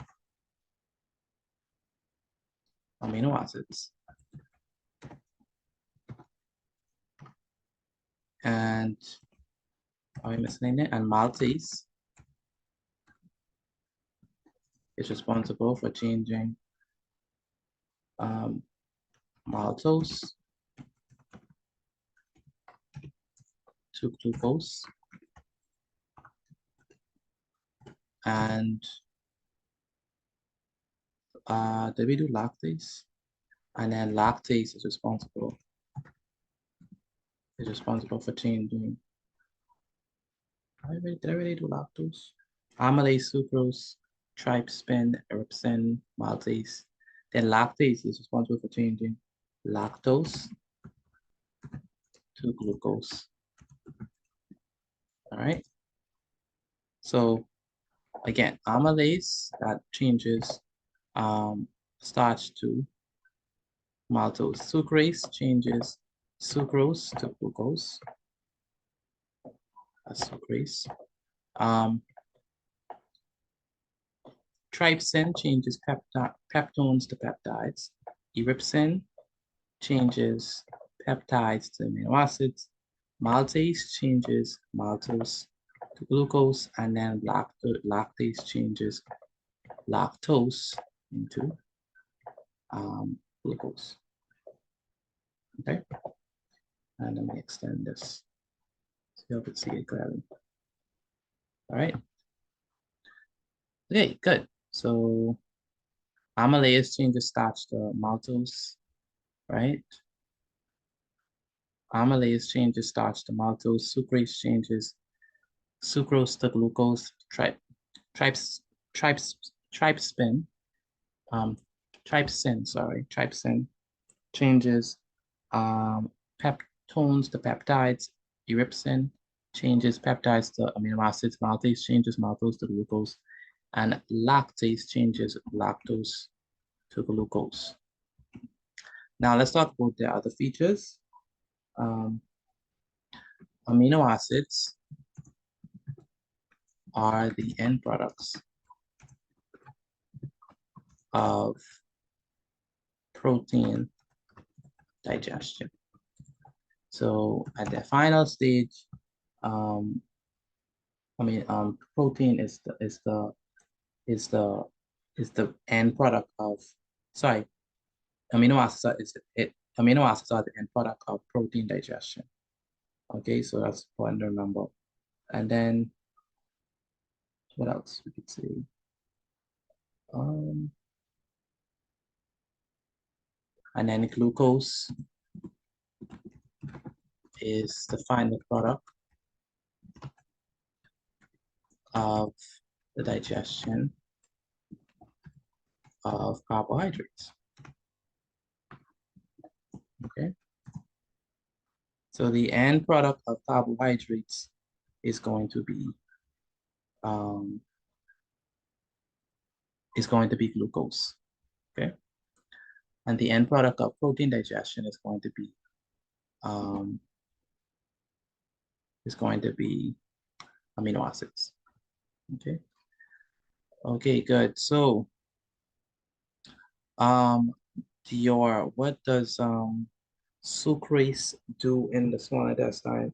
Speaker 1: amino acids. And are we missing anything? And maltase is responsible for changing maltose to glucose. And did we do lactase? And then lactase is responsible for changing. Did I really do lactose? Amylase, sucrose, trypsin, ellipsin, maltase. Then lactase is responsible for changing lactose to glucose. All right. So again, amylase that changes starch to maltose. Sucrase changes sucrose to glucose. That's sucrase. Trypsin changes peptones to peptides. Ellipsin changes peptides to amino acids. Maltase changes maltose to glucose, and then lactase changes lactose into glucose. Okay, and let me extend this so you can see it clearly. All right. Okay, good. So amylase changes starch to maltose, right? Amylase changes starch to maltose. Sucrase changes sucrose to glucose. Trypsin changes peptones to peptides. Ellipsin changes peptides to amino acids. Maltase changes maltose to glucose. And lactase changes lactose to glucose. Now let's talk about the other features. Amino acids are the end products of protein digestion. So at the final stage, protein is the end product of, amino acids are the end product of protein digestion. Okay, so that's important to remember. And then what else we could say? And then glucose is the final product of the digestion of carbohydrates. Okay. So the end product of carbohydrates is going to be glucose. Okay. And the end product of protein digestion is going to be amino acids. Okay. Okay, good. So Dior, what does sucrase do in the small intestine?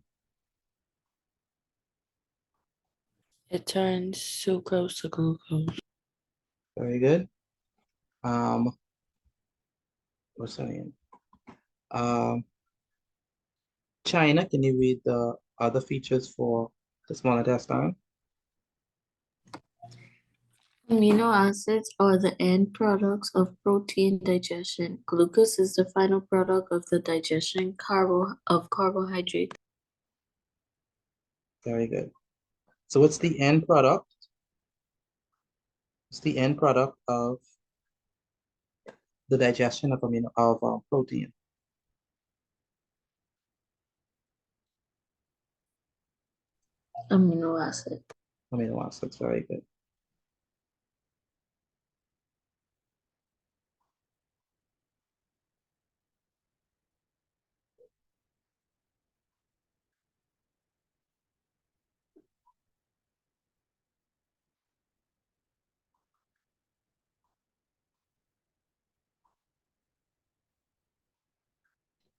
Speaker 19: It turns sucrose to glucose.
Speaker 1: Very good. What's her name? China, can you read the other features for the small intestine?
Speaker 5: Amino acids are the end products of protein digestion. Glucose is the final product of the digestion of carbohydrate.
Speaker 1: Very good. So what's the end product? What's the end product of the digestion of protein?
Speaker 5: Amino acid.
Speaker 1: Amino acids, very good.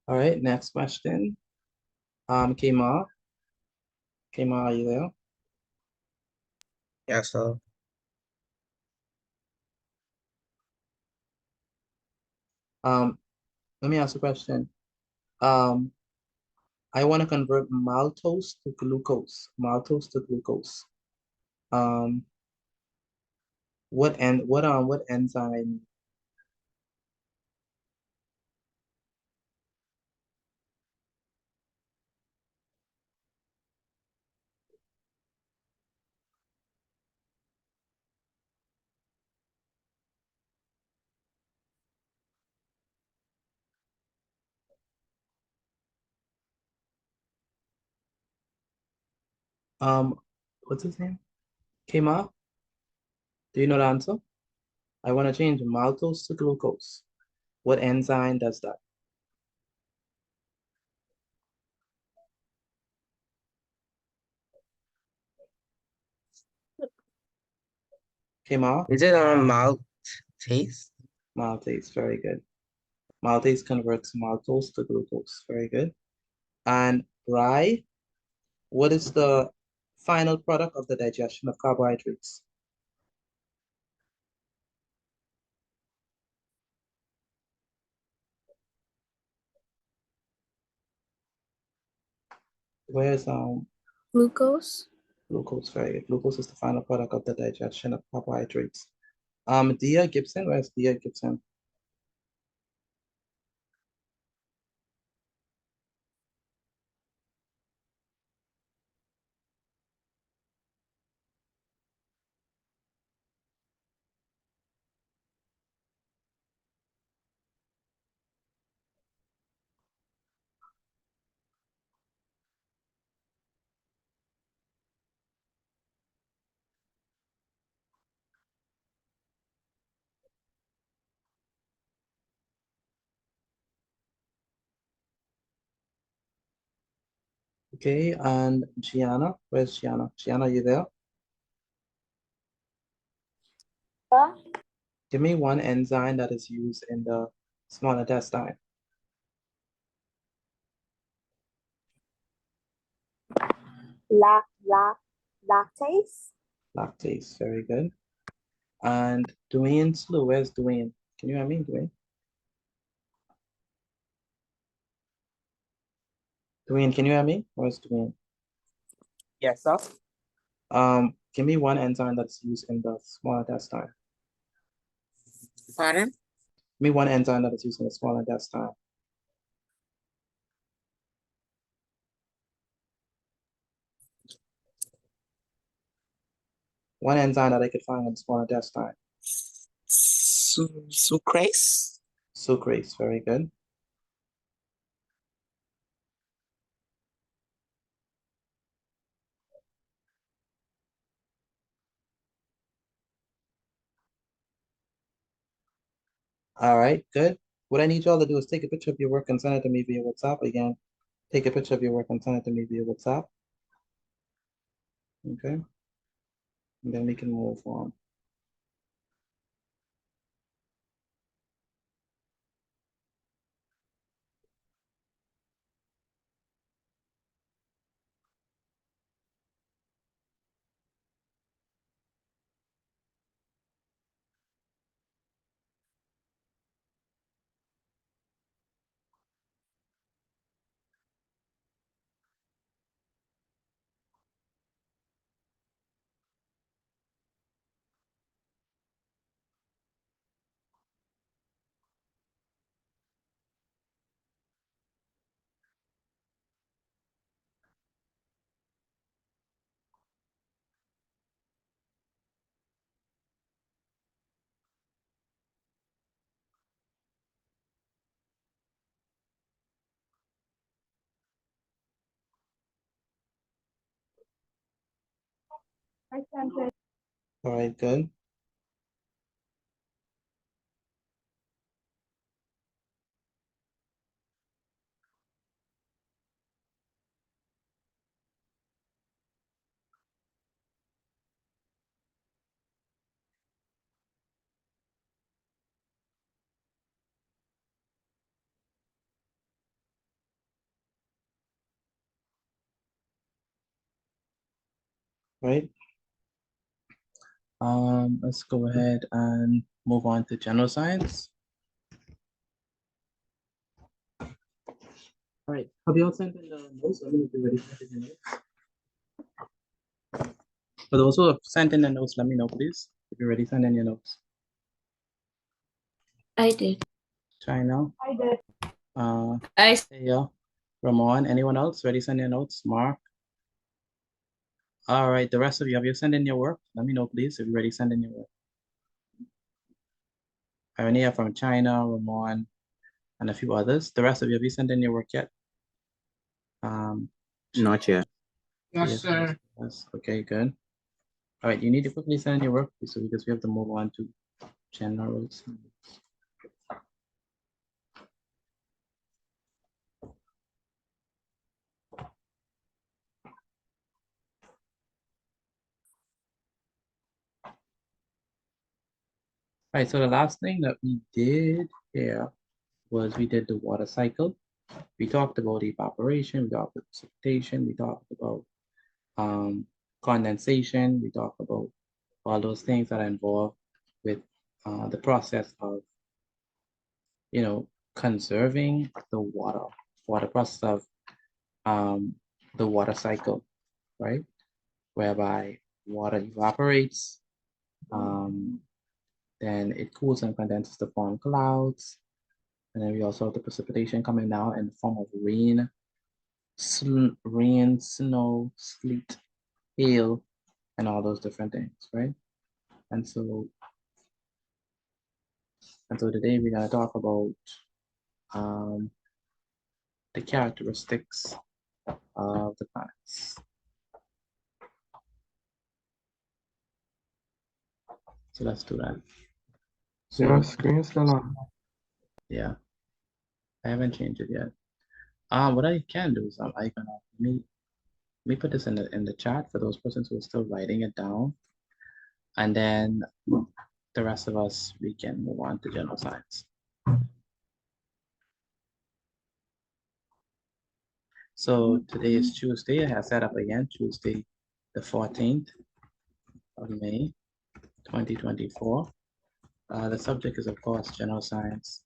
Speaker 1: All right, next question. Kemar. Kemar, are you there?
Speaker 18: Yes, sir.
Speaker 1: Let me ask a question. I want to convert maltose to glucose. Maltose to glucose. What enzyme? What's his name? Kemar? Do you know the answer? I want to change maltose to glucose. What enzyme does that? Kemar?
Speaker 18: Is it maltase?
Speaker 1: Maltase, very good. Maltase converts maltose to glucose, very good. And rye, what is the final product of the digestion of carbohydrates? Where's
Speaker 2: Glucose.
Speaker 1: Glucose, very good. Glucose is the final product of the digestion of carbohydrates. Dia Gibson, where's Dia Gibson? Okay, and Gianna, where's Gianna? Gianna, you there? Give me one enzyme that is used in the small intestine.
Speaker 12: Lactase.
Speaker 1: Lactase, very good. And Dwayne Slew, where's Dwayne? Can you hear me, Dwayne? Dwayne, can you hear me? Where's Dwayne?
Speaker 7: Yes, sir.
Speaker 1: Give me one enzyme that's used in the small intestine.
Speaker 18: Pardon?
Speaker 1: Give me one enzyme that is used in the small intestine. One enzyme that I could find in the small intestine.
Speaker 18: Sucrase?
Speaker 1: Sucrase, very good. All right, good. What I need y'all to do is take a picture of your work and send it to me via WhatsApp. Again, take a picture of your work and send it to me via WhatsApp. Okay. And then we can move on. All right, good. Right. Let's go ahead and move on to general science. All right, have you all sent in the notes? Let me know if you're ready to send in the notes. For those who have sent in the notes, let me know, please. If you're ready, send in your notes.
Speaker 5: I did.
Speaker 1: China.
Speaker 8: I did.
Speaker 1: Yeah. Ramon, anyone else ready to send your notes? Mark. All right, the rest of you, have you sent in your work? Let me know, please, if you're ready to send in your work. Irenia from China, Ramon, and a few others. The rest of you, have you sent in your work yet?
Speaker 7: Not yet.
Speaker 16: Yes, sir.
Speaker 1: Yes. Okay, good. All right, you need to quickly send in your work, so because we have to move on to general science. All right, so the last thing that we did here was we did the water cycle. We talked about evaporation, we talked about precipitation, we talked about condensation, we talked about all those things that are involved with the process of, conserving the water process of the water cycle, right? Whereby water evaporates, then it cools and condenses to form clouds. And then we also have the precipitation coming down in the form of rain, snow, sleet, hail, and all those different things, right? And so today we're gonna talk about the characteristics of the planets. So let's do that. So
Speaker 3: Your screen is still on.
Speaker 1: yeah, I haven't changed it yet. What I can do is I can let me put this in the chat for those persons who are still writing it down, and then the rest of us, we can move on to general science. So today is Tuesday. I have set up again Tuesday, the 14th of May, 2024. The subject is, of course, general science.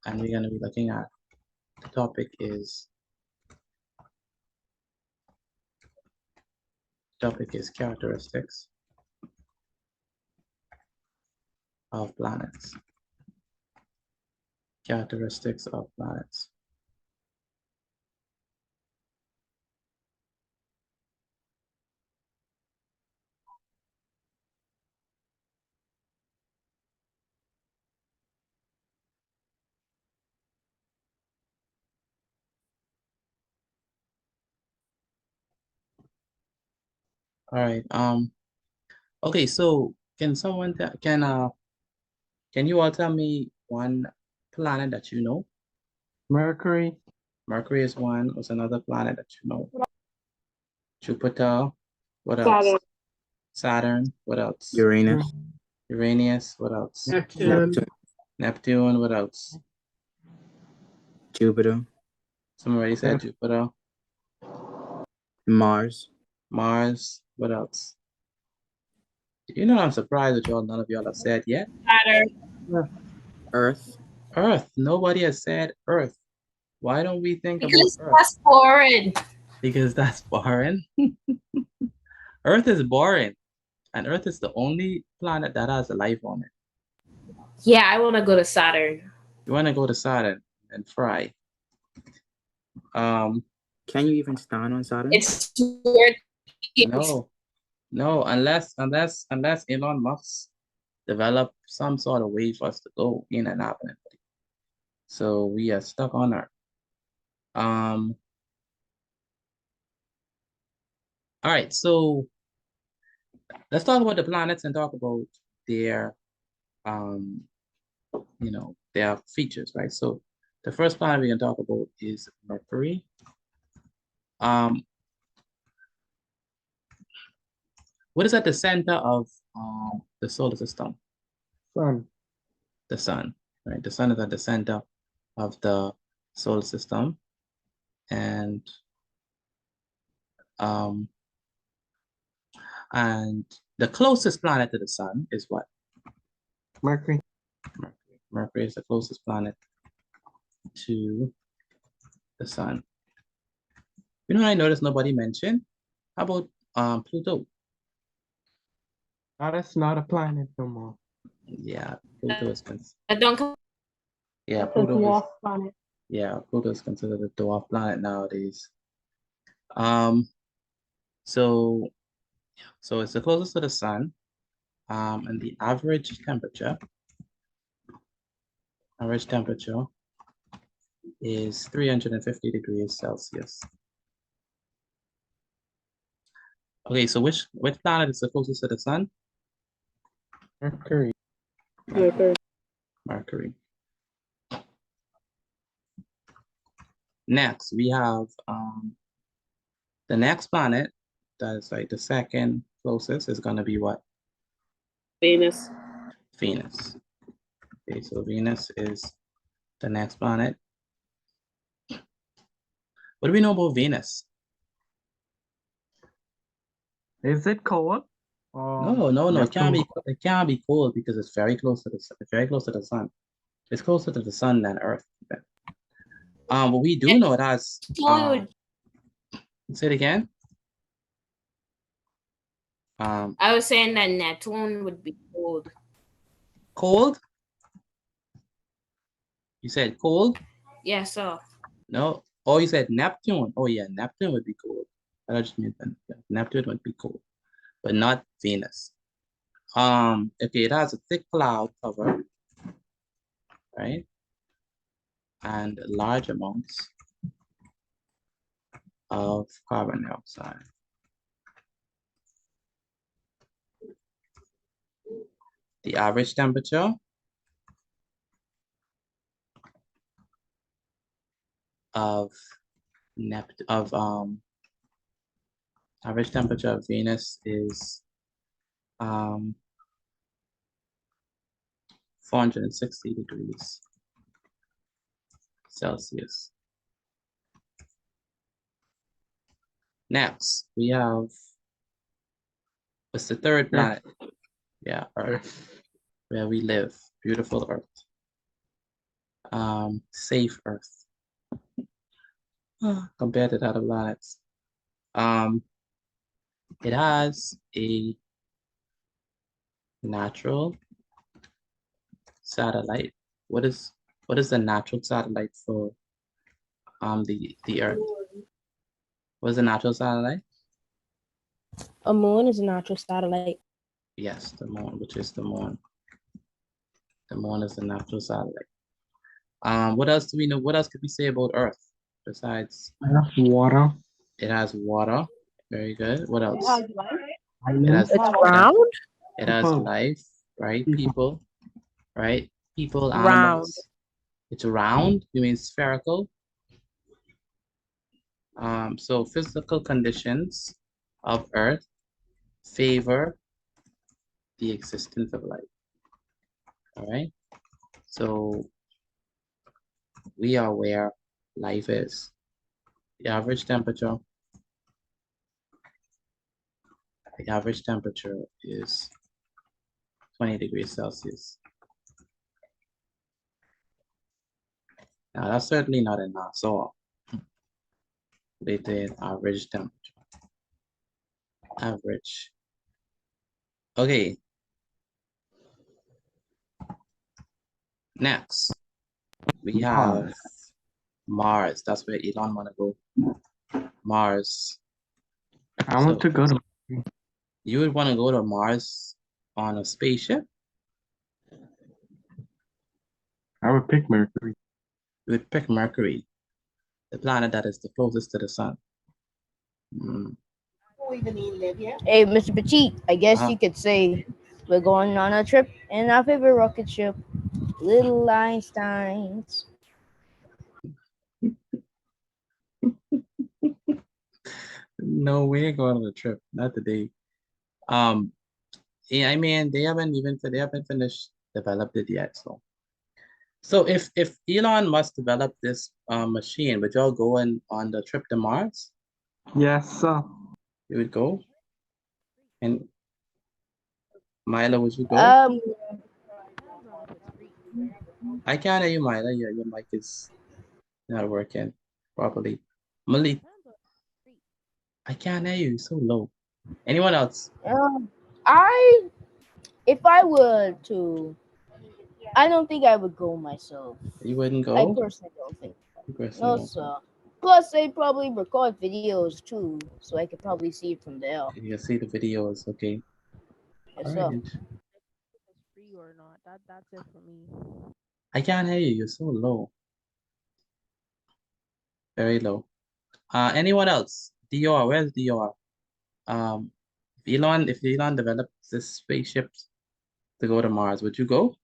Speaker 1: And we're gonna be looking at, the topic is characteristics of planets. Characteristics of planets. All right. Okay. So can someone can you all tell me one planet that you know?
Speaker 3: Mercury,
Speaker 1: Mercury is one. What's another planet that you know? Jupiter. What else?
Speaker 17: Saturn.
Speaker 1: Saturn. What else?
Speaker 18: Uranus,
Speaker 1: Uranus. What else?
Speaker 9: Neptune.
Speaker 1: Neptune. What else?
Speaker 18: Jupiter,
Speaker 1: Someone already said Jupiter.
Speaker 18: Mars,
Speaker 1: Mars. What else? You know, I'm surprised that none of y'all have said yet.
Speaker 8: Saturn.
Speaker 18: Earth,
Speaker 1: Earth. Nobody has said Earth. Why don't we think
Speaker 8: Because
Speaker 1: about Earth?
Speaker 8: that's boring.
Speaker 1: Because that's boring. Earth is boring. And Earth is the only planet that has a life on it.
Speaker 8: Yeah, I want to go to Saturn.
Speaker 1: You want to go to Saturn and fry.
Speaker 18: can you even stand on Saturn?
Speaker 8: It's weird.
Speaker 1: No, unless Elon Musk develop some sort of way for us to go in and out. So we are stuck on Earth. All right, so let's talk about the planets and talk about their their features, right? So the first planet we can talk about is Mercury. What is at the center of the solar system?
Speaker 3: Sun.
Speaker 1: The sun, right? The sun is at the center of the solar system. And the closest planet to the sun is what?
Speaker 3: Mercury.
Speaker 1: Mercury is the closest planet to the sun. You know what I noticed nobody mentioned? How about Pluto?
Speaker 3: That's not a planet no more.
Speaker 1: Yeah, Pluto is
Speaker 17: It's a dwarf planet.
Speaker 1: yeah, Pluto is considered a dwarf planet nowadays. So it's the closest to the sun, and the average temperature is 350 degrees Celsius. Okay, so which planet is the closest to the sun?
Speaker 3: Mercury.
Speaker 1: Mercury. Next, we have the next planet that is like the second closest is gonna be what?
Speaker 17: Venus.
Speaker 1: Venus. Okay, so Venus is the next planet. What do we know about Venus?
Speaker 3: Is it cold?
Speaker 1: No, it can't be cold because it's very close to the sun. It's closer to the sun than Earth. But we do know it has say it again.
Speaker 8: I was saying that Neptune would be cold.
Speaker 1: Cold? You said cold?
Speaker 8: Yeah, so.
Speaker 1: No. Oh, you said Neptune. Oh yeah, Neptune would be cold. I just meant that Neptune would be cold, but not Venus. Okay, it has a thick cloud cover, right? And large amounts of carbon dioxide. The average temperature of average temperature of Venus is 460 degrees Celsius. Next, we have what's the third planet? Yeah, Earth, where we live. Beautiful Earth. safe Earth compared to the other planets. It has a natural satellite. What is the natural satellite for the Earth? What is the natural satellite?
Speaker 17: A moon is a natural satellite.
Speaker 1: Yes, the moon, which is the moon. The moon is the natural satellite. What else do we know? What else could we say about Earth besides
Speaker 3: Water.
Speaker 1: it has water? Very good. What else?
Speaker 3: Islands.
Speaker 17: It's round.
Speaker 1: It has
Speaker 3: People.
Speaker 1: life, right? People, right? People,
Speaker 17: Round.
Speaker 1: animals. It's round. You mean spherical? So physical conditions of Earth favor the existence of life. All right. So we are where life is. The average temperature is 20 degrees Celsius. Now that's certainly not enough. So they did average temperature. Average. Okay. Next, we have Mars. That's where Elon wanna go. Mars.
Speaker 3: I want to go to.
Speaker 1: You would want to go to Mars on a spaceship?
Speaker 3: I would pick Mercury.
Speaker 1: You would pick Mercury, the planet that is the closest to the sun.
Speaker 4: Hey, Mr. Petit, I guess
Speaker 1: Uh-huh.
Speaker 4: you could say we're going on a trip in our favorite rocket ship, Little Einsteins.
Speaker 1: No, we ain't going on a trip, not today. Yeah, I mean they haven't finished developed it yet. So if Elon Musk developed this machine, would y'all go on the trip to Mars?
Speaker 3: Yes, sir.
Speaker 1: You would go? And Mila, would you go? I can't hear you, Mila. Your mic is not working properly. Malik, I can't hear you. You're so low. Anyone else?
Speaker 4: If I were to, I don't think I would go myself.
Speaker 1: You wouldn't
Speaker 4: I
Speaker 1: go?
Speaker 4: personally don't think.
Speaker 1: You personally
Speaker 4: No,
Speaker 1: don't
Speaker 4: sir. Plus, they probably record videos too, so I could probably see it from there.
Speaker 1: You can see the videos, okay.
Speaker 4: Yes,
Speaker 1: All
Speaker 4: sir.
Speaker 1: right.
Speaker 17: Free or not? That's it for me.
Speaker 1: I can't hear you. You're so low. Very low. Anyone else? Dior, where's Dior? If Elon developed this spaceship to go to Mars, would you go?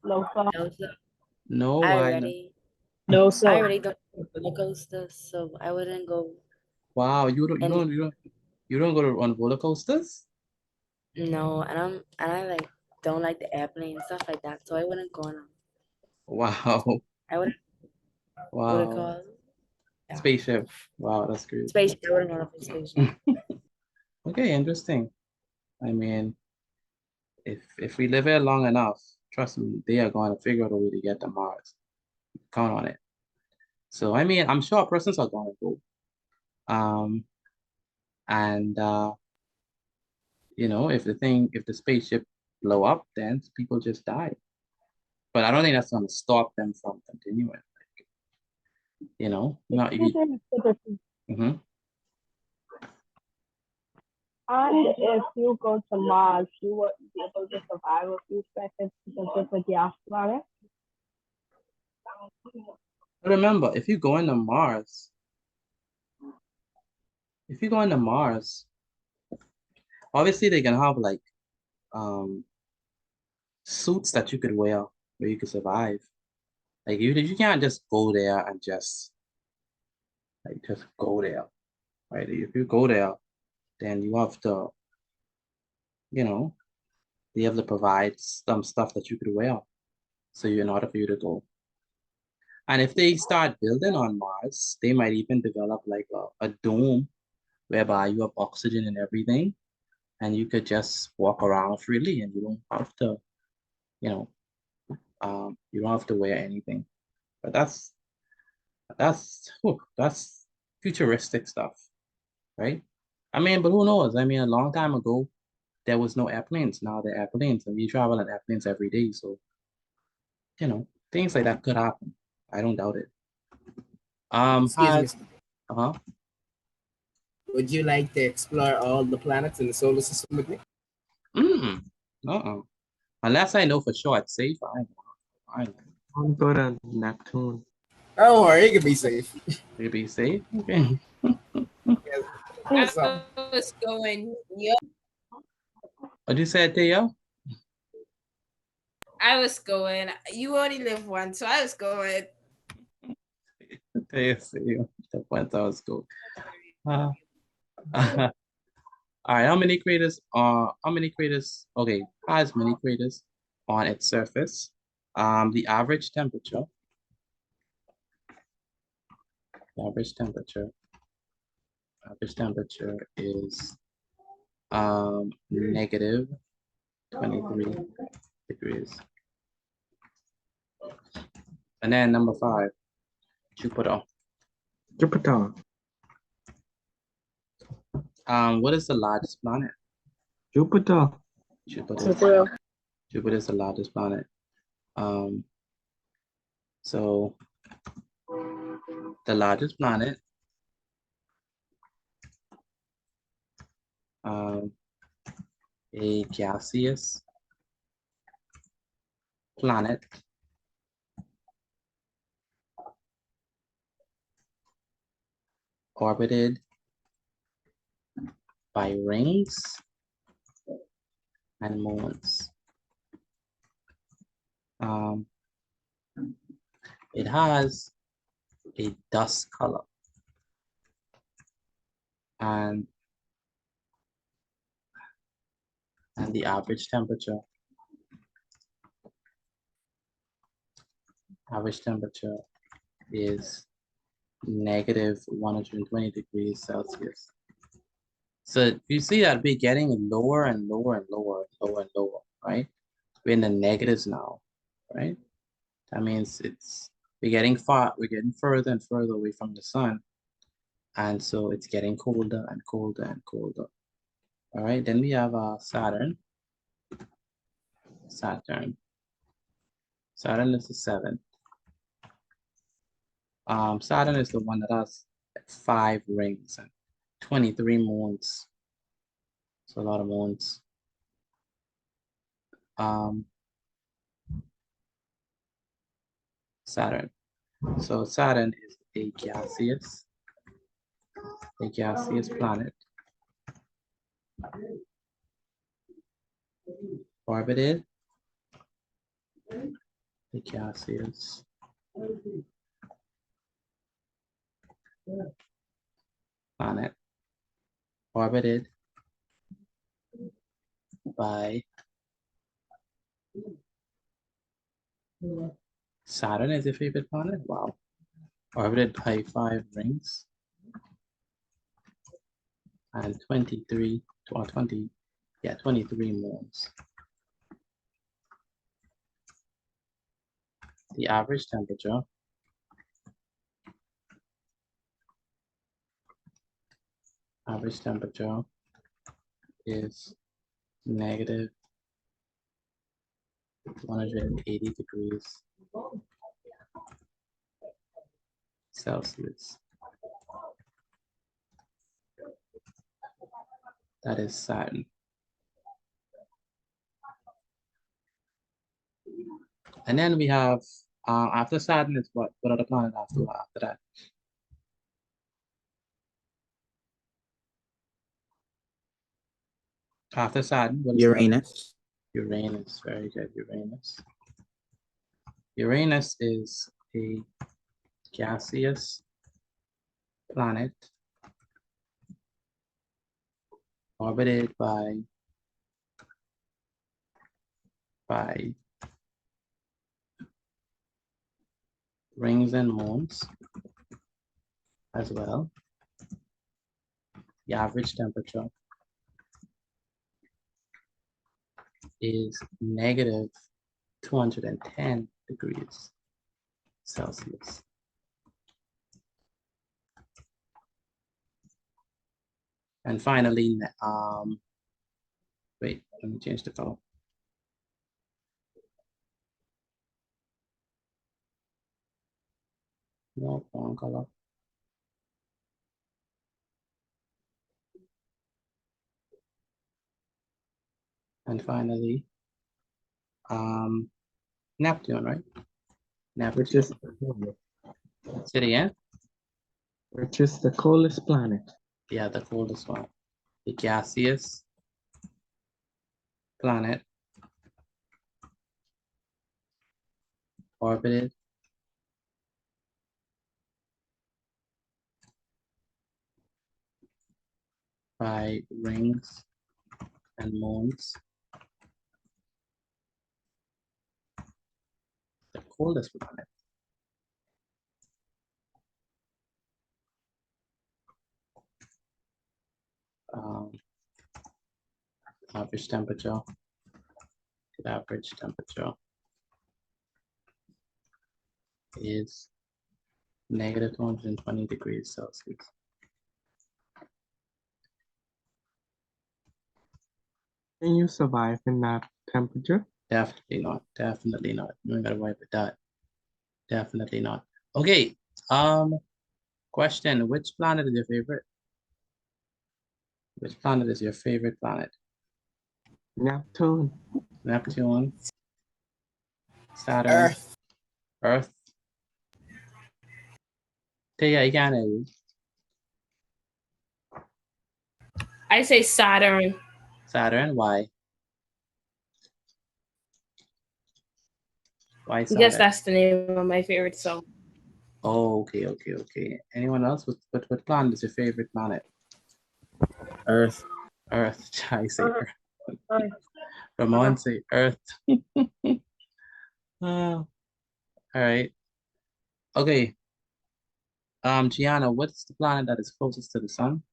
Speaker 17: No, sir.
Speaker 19: No, sir.
Speaker 1: No,
Speaker 19: I
Speaker 1: why not?
Speaker 19: already.
Speaker 17: No,
Speaker 19: I
Speaker 17: sir.
Speaker 19: already don't do roller coasters, so I wouldn't go.
Speaker 1: Wow, you don't go on roller coasters?
Speaker 19: No, and I like don't like the airplane and stuff like that, so I wouldn't go on them.
Speaker 1: Wow.
Speaker 19: I wouldn't. What it
Speaker 1: Wow.
Speaker 19: called? Yeah.
Speaker 1: Spaceship. Wow, that's great.
Speaker 19: Spaceship. I wouldn't go on a spaceship.
Speaker 1: Okay, interesting. I mean, if we live here long enough, trust me, they are going to figure out a way to get to Mars. Count on it. So I mean, I'm sure persons are going to go. And if the spaceship blow up, then people just die. But I don't think that's going to stop them from continuing. Not you. Mm-hmm.
Speaker 17: And if you go to Mars, you wouldn't be able to survive a few seconds because of the gas planet.
Speaker 1: But remember, if you go into Mars, obviously they can have like suits that you could wear where you could survive. Like you can't just go there and just go there, right? If you go there, then you have to, they have to provide some stuff that you could wear. So in order for you to go. And if they start building on Mars, they might even develop like a dome whereby you have oxygen and everything, and you could just walk around freely and you don't have to, You don't have to wear anything, but that's futuristic stuff, right? I mean, but who knows? I mean, a long time ago, there was no airplanes. Now there are airplanes, and we travel in airplanes every day. So, you know, things like that could happen. I don't doubt it.
Speaker 16: Excuse me.
Speaker 1: Uh-huh.
Speaker 16: Would you like to explore all the planets in the solar system with me?
Speaker 1: Unless I know for sure it's safe, I
Speaker 3: I'll go to Neptune.
Speaker 16: Don't worry, it can be safe.
Speaker 1: It be safe? Okay.
Speaker 8: I was going, yep.
Speaker 1: What you said, Theo?
Speaker 8: I was going. You only live once, so I was going.
Speaker 1: Theo, see the point I was good. All right, how many craters okay, has many craters on its surface? The average temperature is negative 23 degrees. And then number 5, Jupiter. What is the largest planet?
Speaker 3: Jupiter.
Speaker 1: Jupiter is the largest planet. So the largest planet a gaseous planet orbited by rings and moons. It has a dust color and the average temperature is negative 120 degrees Celsius. So you see that we're getting lower and lower and lower, right? We're in the negatives now, right? That means we're getting further and further away from the sun. And so it's getting colder and colder and colder. All right, then we have Saturn. Saturn is the 7th. Saturn is the one that has 5 rings and 23 moons. So a lot of moons. Saturn. So Saturn is a gaseous planet orbited a gaseous planet orbited by Saturn is your favorite planet? Wow. Orbited by 5 rings and 23 moons. The average temperature is negative 180 degrees Celsius. That is Saturn. And then we have, after Saturn is what other planet after that? After Saturn, what is
Speaker 18: Uranus.
Speaker 1: Uranus, very good, Uranus. Uranus is a gaseous planet orbited by rings and moons as well. The average temperature is negative 210 degrees Celsius. And finally, wait, let me change the color. No, wrong color. And finally, Neptune, right? Neptune.
Speaker 3: Which is
Speaker 1: Say it again.
Speaker 3: the coldest planet?
Speaker 1: Yeah, the coldest one. The gaseous planet orbited by rings and moons. The coldest planet. Average temperature. The average temperature is negative 220 degrees Celsius.
Speaker 3: Can you survive in that temperature?
Speaker 1: Definitely not. Definitely not. You ain't gotta worry about that. Definitely not. Okay. Question: which planet is your favorite? Which planet is your favorite planet?
Speaker 3: Neptune.
Speaker 1: Neptune. Saturn.
Speaker 16: Earth.
Speaker 1: Earth. Taya, you can't hear you.
Speaker 8: I say Saturn.
Speaker 1: Saturn. Why? Why
Speaker 8: I
Speaker 1: Saturn?
Speaker 8: guess that's the name of my favorite song.
Speaker 1: Oh, okay. Anyone else? What planet is your favorite planet?
Speaker 18: Earth.
Speaker 1: Earth. I say Earth.
Speaker 17: Earth.
Speaker 1: Ramon say Earth. All right. Okay. Gianna, what's the planet that is closest to the sun?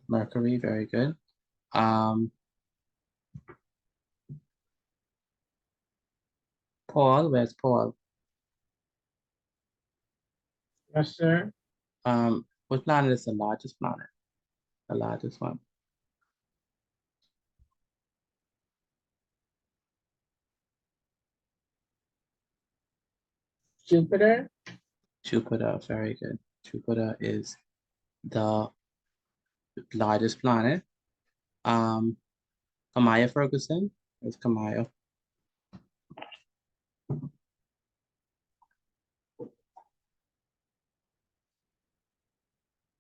Speaker 1: Mercury. Very good. Paul, where's Paul?
Speaker 9: Yes, sir.
Speaker 1: What planet is the largest planet? The largest one.
Speaker 9: Jupiter.
Speaker 1: Jupiter, very good. Jupiter is the largest planet. Kamaya Ferguson. Where's Kamaya?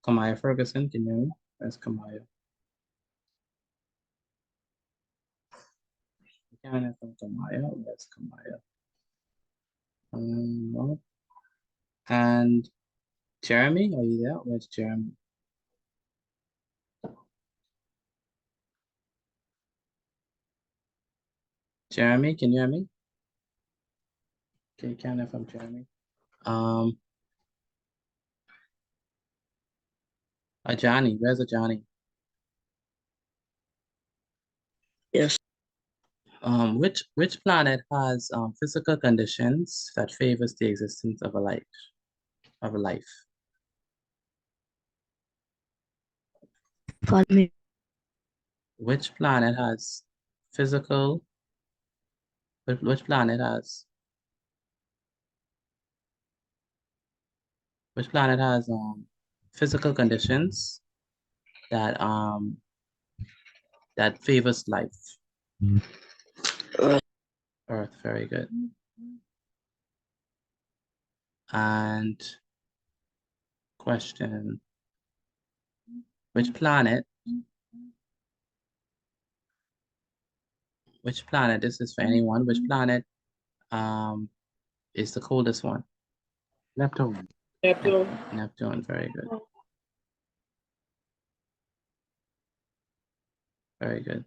Speaker 1: Kamaya Ferguson, can you hear me? Where's Kamaya? Can't hear from Kamaya. Where's Kamaya? No. And Jeremy, are you there? Where's Jeremy? Jeremy, can you hear me? Okay, can't hear from Jeremy. Ajani, where's Ajani?
Speaker 11: Yes.
Speaker 1: Which planet has physical conditions that favors the existence of a life?
Speaker 11: Pardon me.
Speaker 1: Which planet has physical? Which planet has physical conditions that that favors life? Earth, very good. And question: which planet? This is for anyone. Which planet is the coldest one?
Speaker 3: Neptune.
Speaker 1: Neptune, very good. Very good.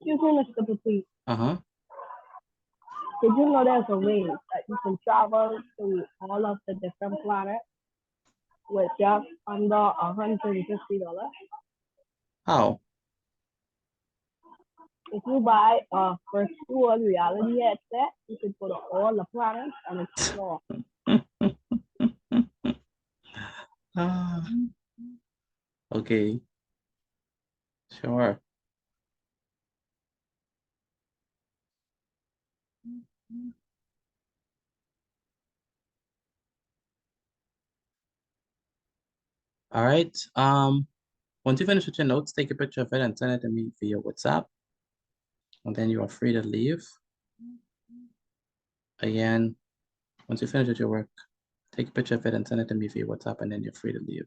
Speaker 17: Excuse me, Mr. Petit.
Speaker 1: Uh-huh.
Speaker 17: Did you know there's a way that you can travel to all of the different planets with just under $150?
Speaker 1: How?
Speaker 17: If you buy a virtual reality headset, you can go to all the planets and explore.
Speaker 1: Ah, okay. Sure. All right. Once you finish with your notes, take a picture of it and send it to me via WhatsApp. And then you are free to leave. Again, once you finish with your work, take a picture of it and send it to me via WhatsApp, and then you're free to leave.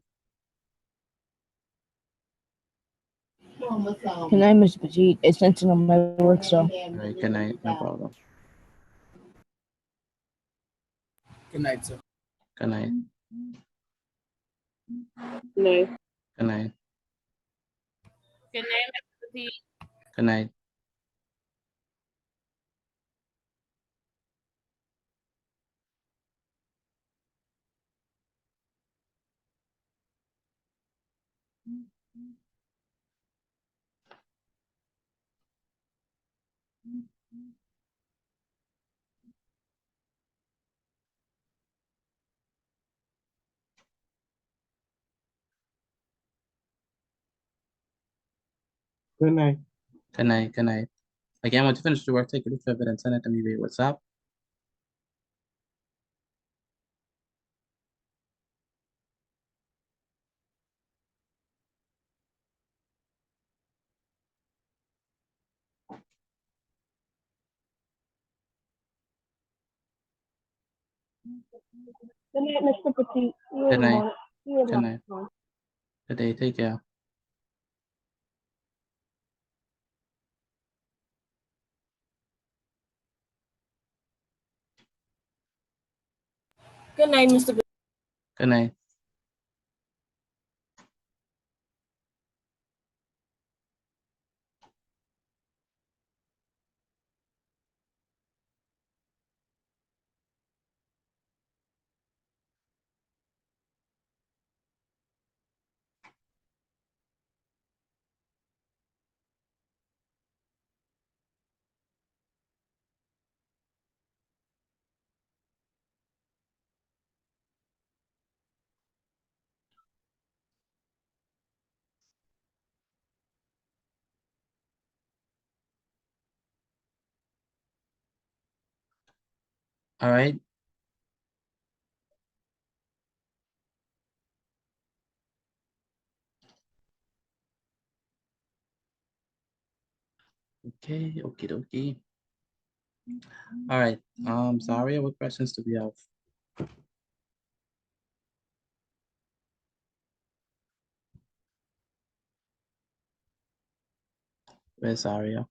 Speaker 4: Good night, Mr. Petit. It's sent on my work, so.
Speaker 1: All right, good night. No problem.
Speaker 16: Good night, sir.
Speaker 1: Good night.
Speaker 17: No.
Speaker 1: Good night.
Speaker 8: Good night, Mr. Petit.
Speaker 1: Good night.
Speaker 3: Good night.
Speaker 1: Good night. Good night. Again, once you finish your work, take a picture of it and send it to me via WhatsApp.
Speaker 17: Good night, Mr. Petit. See you
Speaker 1: Good
Speaker 17: in the
Speaker 1: night.
Speaker 17: morning. See you in
Speaker 1: Good
Speaker 17: the
Speaker 1: night.
Speaker 17: morning.
Speaker 1: Good day. Take care.
Speaker 8: Good night, Mr. Petit.
Speaker 1: Good night. All right. Okay. Okie dokie. All right. Zaria, what questions do we have? Where's Zaria?